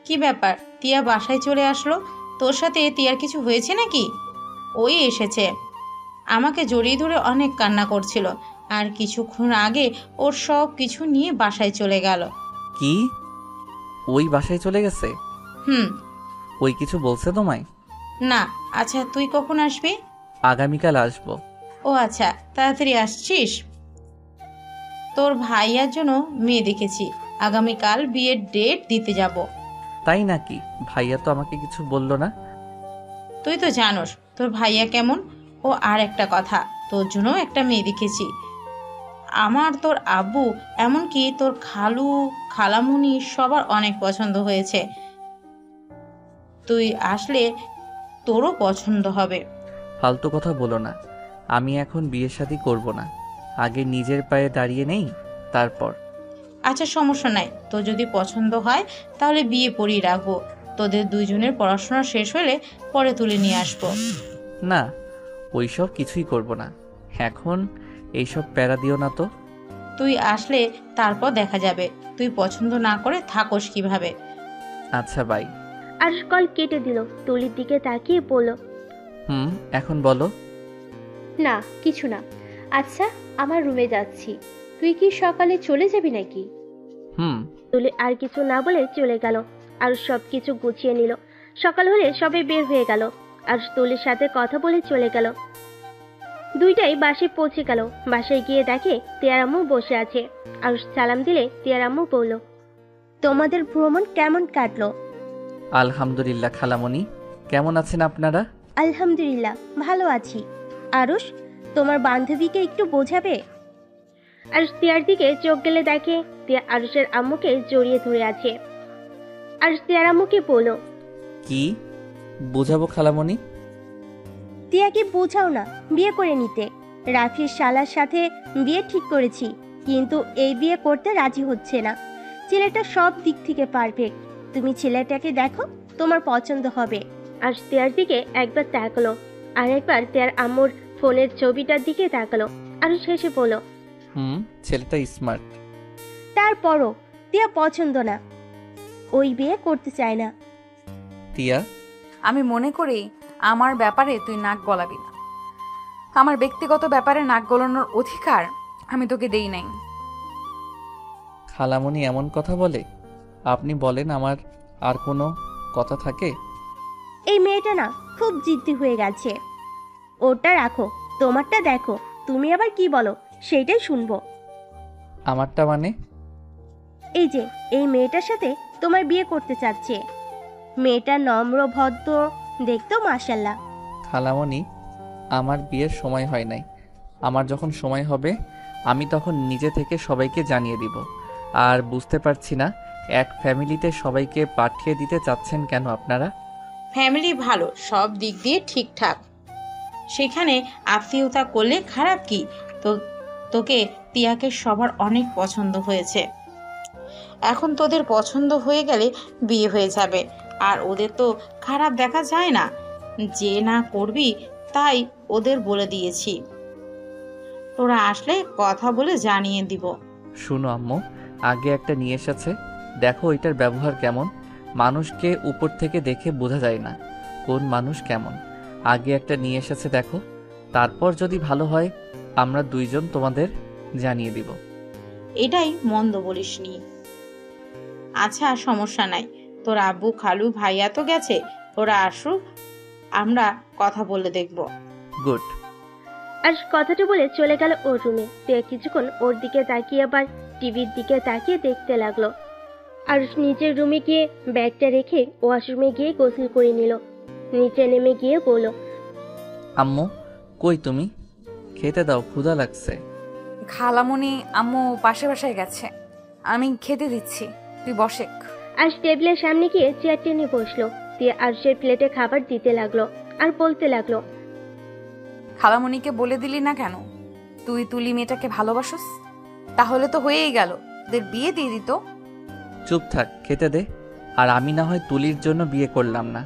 Speaker 6: কি ব্যাপার, তিয়া বাসায় চলে আসলো? তোর সাথে তিয়ার কিছু হয়েছে নাকি? ওই এসেছে, আমাকে জড়িয়ে ধরে অনেক কান্না করছিল, আর কিছুক্ষণ আগে ওর সব কিছু নিয়ে বাসায় চলে গেল।
Speaker 2: কি, ওই বাসায় চলে গেছে?
Speaker 6: হুম।
Speaker 2: ওই কিছু বলছে তোমায়?
Speaker 6: না। আচ্ছা তুই কখন আসবি?
Speaker 2: আগামীকাল আসবো।
Speaker 6: ও আচ্ছা, তাড়াতাড়ি আসছিস? তোর ভাইয়ার জন্য মেয়ে দেখেছি, আগামীকাল বিয়ের ডেট দিতে যাব।
Speaker 2: তাই নাকি? ভাইয়া তো আমাকে কিছু বললো না।
Speaker 6: তুই তো জানোস তোর ভাইয়া কেমন। ও আর একটা কথা, তোর জন্য একটা মেয়ে দেখেছি। আমার, তোর আব্বু, এমনকি তোর খালু খালামুনি সবার অনেক পছন্দ হয়েছে। তুই আসলে তোরও পছন্দ হবে।
Speaker 2: ফালতু কথা বলো না, আমি এখন বিয়ে শাদী করব না। আগে নিজের পায়ে দাঁড়িয়ে নেই, তারপর।
Speaker 6: আচ্ছা সমস্যা নাই, তোর যদি পছন্দ হয় তাহলে বিয়ে পড়িয়ে রাখবো। তোদের দুইজনের পড়াশোনা শেষ হলে পরে তুলে নিয়ে আসবো।
Speaker 2: না, ওইসব কিছুই করব না। এখন এইসব প্যারা দিও না তো।
Speaker 6: তুই আসলে তারপর দেখা যাবে তুই পছন্দ না করে থাকোস কিভাবে।
Speaker 2: আচ্ছা বাই।
Speaker 3: আরুষ কল কেটে দিল। তুলির দিকে তাকিয়ে বলল,
Speaker 2: এখন বলো।
Speaker 5: না, কিছু না। আচ্ছা, আমার রুমে যাচ্ছি, তুই কি সকালে চলে যাবি নাকি?
Speaker 3: তুলি আর কিছু না বলে চলে গেল। আরুষ সবকিছু গুছিয়ে নিল। সকাল হলে সবাই বের হয়ে গেল। আরুষ তুলির সাথে কথা বলে চলে গেল। দুইটাই বাসায় পৌঁছে গেল। বাসায় গিয়ে দেখে তিয়ার আম্মু বসে আছে। আরুষ সালাম দিলে তিয়ার আম্মু বলল, তোমাদের ভ্রমণ কেমন কাটলো?
Speaker 2: আলহামদুলিল্লাহ খালামণি, কেমন আছেন আপনারা?
Speaker 3: আলহামদুলিল্লাহ, ভালো আছি। আরুষ, তোমার বান্ধবীকে একটু বোঝাবে। আরুষ তিয়ার দিকে চোখ গেলে দেখে তিয়া আরুষের আম্মুকে জড়িয়ে ধরে আছে। আরুষ তিয়ার আম্মুকে বলল,
Speaker 2: কি বুঝাবো খালামণি?
Speaker 3: তিয়াকে বোঝাও না বিয়ে করে নিতে। রাফির শালার সাথে বিয়ে ঠিক করেছি, কিন্তু এই বিয়ে করতে রাজি হচ্ছে না। ছেলেটা সব দিক থেকে পারফেক্ট। তুমি ছেলেটাকে দেখো, তোমার পছন্দ হবে। আর তিয়ার দিকে একবার তাকালো, আর একবার তিয়ার আম্মুর ফোনের ছবিটার দিকে তাকালো। আর শেষে বলল,
Speaker 2: ছেলেটা স্মার্ট।
Speaker 3: তারপরও তিয়া পছন্দ না, ওই বিয়ে করতে চায় না।
Speaker 2: তিয়া,
Speaker 1: আমি মনে করি আমার ব্যাপারে তুই নাক গলাবি না। আমার ব্যক্তিগত ব্যাপারে নাক গলানোর অধিকার আমি তোকে দেই নাই।
Speaker 2: খালামণি এমন কথা বলে? আপনি বলেন, আমার আর কোনো কথা থাকে?
Speaker 3: এই মেয়েটা না খুব জিদ্দি হয়ে গেছে। ওটা রাখো, তোমারটা দেখো। তুমি আবার কি বলো সেটাই শুনবো।
Speaker 2: আমারটা মানে?
Speaker 3: এই যে এই মেয়েটার সাথে তোমার বিয়ে করতে চাচ্ছে। মেয়েটা নম্র ভদ্র, দেখতো মাশাল্লাহ।
Speaker 2: খালামণি, আমার বিয়ের সময় হয় নাই। আমার যখন সময় হবে আমি তখন নিজে থেকে সবাইকে জানিয়ে দিব। আর বুঝতে পারছি না, এক ফ্যামিলিতে সবাইকে পাঠিয়ে দিতে চাচ্ছেন কেন আপনারা?
Speaker 6: ফ্যামিলি ভালো, সব দিক দিয়ে ঠিকঠাক, সেখানে আত্মীয়তা করলে খারাপ কি? তো তোকে তিয়াকে সবার অনেক পছন্দ হয়েছে। এখন তোদের পছন্দ হয়ে গেলে বিয়ে হয়ে যাবে। আর ওদের তো খারাপ দেখা যায় না, যে না করবি তাই ওদের বলে দিয়েছি। তোরা আসলে কথা বলে জানিয়ে দিব।
Speaker 2: শুনো আম্মু, আগে একটা নিয়ে এসেছে, দেখো এটার ব্যবহার কেমন। মানুষকে উপর থেকে দেখে বোঝা যায় না কোন মানুষ কেমন। আগে একটা নিয়ে এসেছে দেখো, তারপর যদি ভালো হয় আমরা দুইজন তোমাদের জানিয়ে দিব।
Speaker 6: এটাই মন্দ বলিসনি। আচ্ছা, সমস্যা নাই। তোর আব্বু খালু ভাইয়া তো গেছে, ওরা আসুক, আমরা কথা বলে দেখব।
Speaker 2: গুড।
Speaker 3: আর কথাটা বলে চলে গেল ওর রুমে। তিয়া কিছুক্ষণ ওর দিকে তাকিয়ে আবার টিভির দিকে তাকিয়ে দেখতে লাগলো। আর নিজের রুমে গিয়ে ব্যাগটা রেখে ওয়াশরুমে গিয়ে গোসল করে নিল। নিচে নেমে গিয়ে বলল,
Speaker 2: আম্মু কই তুমি? খেতে দাও, ক্ষুধা লাগছে।
Speaker 1: খালামণি আম্মু পাশে বাসায় গেছে, আমি খেতে দিচ্ছি, তুই বসেক।
Speaker 3: আজ টেবিলের সামনে গিয়ে চেয়ার টেনে বসলো। তিয়া আরশের প্লেটে খাবার দিতে লাগলো আর বলতে লাগলো,
Speaker 1: খালামণিকে বলে দিলি না কেন তুই তুলি মেয়েটাকে ভালোবাসোস? তাহলে তো হয়েই গেল, তোদের বিয়ে দিয়ে দিত।
Speaker 2: চুপ থাক, খেতে দে। আর আমি না হয় তুলির জন্য বিয়ে করলাম না,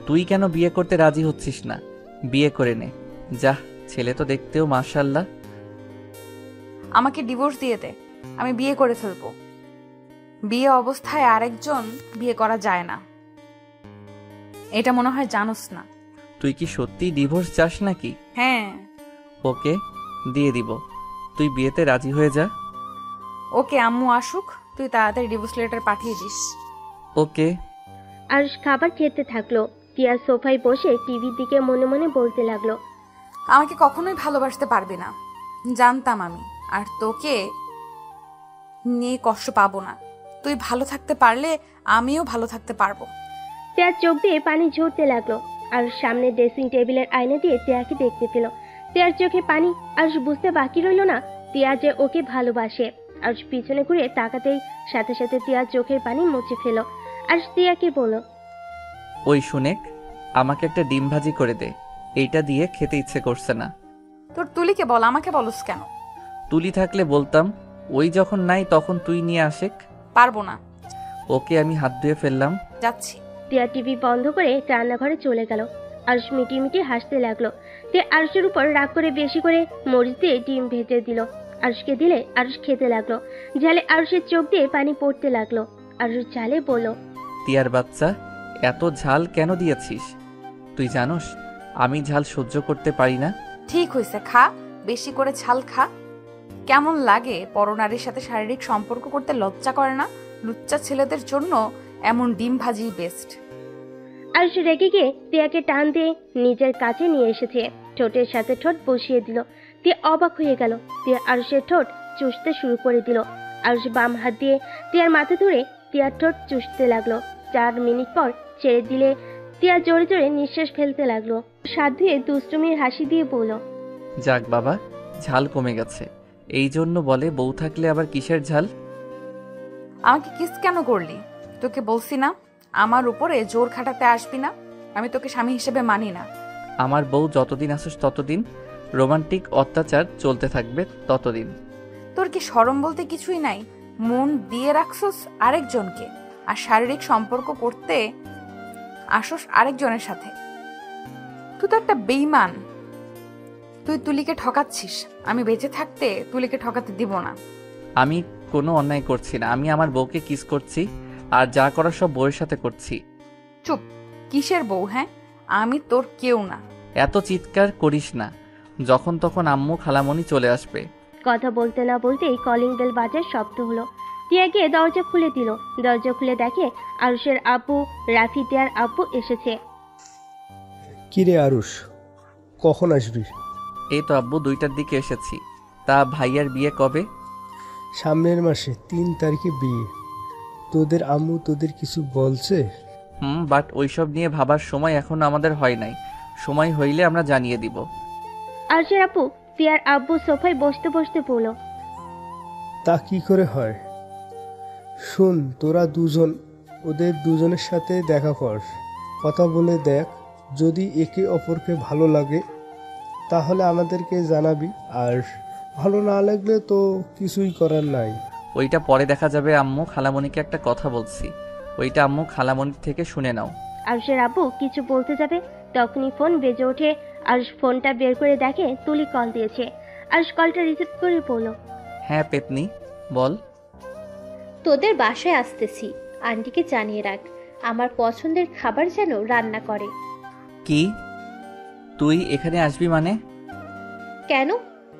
Speaker 2: তুই কেন বিয়ে করতে রাজি হচ্ছিস না? বিয়ে করে নে যা, ছেলে তো দেখতেও মাশাআল্লাহ।
Speaker 1: আমাকে ডিভোর্স দিয়ে দে, আমি বিয়ে করে ফেলবো। বিয়ে অবস্থায় আরেকজন বিয়ে করা যায় না, এটা মনে হয় জানোস না।
Speaker 2: তুই কি সত্যি ডিভোর্স চাস নাকি?
Speaker 1: হ্যাঁ।
Speaker 2: ওকে, দিয়ে দিব, তুই বিয়েতে রাজি হয়ে যা।
Speaker 1: ওকে, আম্মু আসুক, তুই তাড়াতাড়ি ডিভোর্স লেটার পাঠিয়ে দিস।
Speaker 2: ওকে।
Speaker 3: আরশ খাবার খেতে থাকলো। তিয়া সোফায় বসে টিভির দিকে মনে মনে বলতে লাগলো,
Speaker 1: আমাকে কখনোই ভালোবাসতে পারবি না, জানতাম আমি। আর তোকে নিয়ে কষ্ট পাবো না, তুই ভালো থাকতে পারলে আমিও ভালো থাকতে পারবো।
Speaker 3: তিয়ার চোখ দিয়ে পানি ঝরতে লাগলো। আর সামনে ড্রেসিং টেবিলের আয়না দিয়ে তিয়াকে দেখতে পেল। তিয়ার চোখে পানি। আর বুঝতে বাকি রইল না তিয়া যে ওকে ভালোবাসে। আর পিছনে ঘুরে তাকাতেই সাথে সাথে তিয়ার চোখের পানি মুছে ফেল। আর তিয়াকে বলল,
Speaker 2: ওই শুনেক, আমাকে একটা ডিম ভাজি করে দে, এইটা দিয়ে খেতে ইচ্ছে করছে না।
Speaker 1: তোর তুলিকে বল, আমাকে বলস কেন?
Speaker 2: তুলি থাকলে বলতাম, ওই যখন নাই তখন তুই নিয়ে আসেক।
Speaker 1: পারবো না।
Speaker 2: ওকে, আমি হাত ধুয়ে ফেললাম,
Speaker 1: যাচ্ছি।
Speaker 3: তিয়া টিভি বন্ধ করে রান্নাঘরে চলে গেল। আরশ মিটি মিটি হাসতে লাগলো। তিয়া আরশের উপর রাগ করে বেশি করে মরিচ দিয়ে ডিম ভেজে দিল। আরশকে দিলে আরশ খেতে লাগলো। ঝালে আরশের চোখ দিয়ে পানি পড়তে লাগলো। আরশ ঝালে বলল,
Speaker 2: তিয়ার বাচ্চা, এত ঝাল কেন দিয়েছিস? তুই জানোস আমি ঝাল সহ্য করতে পারি না।
Speaker 1: ঠিক হয়েছে, খা, বেশি করে ঝাল খা। কেমন লাগে পরনারীর সাথে শারীরিক সম্পর্ক করতে লজ্জা করে না? লুচ্চা ছেলেদের জন্য এমন ডিম ভাজি বেস্ট।
Speaker 3: আরশ রেগে গিয়ে তিয়াকে টান দিয়ে নিজের কাছে নিয়ে এসেছে। ঠোঁটের সাথে ঠোঁট বসিয়ে দিল। তিয়া অবাক হয়ে গেল। তিয়া আরশের ঠোঁট চুষতে শুরু করে দিল। আরশ বাম হাত দিয়ে তিয়ার মাথা ধরে তিয়ার ঠোঁট চুষতে লাগলো। 4 মিনিট পর ছেড়ে দিলে তিয়া জোরে জোরে নিঃশ্বাস ফেলতে লাগলো। সাধ ধুয়ে দুষ্টুমির হাসি দিয়ে বলল,
Speaker 2: যাক বাবা, ঝাল কমে গেছে। এই জন্য বলে বউ থাকলে আবার কিসের ঝাল।
Speaker 1: আমাকে কিস কেন করলি? তোকে বলছি না আমার উপরে জোর খাটাতে আসবি না, আমি তোকে স্বামী হিসেবে মানি না।
Speaker 2: আমার বউ যতদিন আসুস ততদিন রোমান্টিক অত্যাচার চলতে থাকবে ততদিন।
Speaker 1: তোর কি শরম বলতে কিছুই নাই? মন দিয়ে রাখছস আরেকজনকে, আর শারীরিক সম্পর্ক করতে আসস আরেকজনের সাথে। তুই তো একটা বেঈমান। তুই তুলিকে ঠকাচ্ছিস, আমি বেঁচে থাকতে তুলিকে ঠকাতে দিব না।
Speaker 2: আমি কোনো অন্যায় করছি না, আমি আমার বউকে কিস করছি, আর যা করার সব বউয়ের সাথে করছি।
Speaker 1: চুপ, কিসের বউ? হ্যাঁ, আমি তোর কেউ না।
Speaker 2: এত চিৎকার করিস না, যখন তখন আম্মু খালামণি চলে আসবে।
Speaker 3: কথা বলতে না বলতেই কলিং বেল বাজার শব্দ হলো। টিয়া গিয়ে দরজা খুলে দিল। দরজা খুলে দেখে আরুষের আব্বু রাফি টিয়ার আব্বু এসেছে।
Speaker 7: কিরে আরুষ, কখন আসবি?
Speaker 2: এই তো আব্বু 2টার দিকে এসেছি। তা ভাইয়ার বিয়ে কবে?
Speaker 7: সামনের মাসে 3 তারিখে বিয়ে। তোদের আম্মু তোদের কিছু বলছে?
Speaker 2: বাট ওইসব নিয়ে ভাবার সময় এখন আমাদের হয় নাই। সময় হইলে আমরা জানিয়ে দিব।
Speaker 3: আরশের আপু তিয়ার আব্বু সোফায় বসতে বসতে বলল,
Speaker 7: তা কি করে হয়? শোন, তোরা দুজন ওদের দুজনের সাথে দেখা কর, কথা বলে দেখ। যদি একে অপরকে ভালো লাগে তাহলে আমাদেরকে জানাবি, আর ভালো না লাগলে তো কিছুই করার নাই।
Speaker 2: ওইটা পরে দেখা যাবে আম্মু। খালামণিকে একটা কথা বলছি, ওইটা আম্মু খালামণির থেকে শুনে নাও।
Speaker 3: আরশের আব্বু কিছু বলতে যাবে তখনই ফোন বেজে ওঠে। আরশ ফোনটা বের করে দেখে তুলি কল দিয়েছে। আরশ কলটা রিসিভ করে বলল,
Speaker 2: হ্যাঁ পেতনি, বল।
Speaker 5: তোদের বাসায় আসতেছি, আন্টিকে জানিয়ে রাখ আমার পছন্দের খাবার যেন রান্না করে।
Speaker 2: কি, তুই এখানে আসবি মানে?
Speaker 5: কেন,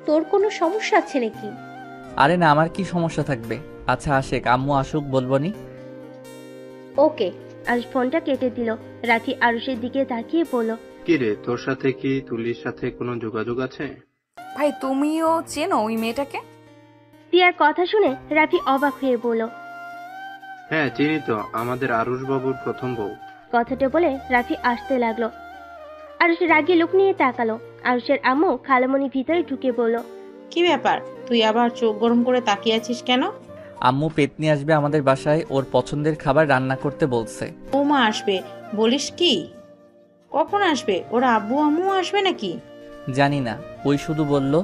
Speaker 5: তোর কোনো সমস্যা আছে নাকি?
Speaker 2: আরে না, আমার কি সমস্যা থাকবে? আচ্ছা আশেক, আম্মু আসুক বলবনি।
Speaker 5: ওকে।
Speaker 3: আরশ ফোনটা কেটে দিল। রাফি আরশের দিকে তাকিয়ে বলল,
Speaker 8: কি রে, তোর সাথে কি তুলির সাথে কোনো যোগাযোগ আছে?
Speaker 1: ভাই তুমিও চেনো ওই মেয়েটাকে?
Speaker 3: তিয়ার কথা শুনে রাফি অবাক হয়ে বলল,
Speaker 8: হ্যাঁ চিনি তো, আমাদের আরুষ বাবুর প্রথম বউ।
Speaker 3: কথাটা বলে রাফি আসতে লাগলো। আরশ রাগে লোক নিয়ে তাকালো। আরশের আম্মু খালামণি ভিতরে ঢুকে বলল,
Speaker 6: কি ব্যাপার, তুই আবার চোখ গরম করে তাকিয়ে আছিস কেন?
Speaker 2: আম্মু পেতনি আসবে আমাদের বাসায়, ওর পছন্দের খাবার রান্না করতে বলছে।
Speaker 6: ও মা আসবে বলিস কি? কখন আসবে? ওরা আব্বু আম্মু আসবে নাকি?
Speaker 2: জানি না, ওই শুধু বলল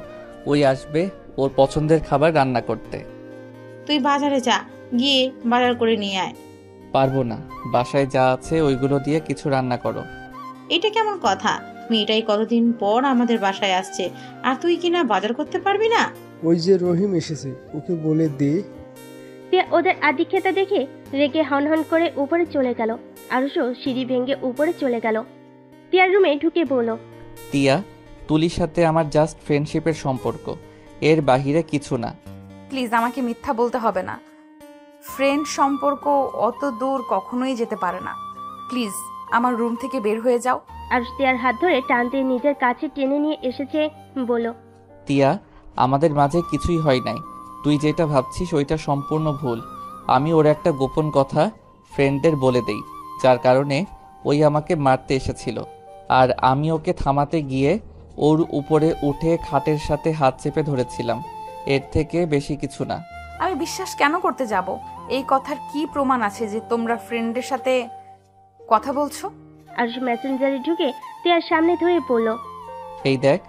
Speaker 2: ওই আসবে ওর পছন্দের খাবার রান্না করতে।
Speaker 6: তুই বাজারে যা, গিয়ে বাজার করে নিয়ে আয়।
Speaker 2: পারবো না, বাসায় যা আছে ওইগুলো দিয়ে কিছু রান্না করো।
Speaker 6: এটা কেমন কথা? মেয়েটাই কতদিন পর আমাদের বাসায় আসছে, আর তুই কিনা বাজার করতে পারবি না?
Speaker 7: ওই যে রহিম এসেছে, ওকে বলে দে।
Speaker 3: তিয়া ওদের আদিক্ষেতা দেখে রেগে হনহন করে উপরে চলে গেল। আরশও সিঁড়ি ভেঙে উপরে চলে গেল। তিয়ার রুমে ঢুকে বলল,
Speaker 2: তিয়া, তুলির সাথে আমার জাস্ট ফ্রেন্ডশিপের সম্পর্ক, এর বাহিরে কিছু না।
Speaker 1: প্লিজ আমাকে মিথ্যা বলতে হবে না। ফ্রেন্ড সম্পর্ক অত দূর কখনোই যেতে পারে না। প্লিজ আমার রুম থেকে বের হয়ে যাও।
Speaker 3: আরশ তিয়ার হাত ধরে টানতে নিজের কাছে টেনে নিয়ে এসেছে। বলল,
Speaker 2: তিয়া, আমাদের মাঝে কিছুই হয় নাই। তুই যেটা ভাবছিস ওইটা সম্পূর্ণ ভুল। আমি ওর একটা গোপন কথা ফ্রেন্ডদের বলে দেই, যার কারণে ওই আমাকে মারতে এসেছিল, আর আমি ওকে থামাতে গিয়ে ওর উপরে উঠে খাটের সাথে হাত চেপে ধরেছিলাম। এর থেকে বেশি কিছু না।
Speaker 1: আমি বিশ্বাস কেন করতে যাব? এই কথার কি প্রমাণ আছে যে তোমরা ফ্রেন্ডের সাথে কথা বলছো?
Speaker 3: আরশ মেসেঞ্জারে ঢুকে তিয়ার সামনে ধরে বলল।
Speaker 2: এই দেখ।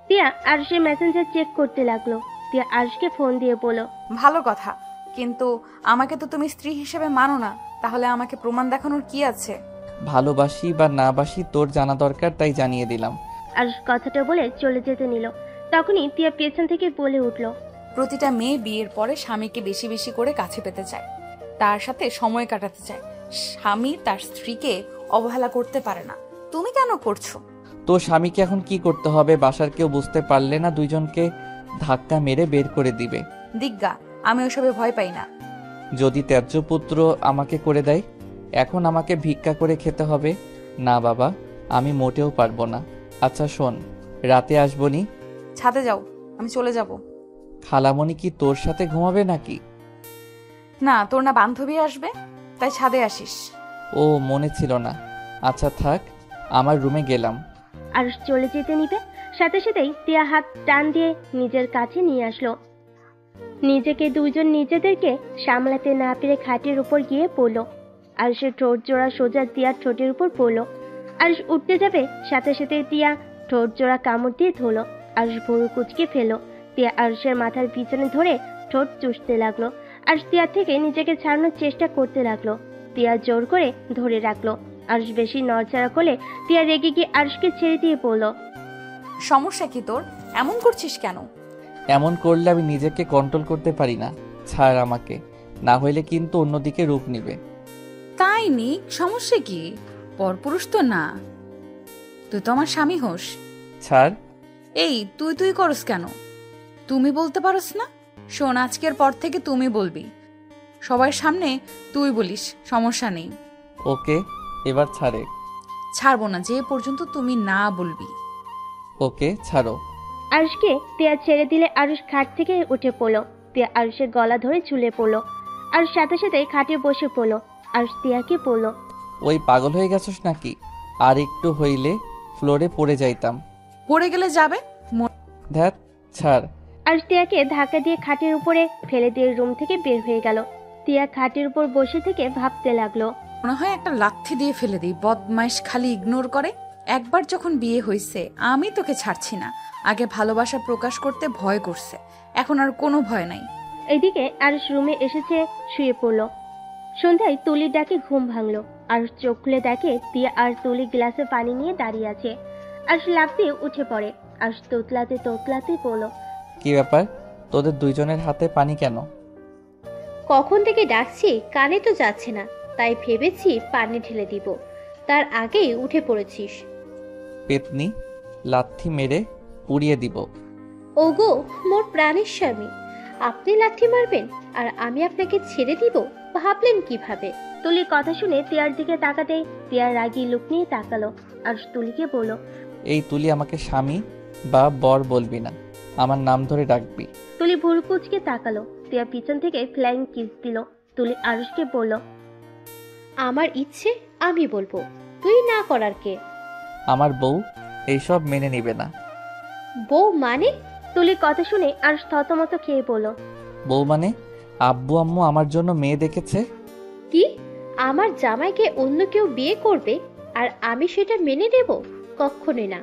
Speaker 3: তিয়া আরশের মেসেঞ্জার চেক করতে লাগলো। তিয়া আরশকে ফোন দিয়ে বলল,
Speaker 1: ভালো কথা, কিন্তু আমাকে তো তুমি স্ত্রী হিসেবে মানো না, তাহলে আমাকে প্রমাণ দেখানোর কি আছে?
Speaker 2: ভালোবাসি বা না বাসি তোর জানা দরকার, তাই জানিয়ে দিলাম।
Speaker 3: আরশ কথাটা বলে চলে যেতে নিল। তখনই তিয়া পেছন থেকে বলে উঠল,
Speaker 1: প্রতিটা মেয়ে বিয়ের পরে স্বামীকে বেশি বেশি করে কাছে পেতে চায়, তার সাথে সময় কাটাতে চায়। স্বামী তার স্ত্রীকে অবহেলা করতে পারে না। তুমি কেন করছো?
Speaker 2: তো স্বামীকে এখন কি করতে হবে? বাসার কেউ বুঝতে পারলে না দুইজনকে ধাক্কা মেরে বের করে দিবে।
Speaker 1: দিগ্গা, আমি ওসবে ভয় পাই না।
Speaker 2: যদি ত্যায্য পুত্র আমাকে করে দেয়, এখন আমাকে ভিক্ষা করে খেতে হবে? না বাবা, আমি মোটেও পারবো না। আচ্ছা শোন, রাতে আসবনি।
Speaker 1: ছাদে যাও, আমি চলে যাব।
Speaker 2: খালামণি কি তোর সাথে ঘুমাবে নাকি?
Speaker 1: না, তোর না বান্ধবী আসবে, তাই ছাদে আসিস।
Speaker 2: ও, মনে ছিল না। আচ্ছা থাক, আমার রুমে গেলাম।
Speaker 3: আরশ চলে যেতে নিবে, সাথে সাথেই তিয়া হাত টান দিয়ে নিজের কাছে নিয়ে আসলো। নিজেকে দুইজন নিজেদেরকে সামলাতে না পেরে খাটের উপর গিয়ে পড়ল। আরশের ঠোঁট জোড়া সোজা তিয়ার ঠোঁটের উপর পড়ল। আরশ উঠতে যাবে, সাথে সাথে তিয়া ঠোঁট জোড়া কামড় দিয়ে ধরল। আরশ ভুরু কুচকে ফেলো। তিয়া আরশের মাথার পিছনে ধরে ঠোঁট চুষতে লাগলো। আরশ তিয়ার থেকে নিজেকে ছাড়ানোর চেষ্টা করতে লাগলো। তিয়া জোর করে ধরে রাখলো। আরশ বেশি নড়চড়া করলে তিয়া রেগে গিয়ে আরশকে ছেড়ে দিয়ে বলল,
Speaker 1: সমস্যা কি তোর? এমন করছিস কেন?
Speaker 2: এমন করলে আমি নিজেকে কন্ট্রোল করতে পারি না। ছাড় আমাকে, না হইলে কিন্তু অন্যদিকে রূপ নিবে।
Speaker 1: তাই নি, সমস্যা কি? পরপুরুষ তো না, তুই তো আমার স্বামী হোস।
Speaker 2: ছাড়।
Speaker 1: এই তুই তুই করস কেন? তুমি বলতে পারস না? শোন, আজকের পর থেকে তুমি বলবি, সবার সামনে তুই বলিস, সমস্যা নেই।
Speaker 2: ওকে, এবার ছাড়ে।
Speaker 1: ছাড়বো না যে পর্যন্ত তুমি না বলবি।
Speaker 2: ওকে, ছাড়ো।
Speaker 3: আরশকে তিয়া ছেড়ে দিলে আরশ খাট থেকে উঠে পড়লো। তিয়া আরশের গলা ধরে ঝুলে পড়লো। আর সাথে সাথে খাটে বসে পড়লো। আরশ তিয়াকে বলল,
Speaker 2: ওই পাগল হয়ে গেছস নাকি? আর একটু হইলে ফ্লোরে পড়ে যাইতাম।
Speaker 1: পড়ে গেলে যাবে।
Speaker 2: ধ্যাত, ছাড়।
Speaker 3: আরুষ তিয়াকে ধাক্কা দিয়ে খাটের উপরে ফেলে দিয়ে রুম থেকে বের হয়ে গেল। তিয়া খাটের উপর বসে থেকে ভাবতে লাগলো।
Speaker 1: মনে হয় একটা লাথি দিয়ে ফেলে দিই, বদমাইশ খালি ইগনোর করে। একবার যখন বিয়ে হয়েছে আমি তোকে ছাড়ছি না। আগে ভালোবাসা প্রকাশ করতে ভয় করছে, এখন আর কোনো ভয় নাই।
Speaker 3: এদিকে আরুষ রুমে এসেছে, শুয়ে পড়লো। সন্ধ্যায় তুলির ডাকে ঘুম ভাঙলো। আরুষ চোখ খুলে দেখে তিয়া আর তুলি গ্লাসে পানি নিয়ে দাঁড়িয়ে আছে। আরুষ লাফ দিয়ে উঠে পড়ে। আরুষ তোতলাতে তোতলাতে পড়লো।
Speaker 2: কি ব্যাপার, তোদের দুইজনের হাতে পানি কেন?
Speaker 5: কখন থেকে ডাকছি, কানে তো যাচ্ছে না, তাই ভেবেছি পানি ঢেলে দিব, তার আগেই উঠে পড়েছিস।
Speaker 2: পেতনি, লাথি মেরে পুড়িয়ে দিব।
Speaker 5: ওগো মোর প্রাণের স্বামী, আপনি লাথি মারবেন আর আমি আপনাকে ছেড়ে দিব, ভাবলেন কিভাবে?
Speaker 3: তুলির কথা শুনে তিয়ার দিকে তাকাতেই তিয়া রাগী লুক নিয়ে তাকালো। আরুষ তুলিকে বলল,
Speaker 2: এই তুলি আমাকে স্বামী বা বর বলবি না, আমার নাম ধরে ডাকবি।
Speaker 3: তুলি ভুরু কুচকে তাকালো। তিয়া পিছন থেকে ফ্লাইং কিস দিল। তুলি আরুষকে বলল,
Speaker 5: আমার ইচ্ছে আমি বলবো, তুই না করার কে?
Speaker 2: আমার বউ এইসব মেনে নিবে না।
Speaker 5: বউ মানে?
Speaker 3: তুলির কথা শুনে আরুষ থতমত খেয়ে বলল,
Speaker 2: বউ মানে আব্বু আম্মু আমার জন্য মেয়ে দেখেছে।
Speaker 5: কি? আমার জামাইকে অন্য কেউ বিয়ে করবে আর আমি সেটা মেনে নেব? কখনোই না।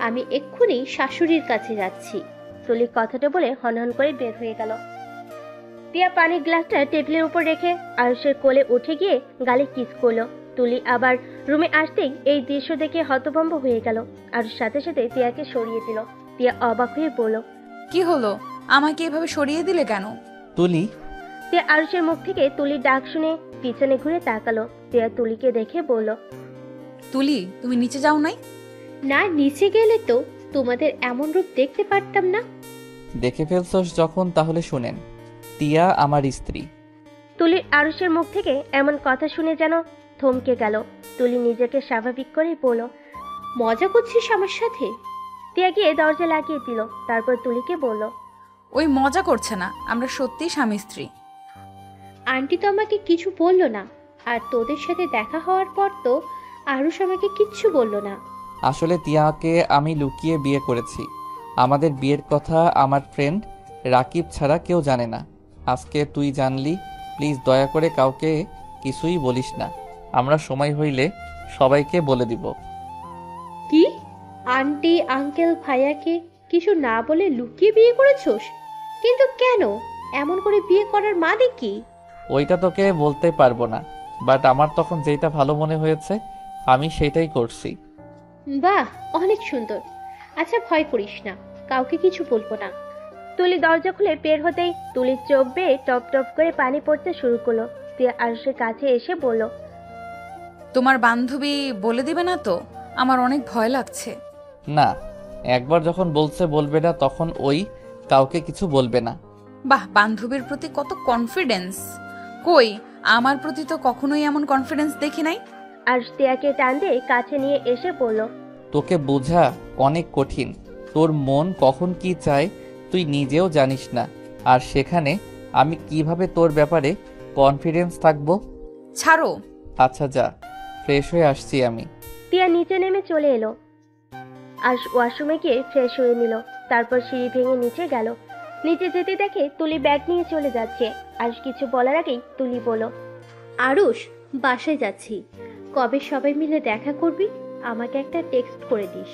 Speaker 5: আমি এক্ষুনি শাশুড়ির কাছে যাচ্ছি।
Speaker 3: তুলি কথাটা বলে হনহন করে বের হয়ে গেল। তিয়া পানির গ্লাসটা টেবিলের উপর রেখে আরুষের কোলে উঠে গিয়ে গালে কিস করলো। তুলি আবার রুমে আসতেই এই দৃশ্য দেখে হতভম্ব হয়ে গেল। আরুষ সাথে সাথে তিয়াকে সরিয়ে দিল। তিয়া অবাক হয়ে বলল,
Speaker 1: কি হলো, আমাকে এভাবে সরিয়ে দিলে কেন?
Speaker 2: তুলি,
Speaker 3: তিয়া আরুষের মুখ থেকে তুলির ডাক শুনে পিছনে ঘুরে তাকালো। তিয়া তুলিকে দেখে বলল,
Speaker 1: তুলি, তুমি নিচে যাও নাই?
Speaker 5: না, নিচে গেলে তো তোমাদের এমন রূপ দেখতে পারতাম না।
Speaker 2: দেখে ফেলছস যখন তাহলে শুনেন, টিয়া আমার স্ত্রী।
Speaker 3: তুলির আরুষের মুখ থেকে এমন কথা শুনে যেন থমকে গেল। তুলি নিজেকে স্বাভাবিক করে বলল,
Speaker 5: মজা করছিস আমার সাথে?
Speaker 3: তিয়া গিয়ে দরজা লাগিয়ে দিল। তারপর তুলিকে বলল,
Speaker 1: ওই মজা করছে না, আমরা সত্যি স্বামী স্ত্রী।
Speaker 5: আন্টি তো আমাকে কিছু বললো না, আর তোদের সাথে দেখা হওয়ার পর তো আরুষ আমাকে কিচ্ছু বললো না।
Speaker 2: আসলে টিয়াকে আমি লুকিয়ে বিয়ে করেছি। আমাদের বিয়ের কথা আমার ফ্রেন্ড রাকিব ছাড়া কেউ জানে না। আজকে তুই জানলি, প্লিজ দয়া করে কাউকে কিছুই বলিস না। আমরা সময় হইলে সবাইকে বলে দিব।
Speaker 5: কি? আন্টি আঙ্কেল ভাইয়াকে কিছু না বলে লুকিয়ে বিয়ে করেছোস? কিন্তু কেন? এমন করে বিয়ে করার মানে কি?
Speaker 2: ওইটা তোকে বলতে পারবো না, বাট আমার তখন যেটা ভালো মনে হয়েছে আমি সেটাই করছি।
Speaker 5: বাহ, অনেক সুন্দর। আচ্ছা ভয় করিস না, কাউকে কিছু বলবো না।
Speaker 3: তুলি দরজা খুলে বের হতেই তুলির চোখ বেয়ে টপ টপ করে পানি পড়তে শুরু করলো। তিয়া আরুষের কাছে এসে বলল,
Speaker 1: তোমার বান্ধবী বলে দিবে না তো? আমার অনেক ভয় লাগছে।
Speaker 2: না, একবার যখন বলছে বলবে না, তখন ওই কাউকে কিছু বলবে না।
Speaker 1: বাহ, বান্ধবীর প্রতি কত কনফিডেন্স! কই, আমার প্রতি তো কখনোই এমন কনফিডেন্স দেখি নাই।
Speaker 3: আরুষ তিয়াকে টান দিয়ে কাছে নিয়ে এসে বলল,
Speaker 2: তোকে বোঝা অনেক কঠিন। তোর মন কখন কি চায় তুই নিজেও জানিস না, আর সেখানে আমি কিভাবে তোর ব্যাপারে কনফিডেন্স থাকবো?
Speaker 1: ছাড়ো।
Speaker 2: আচ্ছা যা, ফ্রেশ হয়ে আসছি আমি।
Speaker 3: তিয়া নিচে নেমে চলে এলো। আরুষ ওয়াশরুমে গিয়ে ফ্রেশ হয়ে নিল। তারপর সিঁড়ি ভেঙে নিচে গেল। নিচে যেতে দেখে তুলি ব্যাগ নিয়ে চলে যাচ্ছে। আরুষ কিছু বলার আগেই তুলি বলল,
Speaker 5: আরুষ, বাসায় যাচ্ছি। কবে সবাই মিলে দেখা করবি? আমাকে একটা টেক্সট করে দিস।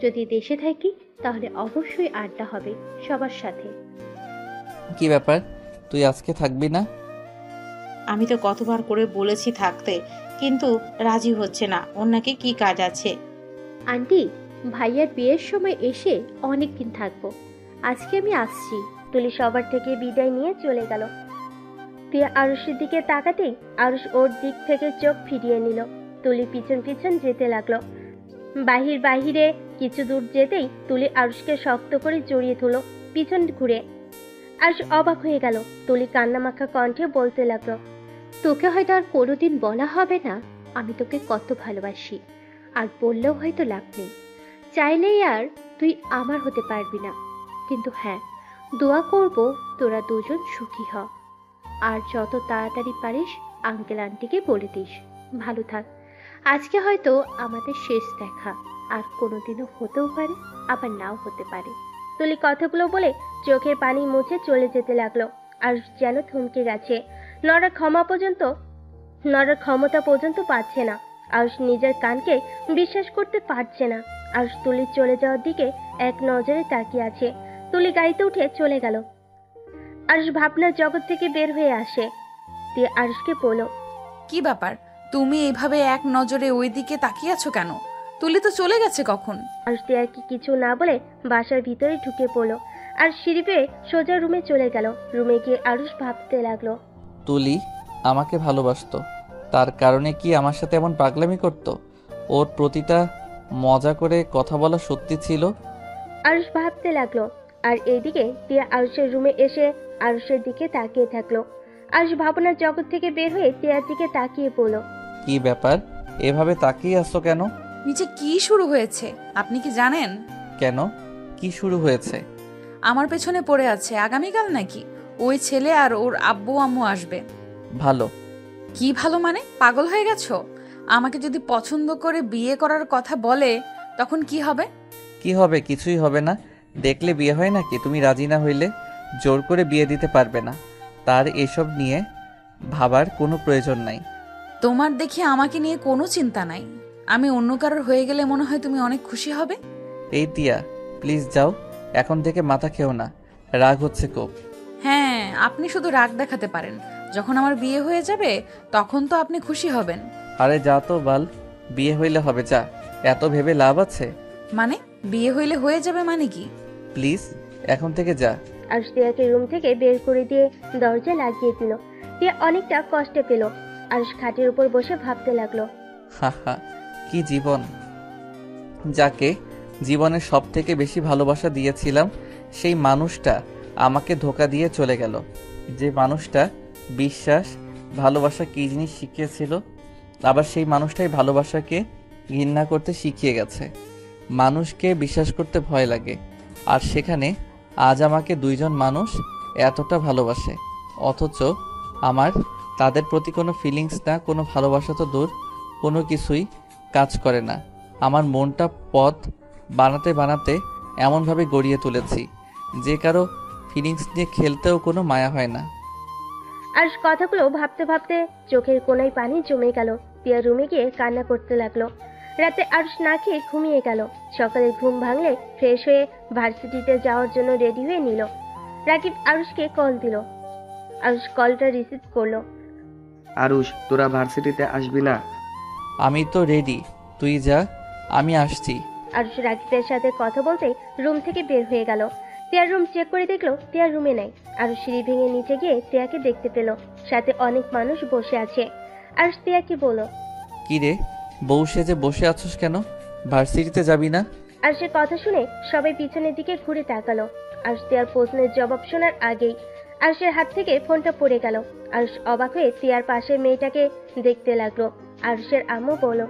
Speaker 5: যদি দেশে থাকি তাহলে অবশ্যই আড্ডা হবে সবার সাথে।
Speaker 2: কি ব্যাপার, তুই আজকে থাকবি না?
Speaker 6: আমি তো কতবার করে বলেছি থাকতে, কিন্তু রাজি হচ্ছে না। ওর নাকি কি কাজ আছে।
Speaker 5: আন্টি, ভাইয়ার বিয়ের সময় এসে অনেকদিন থাকবো। আজকে আমি আসছি।
Speaker 3: তুলি সবার থেকে বিদায় নিয়ে চলে গেল। তিয়া আরুষের দিকে তাকাতেই আরুষ ওর দিক থেকে চোখ ফিরিয়ে নিল। তুলি পিছন পিছন যেতে লাগলো। বাহিরে কিছু দূর যেতেই তুলি আরুষকে শক্ত করে জড়িয়ে ধরল পিছন ঘুরে। আরুষ অবাক হয়ে গেল। তুলি কান্নামাখা কণ্ঠে বলতে লাগলো,
Speaker 5: তোকে হয়তো আর কোনোদিন বলা হবে না আমি তোকে কত ভালোবাসি, আর বললেও হয়তো লাভ নেই। চাইলেই আর তুই আমার হতে পারবি না, কিন্তু হ্যাঁ, দোয়া করব তোরা দুজন সুখী হ। আর যত তাড়াতাড়ি পারিস আঙ্কেল আন্টিকে বলে দিস। ভালো থাক। আজকে হয়তো আমাদের শেষ দেখা, আর কোনোদিনও হতেও পারে, আবার নাও হতে পারে। তুলি কথাগুলো বলে চোখের পানি মুছে চলে যেতে লাগলো। আর যেন থমকে গেছে, নড়ার ক্ষমতা পর্যন্ত পাচ্ছে না। আর নিজের কানকে বিশ্বাস করতে পারছে না। আর তুলির চলে যাওয়ার দিকে এক নজরে তাকিয়ে আছে। তুলি গাড়িতে উঠে চলে গেল। আরুষ ভাবনার জগৎ থেকে বের হয়ে আসে। দিয়ে আরুষকে বলল,
Speaker 1: কি ব্যাপার, তুমি এইভাবে এক নজরে ওই দিকে তাকিয়ে আছো কেন? তুলি তো চলে গেছে কখন।
Speaker 3: আরুষ তিয়াকে কিছু না বলে বাসার ভিতরে ঢুকে পড়লো। আর সিঁড়ি পেয়ে সোজা রুমে চলে গেল। রুমে গিয়ে আরুষ ভাবতে লাগলো,
Speaker 2: তুলি আমাকে ভালোবাসতো, তার কারণে কি আমার সাথে এমন পাগলামি করতো? ওর প্রতিটা মজা করে কথা বলা সত্যি ছিল?
Speaker 3: আরুষ ভাবতে লাগলো। আর এইদিকে তিয়া আরুষের রুমে এসে আরুষের দিকে তাকিয়ে থাকলো। আরুষ ভাবনার জগৎ থেকে বের হয়ে তিয়ার দিকে তাকিয়ে পড়ল।
Speaker 2: কি ব্যাপার, এভাবে তাকিয়ে আসছো কেন?
Speaker 1: নিচে কি শুরু হয়েছে আপনি কি জানেন?
Speaker 2: কেন, কি শুরু হয়েছে?
Speaker 1: আমার পেছনে পড়ে আছে আগামীকাল নাকি ওই ছেলে আর ওর আব্বু আম্মু আসবে।
Speaker 2: ভালো।
Speaker 1: কি ভালো মানে, পাগল হয়ে গেছো? আমাকে যদি পছন্দ করে বিয়ে করার কথা বলে তখন কি হবে?
Speaker 2: কি হবে? কিছুই হবে না। দেখলে বিয়ে হয় নাকি? তুমি রাজি না হইলে জোর করে বিয়ে দিতে পারবে না। তার এসব নিয়ে ভাবার কোনো প্রয়োজন নাই।
Speaker 1: তোমার দেখি আমাকে নিয়ে কোনো চিন্তা নাই। আমি অন্য কারোর হয়ে গেলে মনে হয় তুমি অনেক খুশি হবে।
Speaker 2: এই তিয়া, প্লিজ যাও, এখন থেকে মাথা খেও না, রাগ হচ্ছে খুব।
Speaker 1: হ্যাঁ, আপনি শুধু রাগ দেখাতে পারেন, যখন আমার বিয়ে হয়ে যাবে তখন তো আপনি খুশি হবেন।
Speaker 2: আরে যা তো বাল, বিয়ে হইলে হবে, যা, এত ভেবে লাভ আছে?
Speaker 1: মানে বিয়ে হইলে হয়ে যাবে মানে কি?
Speaker 2: প্লিজ এখন থেকে যা।
Speaker 3: আরুষ তিয়াকে রুম থেকে বের করে দিয়ে দরজা লাগিয়ে দিল। তিয়া অনেকটা কষ্টে পেল। আরুষ খাটের উপর বসে ভাবতে লাগলো,
Speaker 2: হাহা, কি জীবন! যাকে জীবনের সব থেকে বেশি ভালোবাসা দিয়েছিলাম সেই মানুষটা আমাকে ধোঁকা দিয়ে চলে গেল। যে মানুষটা বিশ্বাস ভালোবাসা কী জিনিস শিখিয়েছিল, আবার সেই মানুষটাই ভালোবাসাকে ঘৃণা করতে শিখিয়ে গেছে। মানুষকে বিশ্বাস করতে ভয় লাগে, আর সেখানে আজ আমাকে দুইজন মানুষ এতটা ভালোবাসে, অথচ আমার তাদের প্রতি কোনো ফিলিংস না, কোনো ভালোবাসা তো দূর, কোনো কিছুই কাজ করে না। আমার মনটা পথ বানাতে বানাতে এমনভাবে গড়িয়ে তুলেছি যে কারো ফিলিংস নিয়ে খেলতেও কোনো মায়া হয় না।
Speaker 3: আরুষ কথাগুলো ভাবতে ভাবতে চোখের কোনায় পানি জমে গেল। তিয়া রুমে গিয়ে কান্না করতে লাগলো। রাতে আরুষ না খেয়ে ঘুমিয়ে গেল। সকালে ঘুম ভাঙলে ফ্রেশ হয়ে ভার্সিটিতে যাওয়ার জন্য রেডি হয়ে নিল। রাকিব আরুষকে কল দিল। আরুষ কলটা রিসিভ করলো।
Speaker 4: আরুষ, তোরা ভার্সিটিতে আসবি না?
Speaker 2: আমি তো রেডি, তুই যা, আমি আসছি।
Speaker 3: আরুষ রাকিবের সাথে কথা বলতে রুম থেকে বের হয়ে গেল। তিয়ার রুম চেক করে দেখলো তিয়ার রুমে নাই। আরুষ সিঁড়ি ভেঙে নিচে গিয়ে তিয়াকে দেখতে পেল, সাথে অনেক মানুষ বসে আছে। আরুষ তিয়াকে বলল,
Speaker 2: কি রে, বউ সেজে বসে আছোস কেন? ভার্সিটিতে যাবি না?
Speaker 3: আরুষের কথা শুনে সবাই পিছনের দিকে ঘুরে তাকালো। আরুষ তিয়ার প্রশ্নের জবাব শোনার আগেই আরুষের হাত থেকে ফোনটা পড়ে গেল। আরুষ অবাক হয়ে তিয়ার পাশের মেয়েটাকে দেখতে লাগলো। আরুষের আম্মু বলল,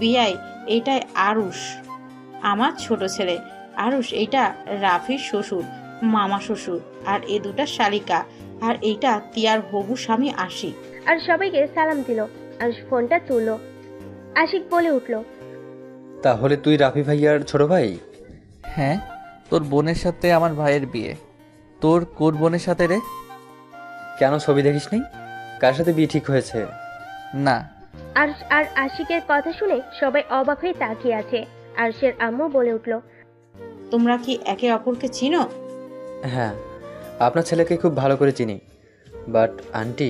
Speaker 6: বিয়াই, এইটাই আরুষ, আমার ছোট ছেলে। আরুষ, এইটা রাফির শ্বশুর, মামা শ্বশুর, আর এ দুটা শালিকা, আর এইটা তিয়ার হবু স্বামী আশিক।
Speaker 3: আর সবাইকে সালাম দিল। আরুষ ফোনটা তুললো। আশিক বলে উঠল,
Speaker 9: তাহলে তুই রাফি ভাইয়ার ছোট ভাই?
Speaker 2: হ্যাঁ, তোর বোনের সাথে আমার ভাইয়ের বিয়ে। তোর কোন বোনের সাথে রে?
Speaker 9: কেন, ছবি দেখিসনি? কার সাথে বিয়ে ঠিক হয়েছে?
Speaker 2: না।
Speaker 3: আরুষ আর আশিকের কথা শুনে সবাই অবাক হয়ে তাকিয়ে আছে। আরুষের আম্মু বলে উঠল,
Speaker 6: তোমরা কি একে অপরকে চিনো?
Speaker 9: হ্যাঁ, আপনার ছেলেকে খুব ভালো করে চিনি। বাট আন্টি,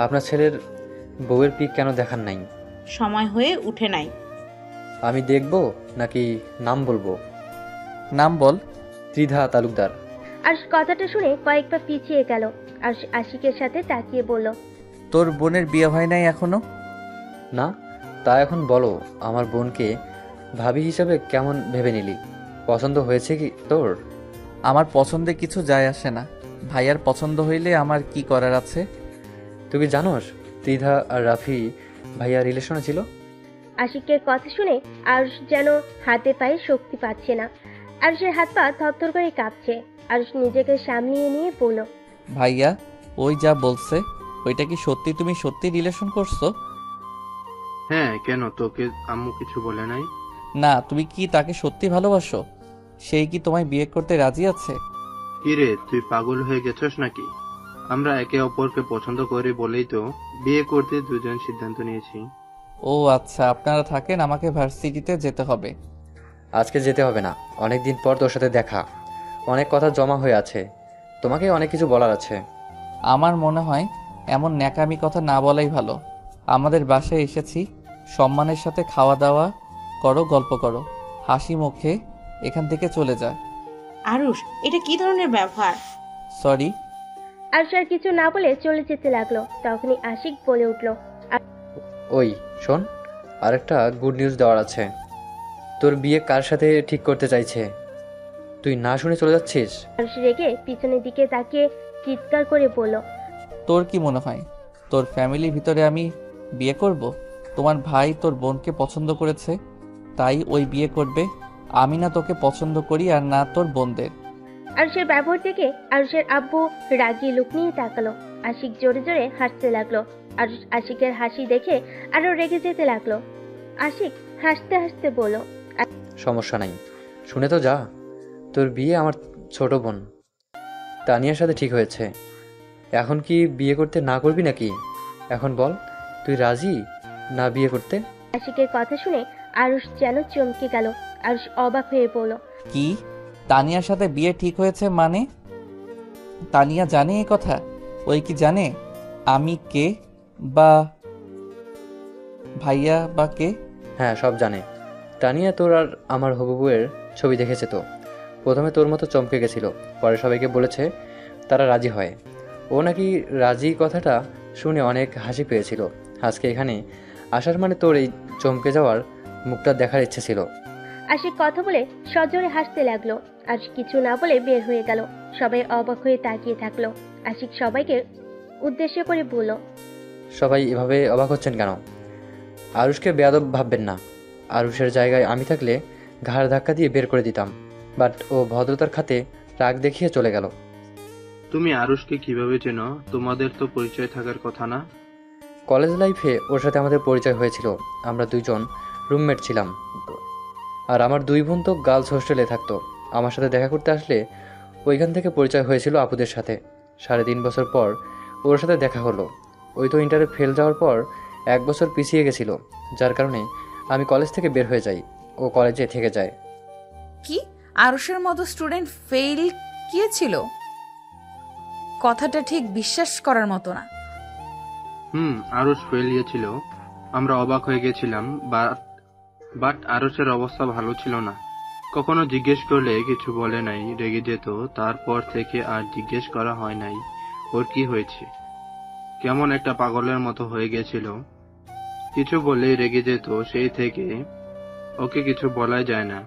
Speaker 9: আপনার ছেলের বউয়ের পিক কেন দেখান নাই?
Speaker 6: সময় হয়ে উঠে নাই।
Speaker 9: আমি দেখব নাকি নাম বলবো?
Speaker 2: নাম বল।
Speaker 9: ত্রিধা তালুকদার।
Speaker 3: আরুষ কথাটা শুনে কয়েকবার পিছিয়ে গেল। আরুষ আশিকের সাথে তাকিয়ে বলল,
Speaker 2: তোর বোনের বিয়ে হয় নাই এখনো?
Speaker 9: না, তা এখন বলো, আমার বোনকে ভাবি হিসাবে কেমন ভেবে নিলি? পছন্দ হয়েছে কি তোর?
Speaker 2: আমার পছন্দে কিছু যায় আসে না, ভাইয়ার পছন্দ হইলে আমার কি করার আছে?
Speaker 9: তুই কি জানোস ত্রিধা আর রাফি ভাইয়া রিলেশনে ছিল?
Speaker 3: আশিকের কথা শুনে আরুষ যেন হাতে পায়ে শক্তি পাচ্ছে না। আরুষের হাত পা থরথর করে কাঁপছে। আরুষ নিজেকে সামলিয়ে নিয়ে বলল,
Speaker 2: ভাইয়া ওই যা বলছে ওইটা কি সত্যি? তুমি সত্যি রিলেশন করছো?
Speaker 8: হ্যাঁ, কেন, তোকে আম্মু কিছু বলে নাই?
Speaker 2: না, তুমি কি তাকে সত্যি ভালোবাসো? সেই কি তোমায় বিয়ে করতে রাজি আছে?
Speaker 8: কিরে, তুই পাগল হয়ে গেছস নাকি? আমরা একে অপরকে পছন্দ করি বলেই তো বিয়ে করতে দুজন সিদ্ধান্ত নিয়েছি।
Speaker 2: ও আচ্ছা, আপনারা থাকেন, আমাকে ভার্সিটিতে যেতে হবে।
Speaker 9: আজকে যেতে হবে না, অনেক দিন পর তোর সাথে দেখা, অনেক কথা জমা হয়ে আছে, তোমাকে অনেক কিছু বলার আছে।
Speaker 2: আমার মনে হয় এমন ন্যাকামি কথা না বলাই ভালো। আমাদের বাসায় এসেছি, সম্মানের সাথে খাওয়া দাওয়া করো, গল্প করো, হাসি মুখে এখান থেকে চলে যা।
Speaker 6: আরুষ, এটা কি ধরনের ব্যবহার?
Speaker 2: সরি।
Speaker 3: আরুষ আর কিছু না বলে চলে যেতে লাগলো। তখনই আশিক বলে উঠল,
Speaker 9: ওই শোন, আরেকটা গুড নিউজ দেওয়ার আছে। তোর বিয়ে কার সাথে ঠিক করতে চাইছে, তুই না শুনে চলে যাচ্ছিস?
Speaker 3: আরুষ রেগে পিছনের দিকে তাকিয়ে চিৎকার করে বলল,
Speaker 2: তোর কি মনে হয় তোর ফ্যামিলির ভিতরে আমি বিয়ে করব? তোমার ভাই তোর বোনকে পছন্দ করেছে, তাই ওই বিয়ে করবে। আমি না তোকে পছন্দ করি আর না তোর বোনদের।
Speaker 3: আরুষের ব্যবহার দেখে আরুষের আব্বু রাগী লুক নিয়ে তাকালো। আশিক জোরে জোরে হাসতে লাগলো। আরুষ আশিকের হাসি দেখে আরো রেগে যেতে লাগলো। আশিক হাসতে হাসতে বলল,
Speaker 9: সমস্যা নাই, শুনে তো যা, তোর বিয়ে আমার ছোট বোন তানিয়ার সাথে ঠিক হয়েছে। এখন কি বিয়ে করতে না করবি নাকি? এখন বল, তুই রাজি না বিয়ে করতে?
Speaker 3: আশিকের কথা শুনে আরুষ যেন চমকে গেল। আরুষ অবাক হয়ে বলল,
Speaker 2: কি? তানিয়ার সাথে বিয়ে ঠিক হয়েছে মানে? তানিয়া জানে এই কথা? ওই কি জানে আমি কে, বা ভাইয়া বা কে?
Speaker 9: হ্যাঁ, সব জানে। তানিয়া তোর আর আমার হবু বউয়ের ছবি দেখেছে তো, প্রথমে তোর মতো চমকে গেছিল, পরে সবাইকে বলেছে, তারা রাজি হয়। ও নাকি রাজি কথাটা শুনে অনেক হাসি পেয়েছিল। আজকে এখানে আসার মানে তোর এই চমকে যাওয়ার মুখটা দেখার ইচ্ছে ছিল।
Speaker 3: আশিক কথা বলে সজোরে হাসতে লাগলো। আশিক কিছু না বলে বের হয়ে গেল। সবাই অবাক হয়ে তাকিয়ে থাকলো। আশিক সবাইকে উদ্দেশ্য করে বলল,
Speaker 9: সবাই এভাবে অবাক হচ্ছেন কেন? আরুষকে বেয়াদব ভাববেন না। আরুষের জায়গায় আমি থাকলে ঘাড় ধাক্কা দিয়ে বের করে দিতাম, বাট ও ভদ্রতার খাতে রাগ দেখিয়ে চলে গেল।
Speaker 8: তুমি আরুষকে কিভাবে চেনো? তোমাদের তো পরিচয় থাকার কথা না?
Speaker 9: কলেজ লাইফে ওর সাথে আমাদের পরিচয় হয়েছিল, আমরা দুইজন রুমমেট ছিলাম। আর আমার দুই বোন তো গার্লস হোস্টেলে থাকতো। আমার সাথে দেখা করতে আসলে ওইখান থেকে পরিচয় হয়েছিল আপুদের সাথে। 3.5 বছর পর ওর সাথে দেখা হলো। ওই তো ইন্টারে ফেল যাওয়ার পর 1 বছর পিছিয়ে গেছিল, যার কারণে আমি কলেজ থেকে বের হয়ে যাই, ও কলেজে থেকে যায়।
Speaker 1: কি, আরুষের মতো স্টুডেন্ট ফেল গিয়েছিল? কথাটা ঠিক বিশ্বাস করার মতো না।
Speaker 8: আরুষ ফেল গিয়েছিল, আমরা অবাক হয়ে গেছিলাম। বাট আরুষের অবস্থা ভালো ছিল না। কখনো জিজ্ঞেস করলে কিছু বলে নাই, রেগে যেত। তারপর থেকে আর জিজ্ঞেস করা হয় নাই ওর কি হয়েছে। কেমন একটা পাগলের মতো হয়ে গেছিল, কিছু বললেই রেগে যেত। সেই থেকে ওকে কিছু বলাই যায় না,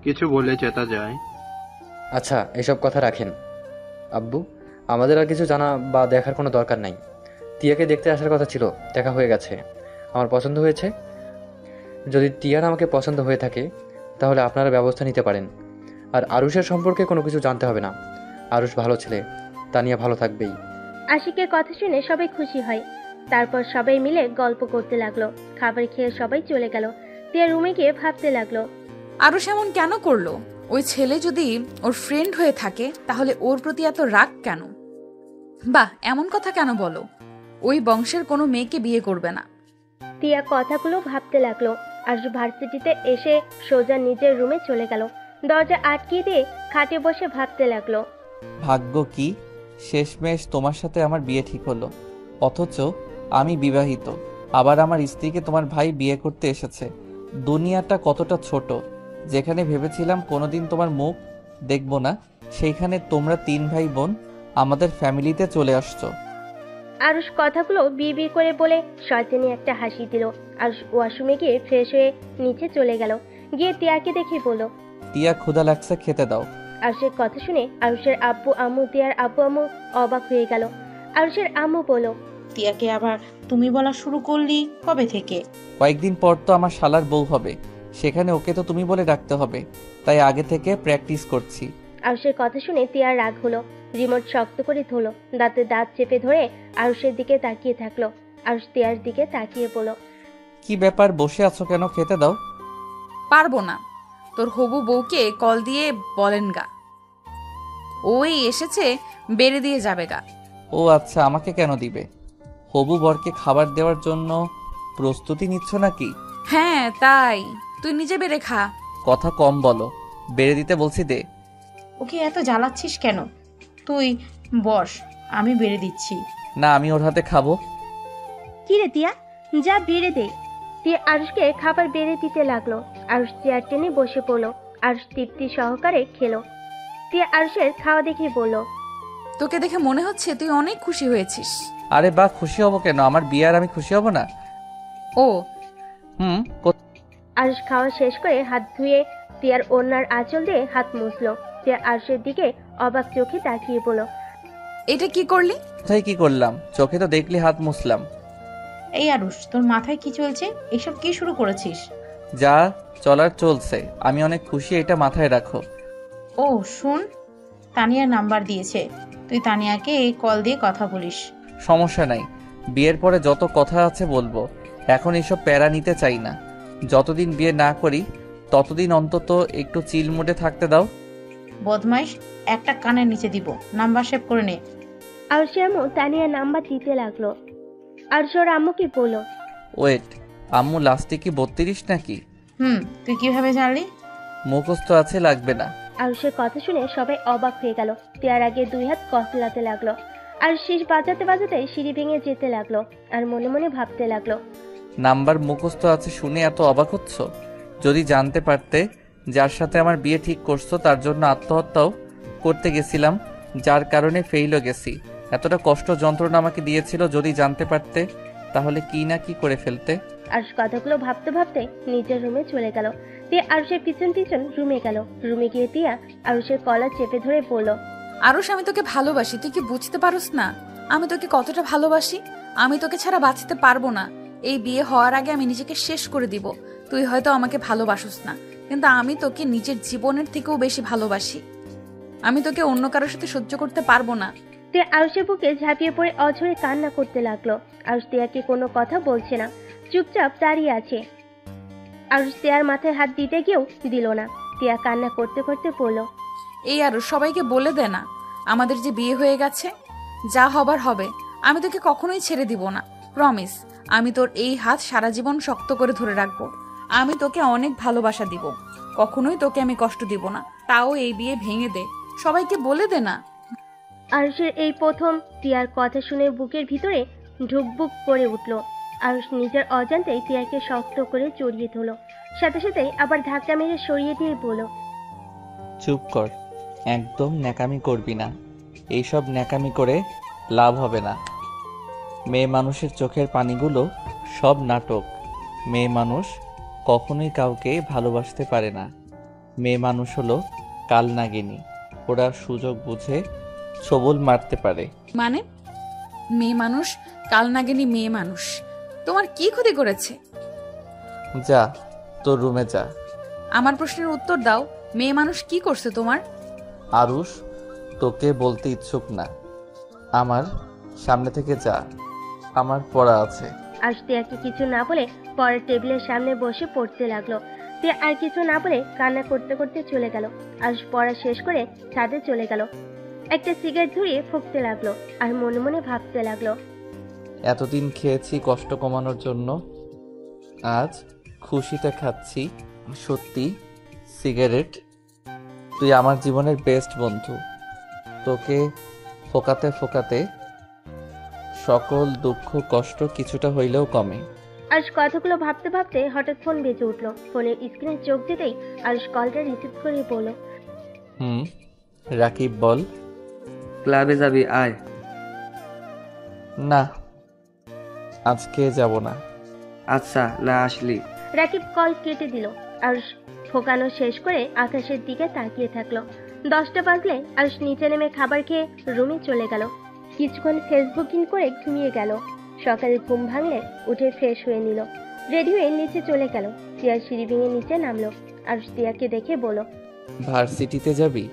Speaker 8: কিছু বলে চেতা যায়।
Speaker 9: আচ্ছা, এসব কথা রাখেন আব্বু, আমাদের আর কিছু জানা বা দেখার কোনো দরকার নাই। টিয়াকে দেখতে আসার কথা ছিল, দেখা হয়ে গেছে, আমার পছন্দ হয়েছে। যদি টিয়ার আমাকে পছন্দ হয়ে থাকে তাহলে আপনারা ব্যবস্থা নিতে পারেন। আর আরুষের সম্পর্কে কোনো কিছু জানতে হবে না। আরুষ ভালো ছেলে, তানিয়া ভালো থাকবেই।
Speaker 3: আশিকের কথা শুনে সবাই খুশি হয়। তারপর সবাই মিলে গল্প করতে লাগলো। খাবার খেয়ে সবাই চলে গেল। টিয়া রুমে গিয়ে ভাবতে লাগলো,
Speaker 1: আরুষ এমন কেন করলো? ওই ছেলে যদি ওর ফ্রেন্ড হয়ে থাকে তাহলে ওর প্রতি এত রাগ কেন? বাহ, এমন কথা কেন বলো? ওই বংশের কোনো মেয়েকে বিয়ে করবে না।
Speaker 3: টিয়া কথাগুলো ভাবতে লাগলো। আর ভার্সিটিতে এসে সোজা নিজের রুমে চলে গেল। দরজা আটকিয়ে দিয়ে খাটে বসে ভাবতে লাগলো,
Speaker 2: ভাগ্য কি, শেষমেশ তোমার সাথে আমার বিয়ে ঠিক হলো, অথচ আমি বিবাহিত। আবার আমার স্ত্রীকে তোমার ভাই বিয়ে করতে এসেছে। দুনিয়াটা কতটা ছোট। যেখানে ভেবেছিলাম কোনোদিন তোমার মুখ দেখব না, সেইখানে তোমরা 3 ভাই বোন আমাদের ফ্যামিলিতে চলে আসছো।
Speaker 3: আরুষ কথাগুলো বিড়বিড় করে বলে শয়তানি একটা হাসি দিল। আরুষ ওয়াশরুমে গিয়ে ফ্রেশ হয়ে নিচে চলে গেল। গিয়ে টিয়াকে দেখে বলল,
Speaker 2: টিয়া ক্ষুধা লাগছে, খেতে দাও।
Speaker 3: আরুষের কথা শুনে আরুষের আব্বু আম্মু, টিয়ার আব্বু আম্মু অবাক হয়ে গেল। আরুষের আম্মু বলল,
Speaker 6: টিয়াকে আবার তুমি বলা শুরু করলি কবে থেকে?
Speaker 2: কয়েকদিন পর তো আমার শালার বউ হবে, সেখানে ওকে তো তুমি বলে ডাকতে হবে, তাই আগে থেকে প্র্যাকটিস করছি।
Speaker 3: আরুষের কথা শুনে টিয়ার রাগ হলো। রিমোট শক্ত করে ধরলো। দাঁতে দাঁত চেপে ধরে আরুষের দিকে তাকিয়ে থাকলো। আরুষ টিয়ার দিকে তাকিয়ে বলল,
Speaker 2: কি ব্যাপার, বসে আছো কেন? খেতে দাও।
Speaker 1: পারবো না। তোর হবু বউকে কল দিয়ে বলেন গা, ওই এসেছে, বেড়ে দিয়ে যাবে গা।
Speaker 2: ও আচ্ছা, আমাকে কেন দিবে? হবু বরকে খাবার দেওয়ার জন্য প্রস্তুতি নিচ্ছ নাকি?
Speaker 1: হ্যাঁ তাই, তুই নিজে বেড়ে খা।
Speaker 2: কথা কম বলো, বেড়ে দিতে বলছি দে।
Speaker 6: ওকে এত জ্বালাচ্ছিস কেন? তুই বস, আমি বেড়ে দিচ্ছি।
Speaker 2: না, আমি ওর হাতে খাবো।
Speaker 3: কি রে তিয়া, যা বেড়ে দে। তিয়া আরুষকে খাবার বেড়ে দিতে লাগলো। আরুষ চেয়ার টেনে বসে পড়লো। আরুষ তৃপ্তি সহকারে খেলো। তিয়া আরুষের খাওয়া দেখে বলল,
Speaker 1: তোকে দেখে মনে হচ্ছে তুই অনেক খুশি হয়েছিস।
Speaker 2: আরে বাহ, খুশি হব কেন? আমার বিয়ে আর আমি খুশি হব না?
Speaker 1: ও
Speaker 2: হুম।
Speaker 3: আরুষ খাওয়া শেষ করে হাত ধুয়ে তিয়ার ওড়নার আঁচল দিয়ে হাত মুছলো। তিয়া আরুষের দিকে অবাক চোখে তাকিয়ে বলল,
Speaker 1: এটা কি করলি?
Speaker 2: কোথায় কি করলাম? চোখে তো দেখলি হাত মুছলাম।
Speaker 6: এই আরুষ, তোর মাথায় কি চলছে? এসব কি শুরু করেছিস?
Speaker 2: যা চলার চলছে, আমি অনেক খুশি, এটা মাথায় রাখো।
Speaker 6: ও শোন, তানিয়ার নাম্বার দিয়েছে, তুই তানিয়াকে এই কল দিয়ে কথা বলিস।
Speaker 2: সমস্যা নাই, বিয়ের পরে যত কথা আছে বলবো। এখন এইসব প্যারা নিতে চাই না। যতদিন বিয়ে না করি ততদিন অন্তত একটু চিল মুডে থাকতে দাও।
Speaker 6: বদমাইশ, একটা কানের নিচে দিব, নাম্বার সেভ করে নে।
Speaker 3: আরুষের আম্মু তানিয়ার নাম্বার দিতে লাগলো। আরুষ ওর আম্মুকে বলল,
Speaker 2: ওয়েট, আম্মু লাস্টে কি 32 নাকি?
Speaker 6: তুই কিভাবে জানলি?
Speaker 2: মুখস্থ আছে, লাগবে না।
Speaker 3: আরুষের কথা শুনে সবাই অবাক হয়ে গেল। তিয়ার আগে দুই হাত কসলাতে লাগলো। আর শীষ বাজাতে বাজাতে সিঁড়ি ভেঙে যেতে লাগলো। আর মনে মনে ভাবতে লাগলো,
Speaker 2: নাম্বার মুখস্থ আছে শুনে এত অবাক হচ্ছ? যদি জানতে পারতে যার সাথে আমার বিয়ে ঠিক করছো তার জন্য আত্মহত্যাও করতে গেছিলাম, যার কারণে ফেইলও গেছি, এতটা কষ্ট যন্ত্রণা আমাকে দিয়েছিল, যদি জানতে পারতে তাহলে কি না কি করে ফেলতে।
Speaker 3: আরুষ কথাগুলো ভাবতে ভাবতে নিজের রুমে চলে গেল। তিয়া আরুষের পিছন পিছন রুমে গেল। রুমে গিয়ে তিয়া আরুষের কলার চেপে ধরে বলল,
Speaker 1: আরুষ, আমি তোকে ভালোবাসি, তুই কি বুঝতে পারোস না? আমি তোকে কতটা ভালোবাসি। আমি তোকে ছাড়া বাঁচতে পারবো না। এই বিয়ে হওয়ার আগে আমি নিজেকে শেষ করে দিব। তুই হয়তো আমাকে ভালোবাসোস না, কিন্তু আমি তোকে নিজের জীবনের থেকেও বেশি ভালোবাসি। আমি তোকে অন্য কারোর সাথে সহ্য করতে পারবো না।
Speaker 3: তিয়া আরুষের বুকে ঝাঁপিয়ে পড়ে অঝরে কান্না করতে লাগলো। আরুষ তিয়াকে কোনো কথা বলছে না, চুপচাপ দাঁড়িয়ে আছে। আরুষ তিয়ার মাথায় হাত দিতে গিয়েও দিল না। তিয়া কান্না করতে করতে বলল,
Speaker 1: এই আরুষ, সবাইকে বলে দে না আমাদের যে বিয়ে হয়ে গেছে। যা হবার হবে, আমি তোকে কখনোই ছেড়ে দিব না, প্রমিস। আমি তোর এই হাত সারা জীবন শক্ত করে ধরে রাখবো। আমি তোকে অনেক ভালোবাসা দিব, কখনোই তোকে আমি কষ্ট দিব না। তাও এই বিয়ে ভেঙে দে, সবাইকে বলে দে না।
Speaker 3: আরুষের এই প্রথম তিয়ার কথা শুনে বুকের ভিতরে ঢুকবুক করে উঠল। আরুষ নিজের অজান্তেই তিয়াকে শক্ত করে জড়িয়ে ধরল। সাথে সাথে আবার ধাক্কা মেরে সরিয়ে দিয়ে বলল,
Speaker 2: চুপ কর, একদম ন্যাকামি করবি না। এইসব ন্যাকামি করে লাভ হবে না। মেয়ে মানুষের চোখের পানিগুলো সব নাটক। মেয়ে মানুষ কখনোই কাউকে ভালোবাসতে পারে না। মেয়ে মানুষ হলো কালনাগিনী, ওরা সুযোগ বুঝে ছবল মারতে পারে।
Speaker 1: মানে মেয়ে মানুষ কালনাগিনী? মেয়ে মানুষ তোমার কি ক্ষতি করেছে?
Speaker 2: যা তোর রুমে যা।
Speaker 1: আমার প্রশ্নের উত্তর দাও, মেয়ে মানুষ কি করছে তোমার?
Speaker 2: আরুষ, তোকে বলতে ইচ্ছুক না, আমার সামনে থেকে যা, আমার পড়া আছে।
Speaker 3: আরুষ তিয়াকে কিছু না বলে পরের টেবিলের সামনে বসে পড়তে লাগলো। তিয়া আর কিছু না বলে কান্না করতে করতে চলে গেল। আরুষ পড়া শেষ করে ছাদে চলে গেল। একটা সিগারেট ধরিয়ে ফুঁকতে লাগলো আর মনে মনে ভাবতে লাগলো,
Speaker 2: এতদিন খেয়েছি কষ্ট কমানোর জন্য, আজ খুশিতে খাচ্ছি। সত্যি সিগারেট, তুই আমার জীবনের বেস্ট বন্ধু। তোকে ফোকাতে ফোকাতে সকল দুঃখ কষ্ট কিছুটা হইলেও কমে।
Speaker 3: আরুষ কথাগুলো ভাবতে ভাবতে হঠাৎ ফোন বেজে উঠলো। ফোনের স্ক্রিনে চোখ যেতেই আরুষ কলটা রিসিভ করে বলল,
Speaker 2: রাকিব বল।
Speaker 4: ক্লাবে যাবি? আয়।
Speaker 2: না, আজকে যাব না।
Speaker 4: আচ্ছা, না আসলি?
Speaker 3: রাকিব কল কেটে দিল। আরুষ ফোকানো শেষ করে আকাশের দিকে তাকিয়ে থাকলো। 10টা বাজলে আরুষ নিচে নেমে খাবার খেয়ে রুমে চলে গেল। কিছুক্ষণ ফেসবুকিং করে ঘুমিয়ে গেল। সকালে ঘুম ভাঙলে উঠে ফ্রেশ হয়ে নিল। রেডি হয়ে নিচে চলে গেল। টিয়া সিঁড়ি ভেঙে নিচে নামলো। আরুষ টিয়াকে দেখে বলল,
Speaker 2: ভার্সিটিতে যাবি?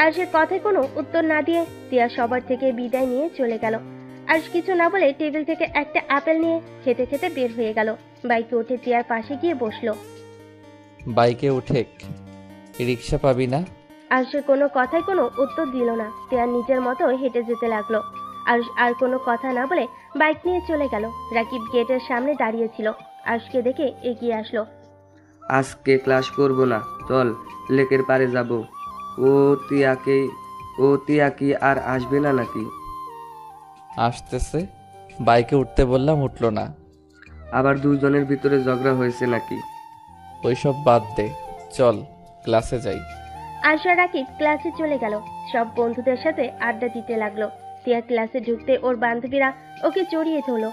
Speaker 3: আরুষের কথায় কোনো উত্তর না দিয়ে টিয়া সবার থেকে বিদায় নিয়ে চলে গেল। আরুষ কিছু না বলে টেবিল থেকে একটা আপেল নিয়ে খেতে খেতে বের হয়ে গেল। বাইকে উঠে তিয়ার পাশে গিয়ে বসলো।
Speaker 2: বাইকে উঠে রিক্সা পাবি না?
Speaker 3: আরুষের কোনো কথায় কোনো উত্তর দিল না। তিয়া নিজের মতো হেঁটে যেতে লাগলো। আরুষ আর কোনো কথা না বলে বাইক নিয়ে চলে গেল। রাকিব গেটের সামনে দাঁড়িয়েছিল। আরুষকে দেখে এগিয়ে আসলো।
Speaker 4: আজকে ক্লাস করব না, চল লেকের পাড়ে যাব। ও তিয়া কি আর আসবে না নাকি?
Speaker 2: আসতেছে। বাইকে উঠতে বললাম, উঠলো না।
Speaker 4: আবার দুজনের ভিতরে ঝগড়া হয়েছে নাকি?
Speaker 2: ওইসব বাদ দে, চল ক্লাসে যাই।
Speaker 3: আরুষ আর রাকিব ক্লাসে চলে গেল। সব বন্ধুদের সাথে আড্ডা দিতে লাগলো। তিয়া ক্লাসে ঢুকতে ওর বান্ধবীরা ওকে জড়িয়ে ধরলো।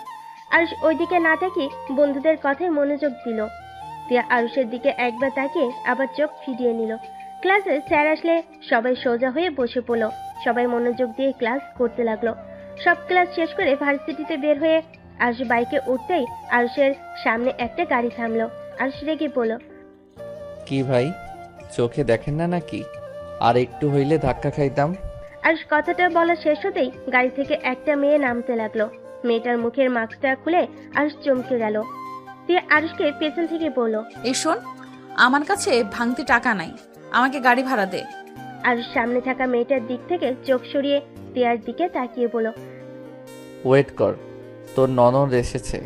Speaker 3: আরুষ ওইদিকে না তাকিয়ে বন্ধুদের কথায় মনোযোগ দিল। তিয়া আরুষের দিকে একবার তাকিয়ে আবার চোখ ফিরিয়ে নিল। ক্লাসে স্যার আসলে সবাই সোজা হয়ে বসে পড়লো। সবাই মনোযোগ দিয়ে ক্লাস করতে লাগলো। সব ক্লাস শেষ করে ভার্সিটিতে বের হয়ে আরুষ বাইকে উঠতেই আরুষের সামনে একটা গাড়ি থামলো। আরুষ রেগে বলল,
Speaker 2: কি ভাই, চোখে দেখেন না নাকি? আর একটু হইলে ধাক্কা খাইতাম।
Speaker 3: আরুষ কথাটা বলা শেষ হতেই গাড়ি থেকে একটা মেয়ে নামতে লাগলো। মেয়েটার মুখের মাস্কটা খুলে আরুষ চমকে গেল। তিয়া আরুষকে পেছন থেকে বলল,
Speaker 1: এই শোন, আমার কাছে ভাঙতি টাকা নাই, আমাকে গাড়ি ভাড়া দে।
Speaker 3: আরুষ সামনে থাকা মেয়েটার দিক থেকে চোখ সরিয়ে তিয়ার দিকে তাকিয়ে বলল,
Speaker 2: ওয়েট কর, তোর ননদ এসেছে,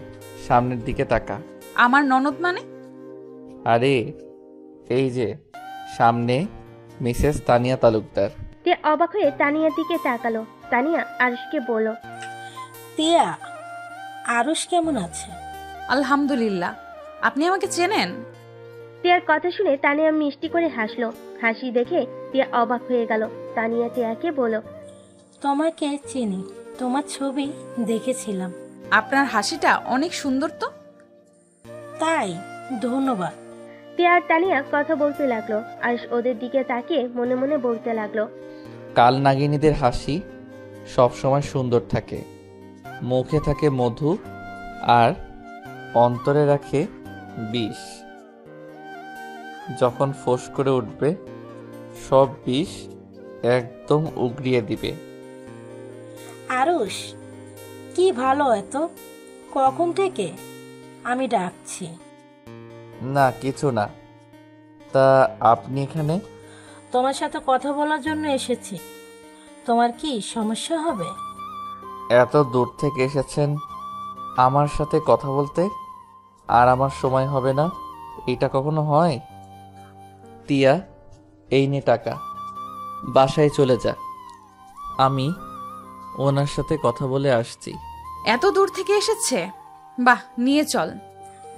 Speaker 2: সামনের দিকে তাকা।
Speaker 1: আমার ননদ মানে?
Speaker 2: আরে এই যে সামনে মিসেস তানিয়া তালুকদার।
Speaker 3: তিয়া অবাক হয়ে তানিয়ার দিকে তাকালো। তানিয়া আরুষকে বলল,
Speaker 10: তিয়া, আরুষ কেমন আছে?
Speaker 1: আলহামদুলিল্লাহ। আপনি আমাকে চেনেন?
Speaker 3: তিয়ার কথা শুনে তানিয়া মিষ্টি করে হাসলো। হাসি দেখে তিয়া অবাক হয়ে গেল। তানিয়া তিয়াকে বলল,
Speaker 10: তোমাকে চিনি, তোমার ছবি দেখেছিলাম।
Speaker 1: আপনার হাসিটা অনেক সুন্দর তো।
Speaker 10: তাই? ধন্যবাদ।
Speaker 3: তিয়া আর তানিয়া কথা বলতে লাগলো। আরুষ ওদের দিকে তাকিয়ে মনে মনে বলতে লাগলো,
Speaker 2: কাল নাগিনীদের হাসি সব সময় সুন্দর থাকে, মুখে থাকে মধু আর অন্তরে রাখে বিষ। যখন ফোঁস করে উঠবে সব বিষ একদম উগরিয়ে দিবে।
Speaker 10: আরুষ কি ভালো এত, কখন থেকে? আমি ডাকছি।
Speaker 2: না কিছু না। তা আপনি এখানে?
Speaker 10: তোমার সাথে কথা বলার জন্য এসেছি। তোমার কি সমস্যা হবে?
Speaker 2: এত দূর থেকে এসেছেন আমার সাথে কথা বলতে, আর আমার সময় হবে না, এটা কখনো হয়? তিয়া, এই নে টাকা, বাসায় চলে যা, আমি ওনার সাথে কথা বলে আসছি।
Speaker 1: এত দূর থেকে এসেছে, বাহ, নিয়ে চল।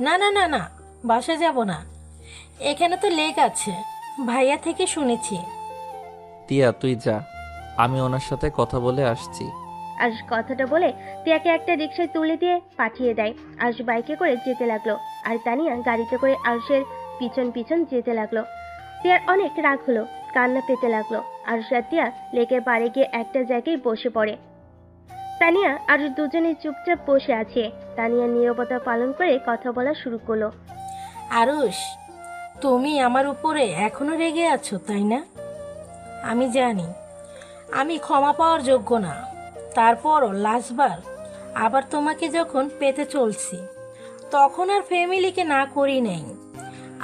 Speaker 10: না না না না, বাসা যাব না, এখানে তো লেক আছে, ভাইয়া থেকে শুনেছি।
Speaker 2: তিয়া তুই যা, আমি ওনার সাথে কথা বলে আসছি।
Speaker 3: আরুষ কথাটা বলে তিয়াকে একটা রিকশায় তুলে দিয়ে পাঠিয়ে দেয়। আরুষ বাইকে করে যেতে লাগলো আর তানিয়া গাড়িতে করে আরুষের পিছন পিছন যেতে লাগলো। তিয়ার অনেক রাগ হলো, কান্না পেতে লাগলো। আরুষ আর তিয়া লেকের পাড়ে গিয়ে একটা জায়গায় বসে পড়ে। তানিয়া আরুষ দুজনে চুপচাপ বসে আছে। তানিয়া নীরবতা পালন করে কথা বলা শুরু করলো।
Speaker 10: আরুষ, তুমি আমার উপরে এখনো রেগে আছো, তাই না? আমি জানি আমি ক্ষমা পাওয়ার যোগ্য না, তারপরও লাস্টবার আবার তোমাকে যখন পেতে চলছি তখন আর ফ্যামিলিকে না করি নাই।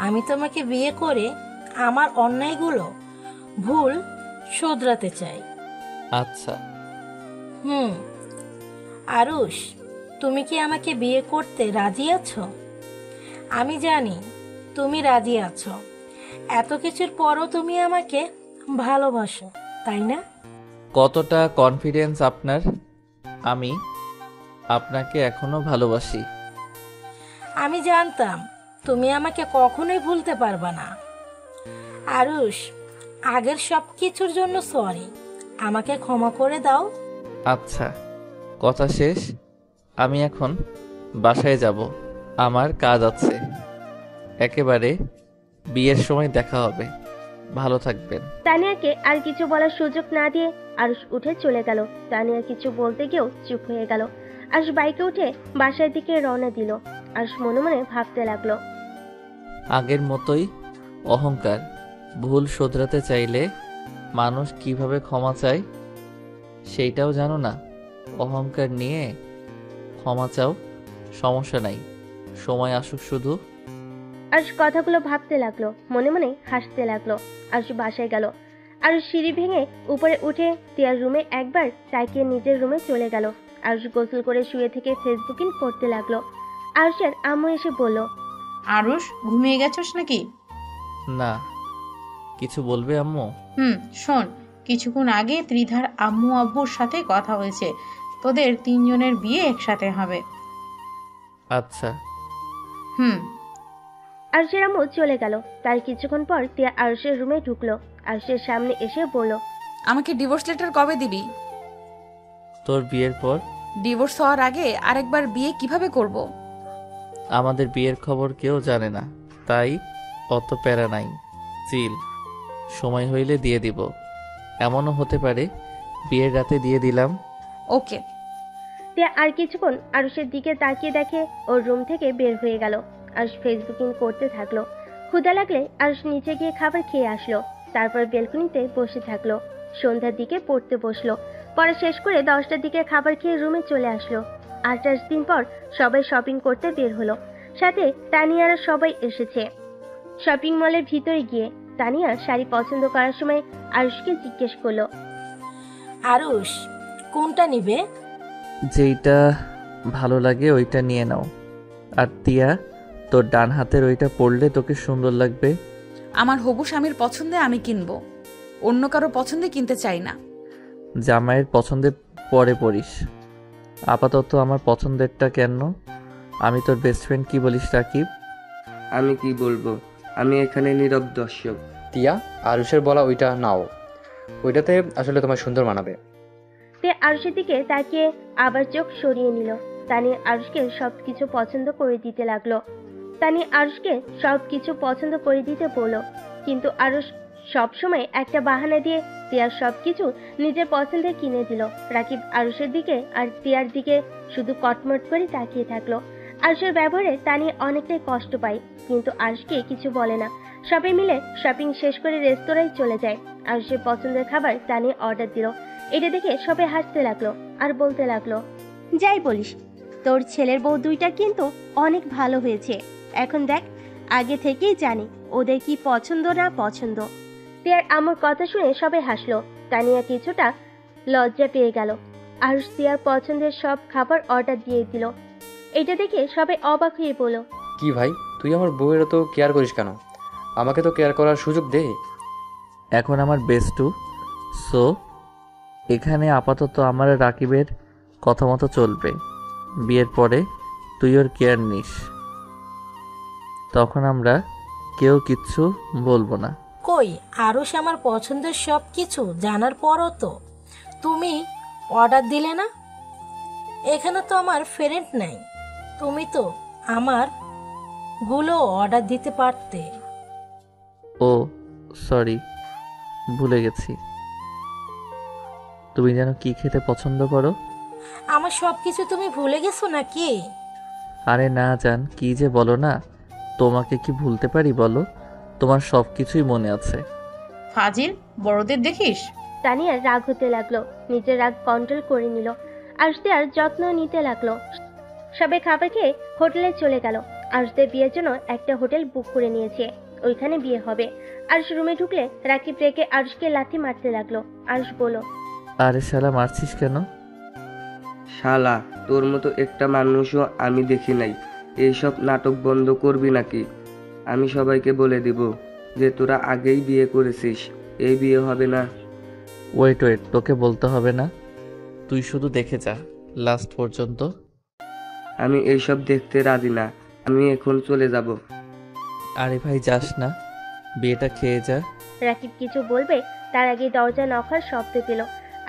Speaker 10: আমি তোমাকে বিয়ে করে আমার অন্যায়গুলো ভুল শোধরাতে চাই।
Speaker 2: আচ্ছা।
Speaker 10: আরুষ, তুমি কি আমাকে বিয়ে করতে রাজি আছো? আমি জানি তুমি রাজি আছো, এত কিছুর পরও তুমি আমাকে ভালোবাসো, তাই না?
Speaker 2: কতটা কনফিডেন্স আপনার? আমি আপনাকে এখনো ভালোবাসি।
Speaker 10: আমি জানতাম তুমি আমাকে কখনোই ভুলতে পারবা না। আরুষ, আগের সব কিছুর জন্য সরি, আমাকে ক্ষমা করে দাও।
Speaker 2: আচ্ছা, কথা শেষ, আমি এখন বাসায় যাব, আমার কাজ আছে। একেবারে বিয়ের সময় দেখা হবে, ভালো থাকবেন।
Speaker 3: তানিয়াকে আর কিছু বলার সুযোগ না দিয়ে আরুষ উঠে চলে গেল। তানিয়া কিছু বলতে গিয়েও চুপ হয়ে গেল। আরুষ বাইকে উঠে বাসার দিকে রওনা দিল। আরুষ মনে মনে ভাবতে লাগলো,
Speaker 2: আগের মতোই অহংকার, ভুল শোধরাতে চাইলে মানুষ কিভাবে ক্ষমা চায় সেইটাও জানো না। অহংকার নিয়ে ক্ষমা চাও, সমস্যা নাই, সময় আসুক শুধু।
Speaker 3: আরুষ কথাগুলো ভাবতে লাগলো, মনে মনে হাসতে লাগলো। আরুষ বাসায় গেল। আরুষ সিঁড়ি ভেঙে উপরে উঠে তিয়ার রুমে একবার তাকিয়ে নিজের রুমে চলে গেল। আরুষ গোসল করে শুয়ে থেকে ফেসবুকিং করতে লাগলো। আরুষের আম্মু এসে বলল,
Speaker 6: আরুষ, ঘুমিয়ে গেছস নাকি?
Speaker 2: না, কিছু বলবে আম্মু?
Speaker 6: শোন, কিছুক্ষণ আগে ত্রিধার আম্মু আব্বুর সাথে কথা হয়েছে, তোদের 3 জনের বিয়ে একসাথে হবে।
Speaker 2: আচ্ছা।
Speaker 3: আরুষের আম্মু চলে গেল। তার কিছুক্ষণ পর তিয়া আরুষের রুমে ঢুকলো। আরুষের সামনে এসে বলল,
Speaker 1: আমাকে ডিভোর্স লেটার কবে দিবি?
Speaker 2: তোর বিয়ের পর।
Speaker 1: ডিভোর্স হওয়ার আগে আরেকবার বিয়ে কিভাবে করব?
Speaker 2: আমাদের বিয়ের খবর কেউ জানে না, তাই অত প্যারা নাই। চিল, সময় হইলে দিয়ে দিব। এমনও হতে পারে বিয়ের রাতে দিয়ে দিলাম।
Speaker 1: ওকে।
Speaker 3: তিয়া আর কিছুক্ষণ আরুষের দিকে তাকিয়ে দেখে ওর রুম থেকে বের হয়ে গেল। আরুষ ফেসবুকিং করতে থাকলো। ক্ষুধা লাগলে আরুষ নিচে গিয়ে খাবার খেয়ে আসলো। তারপর বেলকনিতে বসে থাকলো। সন্ধ্যার দিকে পড়তে বসলো। পড়া শেষ করে 10টার দিকে খাবার খেয়ে রুমে চলে আসলো। 28 দিন পর সবাই শপিং করতে বের হলো। সাথে তানিয়ারা সবাই এসেছে। শপিং মলের ভিতরে গিয়ে তানিয়া শাড়ি পছন্দ করার সময় আরুষকে জিজ্ঞেস করলো,
Speaker 10: আরুষ, কোনটা নিবে?
Speaker 2: যেইটা ভালো লাগে ওইটা নিয়ে নাও। আর তিয়া, তোর ডান হাতের ওইটা পরলে তোকে সুন্দর লাগবে।
Speaker 1: আমার হবু স্বামীর পছন্দে আমি কিনবো, অন্য কারো পছন্দে কিনতে চাই না।
Speaker 2: জামাইয়ের পছন্দের পরে পড়িস। আপাতত আমার পছন্দেরটা কেন? আমি তোর বেস্ট ফ্রেন্ড, কি বলিস রাকিব?
Speaker 4: আমি কি বলবো, আমি এখানে নীরব দর্শক।
Speaker 9: তিয়া, আরুষের বলা ওইটা নাও, ওইটাতে আসলে তোমার সুন্দর মানাবে।
Speaker 3: তে আরুষের দিকে তাকিয়ে আবার চোখ সরিয়ে নিল। তানি আরুষকে সবকিছু পছন্দ করে দিতে লাগলো। তানি আরুষকে সবকিছু পছন্দ করে দিতে বলল, কিন্তু আরুষ সবসময় একটা বাহানা দিয়ে তিয়ার সবকিছু নিজের পছন্দে কিনে দিল। রাকিব আরুষের দিকে আর তিয়ার দিকে শুধু কটমট করে তাকিয়ে থাকলো। আরুষের ব্যবহারে তানি অনেকটাই কষ্ট পায়, কিন্তু আরুষকে কিছু বলে না। সবাই মিলে শপিং শেষ করে রেস্তোরাঁয় চলে যায়। আরুষের পছন্দের খাবার তানি অর্ডার দিল। এটা দেখে সবাই হাসতে লাগলো আর বলতে লাগলো, যাই বলিস, তোর ছেলের বউ দুইটা কিন্তু অনেক ভালো হয়েছে। এখন দেখ, আগে থেকেই জানি ওদের কি পছন্দ না পছন্দ। তিয়ার আমার কথা শুনে সবাই হাসলো। তানিয়া কিছুটা লজ্জা পেয়ে গেল। আরুষ তিয়ার পছন্দের সব খাবার অর্ডার দিয়ে দিল। এটা দেখে সবাই অবাক হয়ে বলল,
Speaker 9: কি ভাই, তুই আমার বউয়ের তো কেয়ার করিস কেন? আমাকে তো কেয়ার করার সুযোগ দে।
Speaker 2: এখন আমার বেস্টু, সো এখানে আপাতত আমার রাকিবের কথা মতো চলবে। বিয়ের পরে তুই ওর কেয়ার নিস, তখন আমরা কেউ কিচ্ছু বলবো না।
Speaker 10: কই, আরুষ আমার পছন্দের সব কিছু জানার পরও তো তুমি অর্ডার দিলে না। এখানে তো আমার ফ্রেন্ড নাই, তুমি তো আমার গুলো অর্ডার দিতে পারতে।
Speaker 2: ও সরি, ভুলে গেছি। তুমি যেন কি খেতে পছন্দ করো?
Speaker 10: আমার সব কিছু তুমি ভুলে গেছো নাকি?
Speaker 2: আরে না জান, কি যে বলো না, তোমাকে কি ভুলতে পারি বলো? তোমার সব কিছুই মনে আছে।
Speaker 6: ফাজিল, বড়দের দেখিস।
Speaker 3: তানিয়া রাগ হতে লাগলো। নিজের রাগ কন্ট্রোল করে নিল। আরুষদের আর যত্ন নিতে লাগলো। সবাই খাবার খেয়ে হোটেলে চলে গেল। আরুষদের বিয়ের জন্য একটা হোটেল বুক করে নিয়েছে, ওইখানে বিয়ে হবে। আরুষ রুমে ঢুকলে রাকিব রেগে আরুষকে লাথি মারতে লাগলো। আরুষ বলল,
Speaker 2: আরে শালা, মারছিস কেন?
Speaker 4: শালা, তোর মতো একটা মানুষও আমি দেখি নাই। এইসব নাটক বন্ধ করবি নাকি? আমি সবাইকে বলে দিব যে তোরা আগেই বিয়ে করেছিস, এই বিয়ে হবে না।
Speaker 2: ওয়েট, তোকে বলতে হবে না, তুই শুধু দেখে যা লাস্ট পর্যন্ত।
Speaker 4: আমি এইসব দেখতে রাজি না, আমি এখন চলে যাব।
Speaker 2: আরে ভাই যাস না, বিয়েটা খেয়ে যা।
Speaker 3: রাকিব কিছু বলবে তার আগে দরজা নখার শব্দ পেল।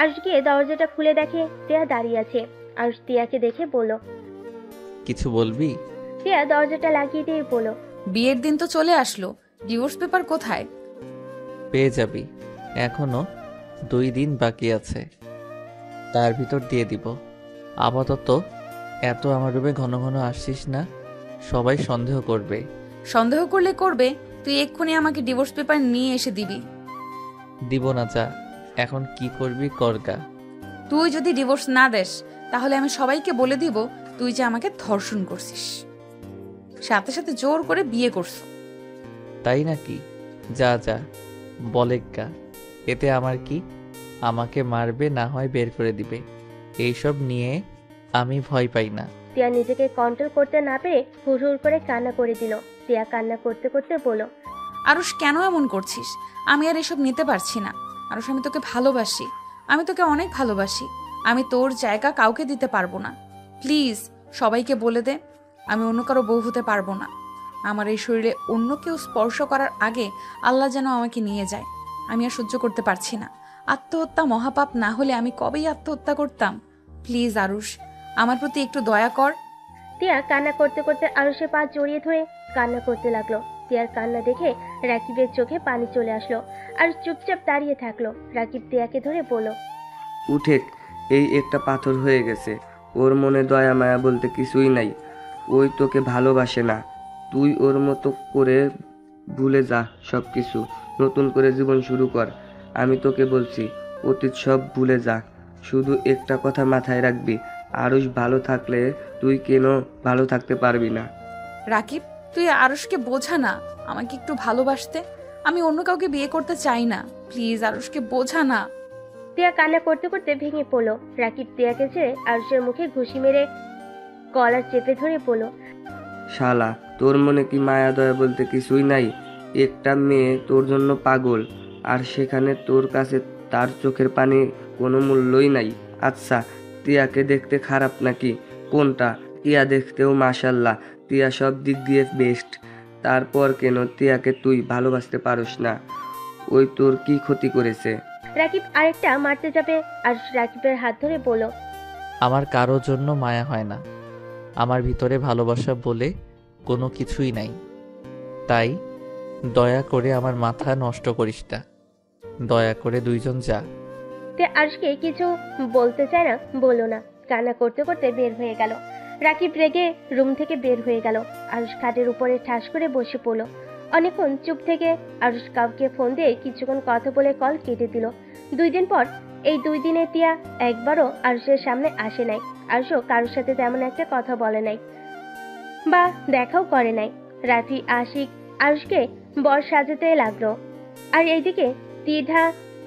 Speaker 3: আরুষ গিয়ে দরজাটা খুলে দেখে টিয়া দাঁড়িয়ে আছে। আরুষ টিয়াকে দেখে বলল,
Speaker 2: কিছু বলবি?
Speaker 3: টিয়া দরজাটা লাগিয়ে দিয়ে বলল,
Speaker 1: বিয়ের দিন তো চলে আসলো, ডিভোর্স পেপার কোথায়?
Speaker 2: পেয়ে যাবি, এখনো 2 দিন বাকি আছে, তার ভিতর দিয়ে দিব। আপাতত এত আমার রুমে ঘন ঘন আসছিস না, সবাই সন্দেহ করবে।
Speaker 1: সন্দেহ করলে করবে, তুই এক্ষুনি আমাকে ডিভোর্স পেপার নিয়ে এসে দিবি।
Speaker 2: দিব না, যা, এখন কি করবি করগা।
Speaker 1: তুই যদি ডিভোর্স না দেস তাহলে আমি সবাইকে বলে দিব তুই যে আমাকে ধর্ষণ করছিস। সাথে সাথে জোর করে বিয়ে করছো।
Speaker 2: তাই নাকি? যা যা বলেগা, এতে আমার কি? আমাকে মারবে, না হয় বের করে দিবে। এইসব নিয়ে আমি ভয় পাই না।
Speaker 3: তিয়া নিজেকে কন্ট্রোল করতে না পেরে হুড়হুড় করে কান্না করে দিল। তিয়া কান্না করতে করতে বলল,
Speaker 1: আরুষ কেন এমন করছিস? আমি আর এসব নিতে পারছি না। আরুষ, আমি তোকে ভালোবাসি, আমি তোকে অনেক ভালোবাসি। আমি তোর জায়গা কাউকে দিতে পারবো না। প্লিজ সবাইকে বলে দে, আমি অন্য কারো বউ হতে পারবো না। আমার এই শরীরে অন্য কেউ স্পর্শ করার আগে আল্লাহ যেন আমাকে নিয়ে যায়। আমি আর সহ্য করতে পারছি না। আত্মহত্যা মহাপাপ না হলে আমি কবেই আত্মহত্যা করতাম। প্লিজ আরুষ, আমার প্রতি একটু দয়া কর।
Speaker 3: তিয়া কান্না করতে করতে আরুষের পা জড়িয়ে ধরে কান্না করতে লাগলো। তিয়ার কান্না দেখে রাকিবের চোখে পানি চলে আসলো আর চুপচাপ দাঁড়িয়ে থাকলো। রাকিব তিয়াকে ধরে বলল,
Speaker 4: উঠেক, এই একটা পাথর হয়ে গেছে। ওর মনে দয়া মায়া বলতে কিছুই নাই। ওই তোকে ভালোবাসে না। তুই ওর মতো করে ভুলে যা সব কিছু, নতুন করে জীবন শুরু কর। আমি তোকে বলছি, অতীত সব ভুলে যা। শুধু একটা কথা মাথায় রাখবি, আরুষ ভালো থাকলে তুই কেন ভালো থাকতে পারবি না?
Speaker 1: রাকিব, তুই আরুষকে বোঝা না আমাকে একটু ভালোবাসতে। আমি অন্য কাউকে বিয়ে করতে চাই না। প্লিজ আরুষকে বোঝা না।
Speaker 3: তিয়া কান্না করতে করতে ভেঙে পড়লো। রাকিব তিয়াকে ছেড়ে আরুষের মুখে ঘুষি মেরে কলার চেপে ধরে বলল,
Speaker 4: শালা, তোর মনে কি মায়া দয়া বলতে কিছুই নাই? একটা মেয়ে তোর জন্য পাগল, আর সেখানে তোর কাছে তার চোখের পানি কোনো মূল্যই নাই। আচ্ছা, তিয়াকে দেখতে খারাপ নাকি? কোনটা? তিয়া দেখতেও মাশাল্লাহ, তিয়া সব দিক দিয়ে বেস্ট। তারপর কেন তিয়াকে তুই ভালোবাসতে পারস না? ওই তোর কি ক্ষতি করেছে?
Speaker 3: রাকিব আরেকটা মারতে যাবে আর রাকিবের হাত ধরে বলল,
Speaker 2: আমার কারোর জন্য মায়া হয় না। আমার ভিতরে ভালোবাসা বলে কোনো কিছুই নাই। তাই দয়া করে আমার মাথা নষ্ট করিস না। দয়া করে দুইজন যা।
Speaker 3: তে আরুষকে কিছু বলতে চায় না, বলল না। কান্না করতে করতে বের হয়ে গেল। রাকিব রেগে রুম থেকে বের হয়ে গেল। আরুষ খাটের উপরে ঠাস করে বসে পড়ল। অনেকক্ষণ চুপ থেকে আরুষ কাউকে ফোন দিয়ে কিছুক্ষণ কথা বলে কল কেটে দিল। 2 দিন পর, এই 2 দিনে তিয়া একবারও আরুষের সামনে আসে নাই। আরুষও কারোর সাথে তেমন একটা কথা বলে নাই বা দেখাও করে নাই। রাফি আশিক আরুষকে বর সাজাতে লাগলো, আর এইদিকে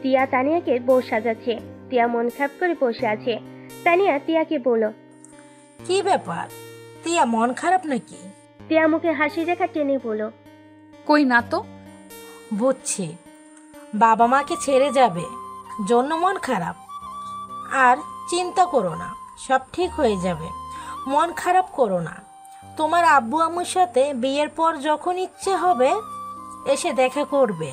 Speaker 3: তিয়া তানিয়াকে বউ সাজাচ্ছে। তিয়া মন খারাপ করে বসে আছে। তানিয়া তিয়াকে বলল,
Speaker 10: কি ব্যাপার তিয়া, মন খারাপ নাকি?
Speaker 3: তিয়া মুখে হাসি রেখা টেনে বলল,
Speaker 1: কই না তো।
Speaker 10: বুঝছি, বাবা মাকে ছেড়ে যাবে জন্য মন খারাপ। আর চিন্তা করো না, সব ঠিক হয়ে যাবে। মন খারাপ করো না। তোমার আব্বু আম্মুর সাথে বিয়ের পর যখন ইচ্ছে হবে এসে দেখা করবে।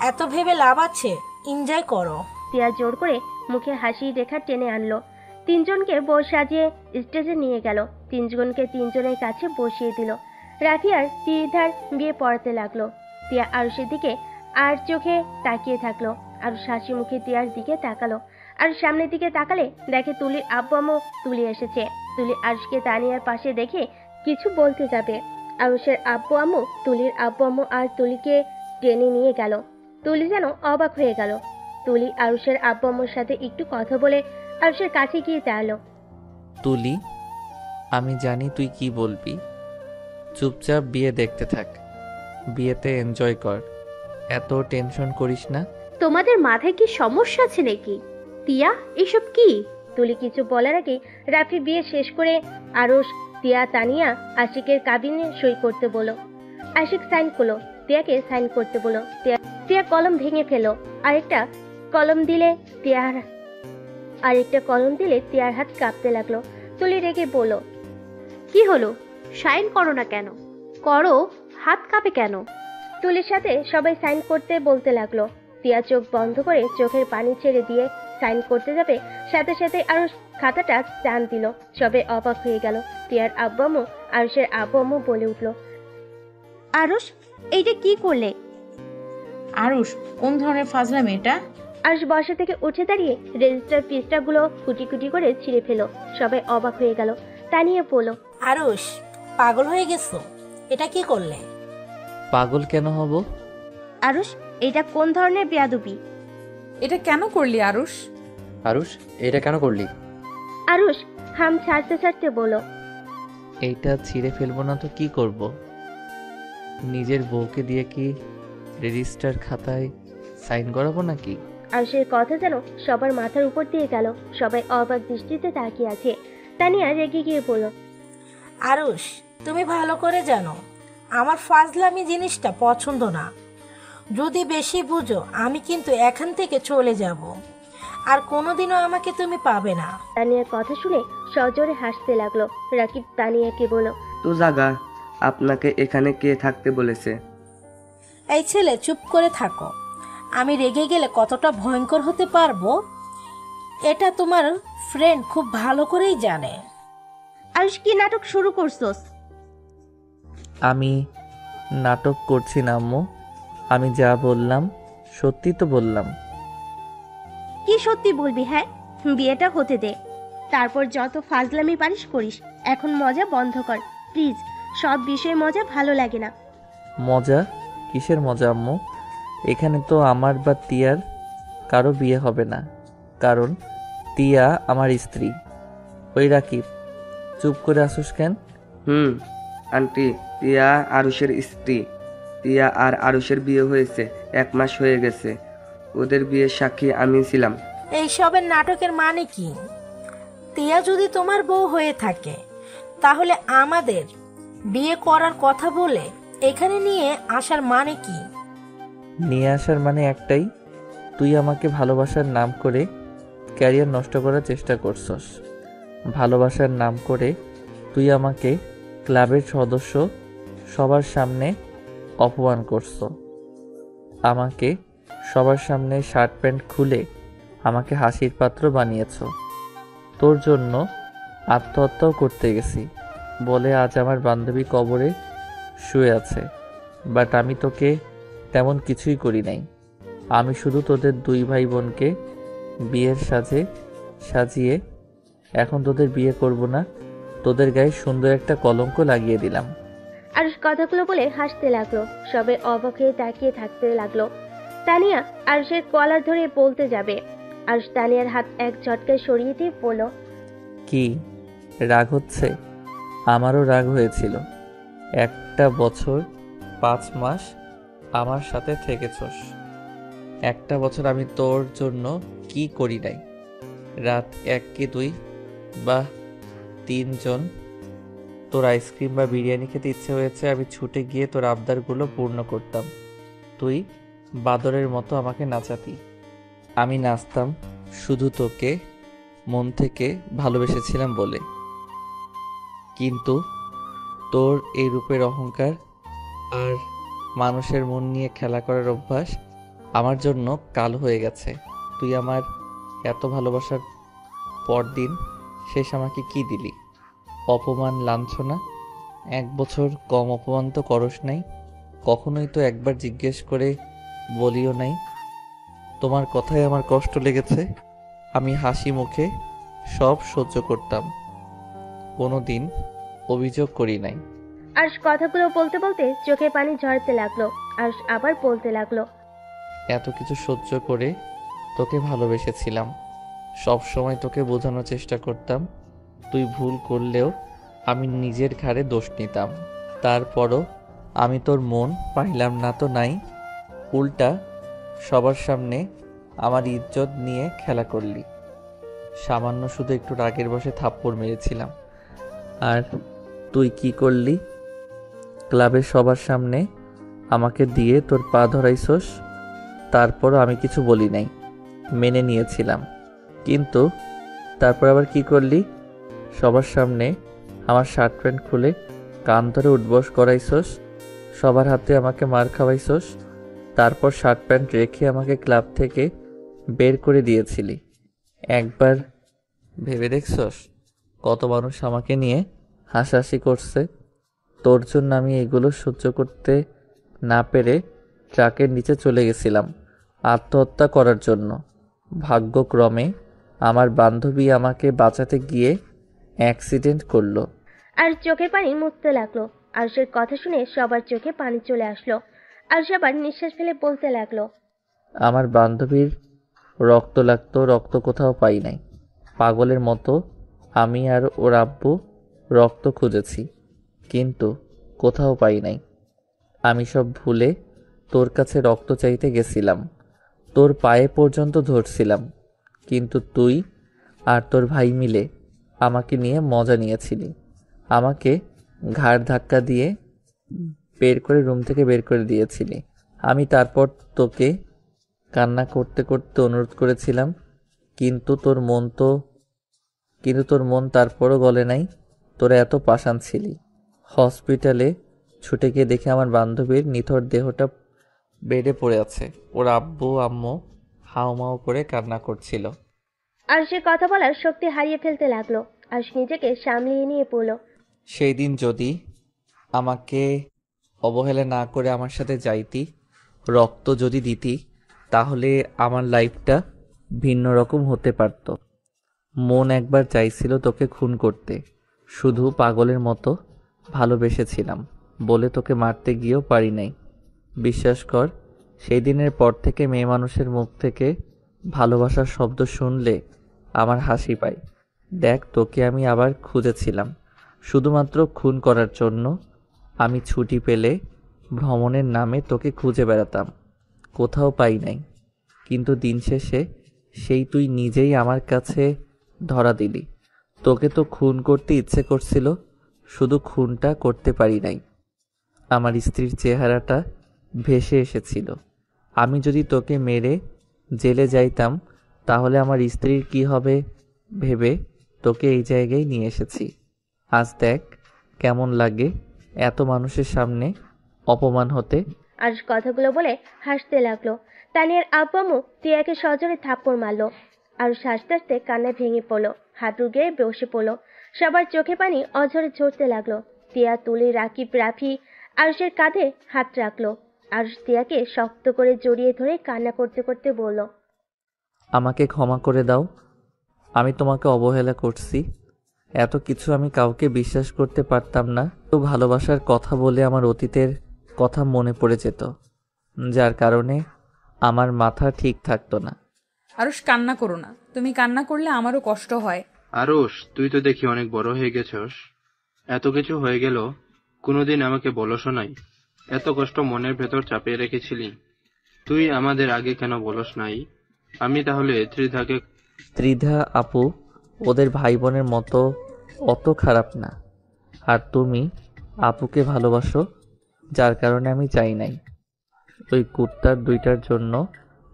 Speaker 10: এত ভেবে লাভ আছে, এনজয় করো।
Speaker 3: তিয়া জোর করে মুখে হাসি রেখা টেনে আনলো। 3 জনকে বউ সাজিয়ে স্টেজে নিয়ে গেল। 3 জনকে 3 জনের কাছে বসিয়ে দিল। রাফি আর ত্রিধার বিয়ে পড়াতে লাগলো। তিয়া আরুষের দিকে আর চোখে তাকিয়ে থাকলো। আরুষ হাসি মুখে তিয়ার দিকে তাকালো। আর সামনের দিকে তাকালে দেখে তুলির আব্বু আম্মু তুলি এসেছে। তুলি আরুষকে তানিয়ার পাশে দেখে কিছু বলতে যাবে। আরুষের আব্বু আম্মু, তুলির আব্বু আম্মু আর তুলিকে টেনে নিয়ে গেল। তুলি যেন অবাক হয়ে গেল। তুলি আরুষের আব্বু আম্মুর সাথে একটু কথা বলে আরুষের কাছে গিয়ে দাঁড়ালো।
Speaker 2: তুলি, আমি জানি তুই কি বলবি। চুপচাপ বিয়ে দেখতে থাক, বিয়েতে এনজয় কর, এত টেনশন করিস না।
Speaker 5: তোমাদের মাথায় কি সমস্যা আছে নাকি? তিয়া, এসব কি?
Speaker 3: তুলি কিছু বলার আগে রাফি বিয়ে শেষ করে আরুষ, তিয়া, তানিয়া আশিকের কাবিনে সই করতে বলো। আশিক সাইন করলো। তিয়াকে সাইন করতে বলো। তিয়া কলম ভেঙে ফেলো। আরেকটা কলম দিলে তিয়ার হাত কাঁপতে লাগলো। তুলি রেগে বলল,
Speaker 5: কি হলো? সাইন করো না কেন? করো, হাত কাঁপে কেন?
Speaker 3: তুলির সাথে সবাই সাইন করতে বলতে লাগলো। তিয়া চোখ বন্ধ করে চোখের পানি ছেড়ে দিয়ে সাইন করতে যাবে, সাথে সাথে আরুষ খাতাটা টান দিল। সবে অবাক হয়ে গেল। তিয়ার আব্বু আম্মু, আরুষের আব্বু আম্মু বলে উঠল,
Speaker 5: আরুষ, এইটা কি করলে?
Speaker 6: আরুষ, কোন ধরনের ফাজলামি এটা?
Speaker 3: আরুষ বসা থেকে উঠে দাঁড়িয়ে রেজিস্টার পৃষ্ঠাগুলো কুটি কুটি করে ছিঁড়ে ফেলো। সবাই অবাক হয়ে গেল। তানিয়া বলল,
Speaker 10: আরুষ, পাগল হয়ে গেছো? এটা কি করলে?
Speaker 2: পাগল কেন হব?
Speaker 3: আরুষ, এটা কোন ধরনের বেয়াদবি?
Speaker 1: এটা কেন করলি আরুষ?
Speaker 9: আরুষ, এটা কেন করলি?
Speaker 3: আরুষ হাম ছাড়তে ছাড়তে বলল,
Speaker 2: এইটা ছিঁড়ে ফেলবো না তো কি করব? নিজের বউকে দিয়ে কি রেজিস্টার খাতায় সাইন করাবো নাকি?
Speaker 3: আরুষের কথা যেন সবার মাথার উপর দিয়ে গেল। সবাই অবাক দৃষ্টিতে তাকিয়ে আছে। তানিয়া রেগে গিয়ে বলল,
Speaker 10: আরুষ, তুমি ভালো করে জানো আমার ফাজলামি জিনিসটা পছন্দ না। যদি বেশি বুঝো আমি কিন্তু এখান থেকে চলে যাব, আর কোনোদিনও আমাকে তুমি পাবে না।
Speaker 3: তানিয়ার কথা শুনে সজোরে হাসতে লাগলো। রাকিব তানিয়াকে বলল,
Speaker 4: তো জাগা, আপনাকে এখানে কে থাকতে বলেছে?
Speaker 10: এই ছেলে, চুপ করে থাকো। আমি রেগে গেলে কতটা ভয়ঙ্কর হতে পারবো এটা তোমার ফ্রেন্ড খুব ভালো করেই জানে।
Speaker 3: আরুষ, কি নাটক শুরু করছস?
Speaker 2: আমি নাটক করছি না আম্মু। আমি যা বললাম সত্যি তো বললাম।
Speaker 3: কি সত্যি বলবি? হ্যাঁ, বিয়েটা হতে দে, তারপর যত ফাজলামি পারিস করিস। এখন মজা বন্ধ কর প্লিজ। সব বিষয়ে মজা ভালো লাগে না।
Speaker 2: মজা? কিসের মজা আম্মু? এখানে তো আমার বা তিয়ার কারো বিয়ে হবে না, কারণ তিয়া আমার স্ত্রী। ওই রাকিব, চুপ করে আসুস কেন?
Speaker 4: আন্টি, তিয়া আরুষের স্ত্রী। তিয়া আর আরুষের বিয়ে হয়েছে 1 মাস হয়ে গেছে। ওদের বিয়ের সাক্ষী আমি ছিলাম।
Speaker 10: এইসবের নাটকের মানে কি? তিয়া যদি তোমার বউ হয়ে থাকে তাহলে আমাদের বিয়ে করার কথা বলে এখানে নিয়ে আসার মানে কি?
Speaker 2: নিয়ে আসার মানে একটাই, তুই আমাকে ভালোবাসার নাম করে ক্যারিয়ার নষ্ট করার চেষ্টা করছস। ভালোবাসার নাম করে তুই আমাকে ক্লাবের সদস্য সবার সামনে অপমান করছ। আমাকে সবার সামনে শার্ট প্যান্ট খুলে আমাকে হাসির পাত্র বানিয়েছ। তোর জন্য আত্মহত্যাও করতে গেছি বলে আজ আমার বান্ধবী কবরে শুয়ে আছে। বাট আমি তোকে তেমন কিছুই করি নাই। আমি শুধু তোদের 2 ভাই বোনকে বিয়ের সাজে সাজিয়ে এখন তোদের বিয়ে করব না, তোদের গায়ে সুন্দর একটা কলঙ্ক লাগিয়ে দিলাম।
Speaker 3: আরুষ কথাগুলো বলে হাসতে লাগলো। সবাই অবাক হয়ে তাকিয়ে থাকতে লাগলো। তানিয়া আরুষের কলার ধরে বলতে যাবে, আরুষ তানিয়ার হাত এক ঝটকায় সরিয়ে দিয়ে বলল,
Speaker 2: কি রাগ হচ্ছে? আমারও রাগ হয়েছিল। 1 বছর 5 মাস আমার সাথে থেকেছস। 1 বছর আমি তোর জন্য কি করি নাই? রাত 1 কি 2 বা 3 জন তোর আইসক্রিম বা বিরিয়ানি খেতে ইচ্ছে হয়েছে, আমি ছুটে গিয়ে তোর আবদারগুলো পূর্ণ করতাম। তুই বাদরের মতো আমাকে নাচাতি। আমি নাচতাম শুধু তোকে মন থেকে ভালোবেসেছিলাম বলে। কিন্তু তোর এই রূপের অহংকার আর মানুষের মন নিয়ে খেলা করার অভ্যাস আমার জন্য কাল হয়ে গেছে। তুই আমার এত ভালোবাসার পরদিন শেষ আমাকে কি দিলি? অপমান, লাঞ্ছনা। 1 বছর কম অপমান তো করস নাই। কখনোই তো একবার জিজ্ঞেস করে বলিও নাই তোমার কথায় আমার কষ্ট লেগেছে। আমি হাসি মুখে সব সহ্য করতাম, কোনো দিন অভিযোগ করি নাই।
Speaker 3: আরুষ কথাগুলো বলতে বলতে চোখে পানি ঝরতে লাগলো। আরুষ আবার বলতে লাগলো,
Speaker 2: এত কিছু সহ্য করে তোকে ভালোবেসেছিলাম। সব সময় তোকে বোঝানোর চেষ্টা করতাম। তুই ভুল করলেও আমি নিজের ঘাড়ে দোষ নিতাম। তারপরও আমি তোর মন পাইলাম না তো নাই, উল্টা সবার সামনে আমার ইজ্জত নিয়ে খেলা করলি। সামান্য শুধু একটু রাগের বশে থাপ্পড় মেরেছিলাম, আর তুই কি করলি? ক্লাবের সবার সামনে আমাকে দিয়ে তোর পা ধরাইছস। তারপরও আমি কিছু বলি নাই, মেনে নিয়েছিলাম। কিন্তু তারপর আবার কি করলি? সবার সামনে আমার শার্ট প্যান্ট খুলে কান ধরে উঠবস করাইছস, সবার হাতে আমাকে মার খাওয়াইছস। তারপর শার্ট প্যান্ট রেখে আমাকে ক্লাব থেকে বের করে দিয়েছিলি। একবার ভেবে দেখছস কত মানুষ আমাকে নিয়ে হাসাহাসি করছে? তোর জন্য আমি এগুলো সহ্য করতে না পেরে ট্রাকের নিচে চলে গেছিলাম আত্মহত্যা করার জন্য। ভাগ্যক্রমে আমার বান্ধবী আমাকে বাঁচাতে গিয়ে অ্যাক্সিডেন্ট করলো।
Speaker 3: আর চোখের পানি মুছতে লাগলো। আরুষের কথা শুনে সবার চোখে পানি চলে আসলো। আরুষ আবার নিঃশ্বাস ফেলে বলতে লাগলো,
Speaker 2: আমার বান্ধবীর রক্ত লাগতো, রক্ত কোথাও পাই নাই। পাগলের মতো আমি আর ওর আব্বু রক্ত খুঁজেছি, কিন্তু কোথাও পাই নাই। আমি সব ভুলে তোর কাছে রক্ত চাইতে গেছিলাম, তোর পায়ে পর্যন্ত ধরছিলাম, কিন্তু তুই আর তোর ভাই মিলে আমাকে নিয়ে মজা নিয়েছিলি। আমাকে ঘাড় ধাক্কা দিয়ে রুম থেকে বের করে দিয়েছিলি। আমি তারপর তোকে কান্না করতে করতে অনুরোধ করেছিলাম, কিন্তু তোর মন তারপরও গলে নাই। তোরা এত পাষাণ ছিলি। হসপিটালে ছুটে গিয়ে দেখে আমার বান্ধবীর নিথর দেহটা বেডে পড়ে আছে। ওর আব্বু আম্মু হাউমাউ করে কান্না করছিল।
Speaker 3: আরুষের কথা বলার শক্তি হারিয়ে ফেলতে লাগলো। আরুষ নিজেকে সামলিয়ে নিয়ে পড়ল।
Speaker 2: সেই দিন যদি আমাকে অবহেলা না করে আমার সাথে যাইতি, রক্ত যদি দিতি, তাহলে আমার লাইফটা ভিন্ন রকম হতে পারত। মন একবার চাইছিল তোকে খুন করতে, শুধু পাগলের মতো ভালোবেসেছিলাম বলে তোকে মারতে গিয়েও পারি নাই। বিশ্বাস কর, সেই দিনের পর থেকে মেয়ে মানুষের মুখ থেকে ভালোবাসার শব্দ শুনলে আমার হাসি পায়। দেখ, তোকে আমি আবার খুঁজেছিলাম শুধুমাত্র খুন করার জন্য। আমি ছুটি পেলে ভ্রমণের নামে তোকে খুঁজে বেড়াতাম, কোথাও পাই নাই, কিন্তু দিন শেষে সেই তুই নিজেই আমার কাছে ধরা দিলি। তোকে তো খুন করতে ইচ্ছে করছিল, শুধু খুনটা করতে পারি নাই। আমার স্ত্রীর চেহারাটা ভেসে এসেছিল। আমি যদি তোকে মেরে জেলে যাইতাম, তাহলে আমার স্ত্রীর কি হবে ভেবে তোকে এই জায়গায় নিয়ে এসেছি। আজ দেখ কেমন লাগে এত মানুষের সামনে অপমান হতে।
Speaker 3: আরুষ কথাগুলো বলে হাসতে লাগলো। তানিয়ার আব্বু আম্মু তিয়াকে সজোরে থাপ্পড় মারলো। আরুষ হাসতে হাসতে কান্নায় ভেঙে পড়লো, হাঁটু গেড়ে বসে পড়লো। সবার চোখে পানি অঝরে ঝরতে লাগলো। তিয়া, তুলি, রাকিব, রাফি আরুষের কাঁধে হাত রাখলো। আরুষ তিয়াকে শক্ত করে জড়িয়ে ধরে কান্না করতে করতে বলল,
Speaker 2: আমাকে ক্ষমা করে দাও, আমি তোমাকে অবহেলা করছি। এত কিছু আমি কাউকে বিশ্বাস করতে পারতাম না। তো ভালোবাসার কথা বলে আমার অতীতের কথা মনে পড়ে যেত, যার কারণে আমার মাথা ঠিক থাকতো না।
Speaker 1: আরুষ, কান্না করো না। তুমি কান্না করলে আমারও কষ্ট হয়।
Speaker 8: আরুষ, তুই তো দেখি অনেক বড় হয়ে গেছস। এত কিছু হয়ে গেল, কোনোদিন আমাকে বলসও নাই। এত কষ্ট মনের ভেতর চাপিয়ে রেখেছিলি, তুই আমাদের আগে কেন বলস নাই? আমি তাহলে
Speaker 2: ত্রিধা আপু ওদের ভাই বোনের মতো অত খারাপ না, আর তুমি আপুকে ভালোবাসো, যার কারণে আমি চাই নাই ওই কুত্তার দুইটার জন্য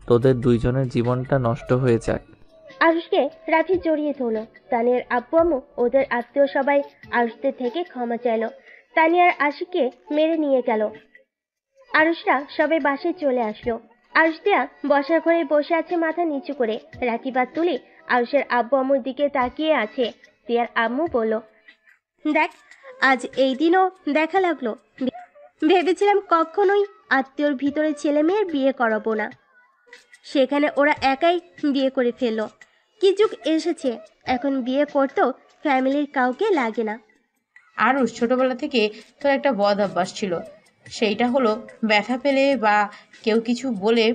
Speaker 2: তোদের দুইজনের জীবনটা নষ্ট হয়ে যাক।
Speaker 3: আরুষকে রাফি জড়িয়ে ধরলো। তানিয়ার আব্বু আম্মু ওদের আত্মীয় সবাই আরুষদের থেকে ক্ষমা চাইলো। তানিয়ার আশিকে মেরে নিয়ে গেল। আরুষরা সবাই বাসায় চলে আসলো। আরুষ তিয়া বসার ঘরে বসে আছে মাথা নিচু করে। রাকিব আর তুলি আরুষের আব্বু আম্মুর দিকে তাকিয়ে আছে। তিয়ার আম্মু বলল, দেখ, আজ এই দিনও দেখা লাগলো। ভেবেছিলাম কখনোই আত্মীয়র ভিতরে ছেলে মেয়ের বিয়ে করাবো না, সেখানে ওরা একাই বিয়ে করে ফেললো। কি যুগ এসেছে, এখন বিয়ে করতেও ফ্যামিলির কাউকে লাগে না।
Speaker 6: আরুষ, ছোটবেলা থেকে তোর একটা বদ অভ্যাস ছিল, সেইটা হলো ব্যথা পেলে বা কেউ কিছু বলে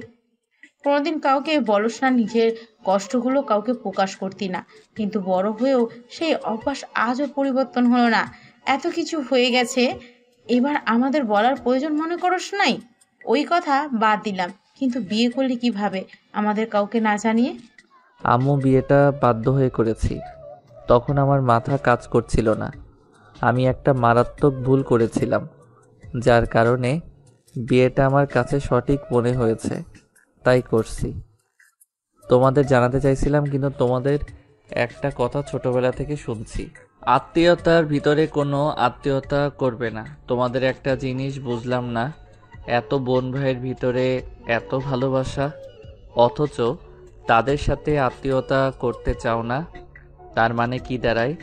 Speaker 6: কোনোদিন কাউকে বলস না, নিজের কষ্টগুলো কাউকে প্রকাশ করতি না। কিন্তু বড় হয়েও সেই অভ্যাস আজও পরিবর্তন হলো না। এত কিছু হয়ে গেছে, এবার আমাদের বলার প্রয়োজন মনে করস নাই? ওই কথা বাদ দিলাম, কিন্তু বিয়ে করলি কিভাবে আমাদের কাউকে না জানিয়ে?
Speaker 2: আম্মু, বিয়েটা বাধ্য হয়ে করেছি। তখন আমার মাথা কাজ করছিল না। আমি একটা মারাত্মক ভুল করেছিলাম, যার কারণে বিয়েটা আমার কাছে সঠিক মনে হয়েছে, তাই করছি। তোমাদের জানাতে চাইছিলাম, কিন্তু তোমাদের একটা কথা ছোটবেলা থেকে শুনছি, আত্মীয়তার ভিতরে কোনো আত্মীয়তা করবে না। তোমাদের একটা জিনিস বুঝলাম না, এত বোন ভাইয়ের ভিতরে এত ভালোবাসা, অথচ তাদের সাথে আত্মীয়তা করতে চাও না। তার মানে কি দাঁড়ায়?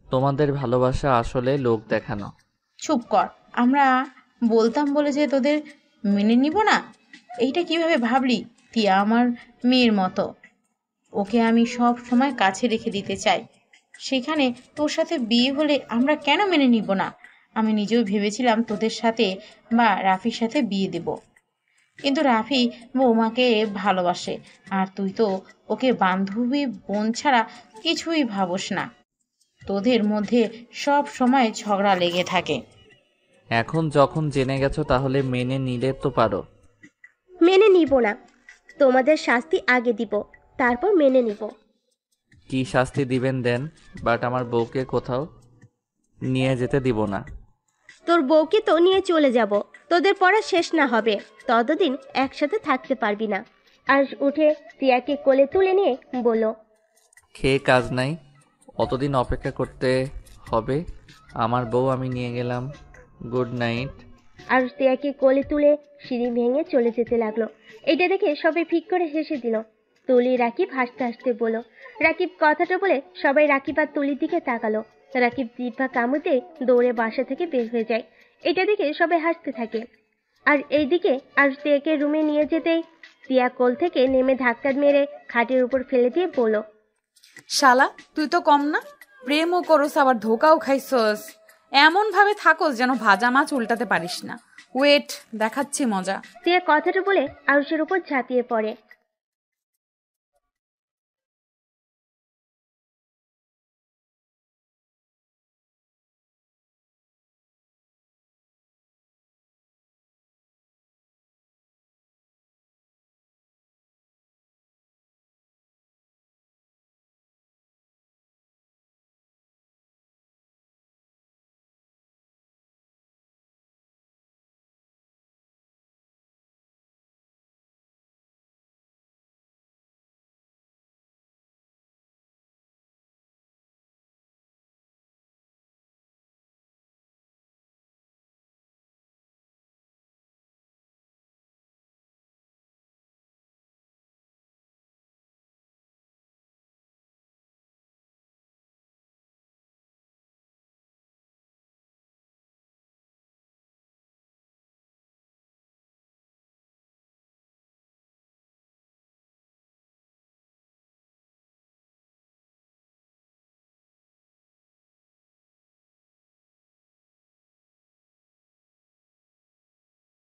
Speaker 2: তোমাদের ভালোবাসা আসলে লোক দেখানো।
Speaker 6: চুপ কর। আমরা বলতাম বলে যে তোদের মেনে নিব না, এইটা কিভাবে ভাবলি? তিয়া আমার মেয়ের মতো, ওকে আমি সব সময় কাছে রেখে দিতে চাই। সেখানে তোর সাথে বিয়ে হলে আমরা কেন মেনে নিব না? আমি নিজেও ভেবেছিলাম তোদের সাথে বা রাফির সাথে বিয়ে দেব, কিন্তু রাফি বৌমাকে ভালোবাসে, আর তুই তো ওকে বান্ধবী বোন ছাড়া কিছুই ভাবস না। তোদের মধ্যে সব সময় ঝগড়া লেগে থাকে।
Speaker 2: এখন যখন জেনে গেছো তাহলে মেনে নিলে তো পারো।
Speaker 3: মেনে নিব না, তোমাদের শাস্তি আগে দিব, তারপর মেনে নিব।
Speaker 2: কি শাস্তি দিবেন দেন, বাট আমার বউকে কোথাও নিয়ে যেতে দিব না।
Speaker 3: তোর বউকে তো নিয়ে চলে যাব, তোদের পড়া শেষ না হবে ততদিন একসাথে থাকতে পারবি না। আরুষ উঠে তিয়াকে কোলে তুলে নিয়ে বলল,
Speaker 2: খেয়ে কাজ নাই, অতদিন অপেক্ষা করতে হবে। আমার বউ আমি নিয়ে গেলাম, গুড নাইট।
Speaker 3: আরুষ তিয়াকে কোলে তুলে সিঁড়ি ভেঙে চলে যেতে লাগলো। এটা দেখে সবাই ফিক করে হেসে দিল। তুলি রাকিব হাসতে হাসতে বলল। রাকিব কথাটা বলে সবাই রাকিব আর তুলির দিকে তাকালো। রাকিব জিহ্বা কামড়ে দৌড়ে বাসা থেকে বের হয়ে যায়। এটা দেখে সবাই হাসতে থাকে। আর এইদিকে আরুষ তিয়াকে রুমে নিয়ে যেতেই তিয়া কোল থেকে নেমে ধাক্কা মেরে খাটের উপর ফেলে দিয়ে বলল,
Speaker 1: শালা তুই তো কম না, প্রেমও করস আবার ধোকাও খাইছস। এমন ভাবে থাকস যেন ভাজা মাছ উল্টাতে পারিস না। ওয়েট, দেখাচ্ছি মজা।
Speaker 3: তিয়া কথাটা বলে আরুষের উপর ঝাঁপিয়ে পড়ে।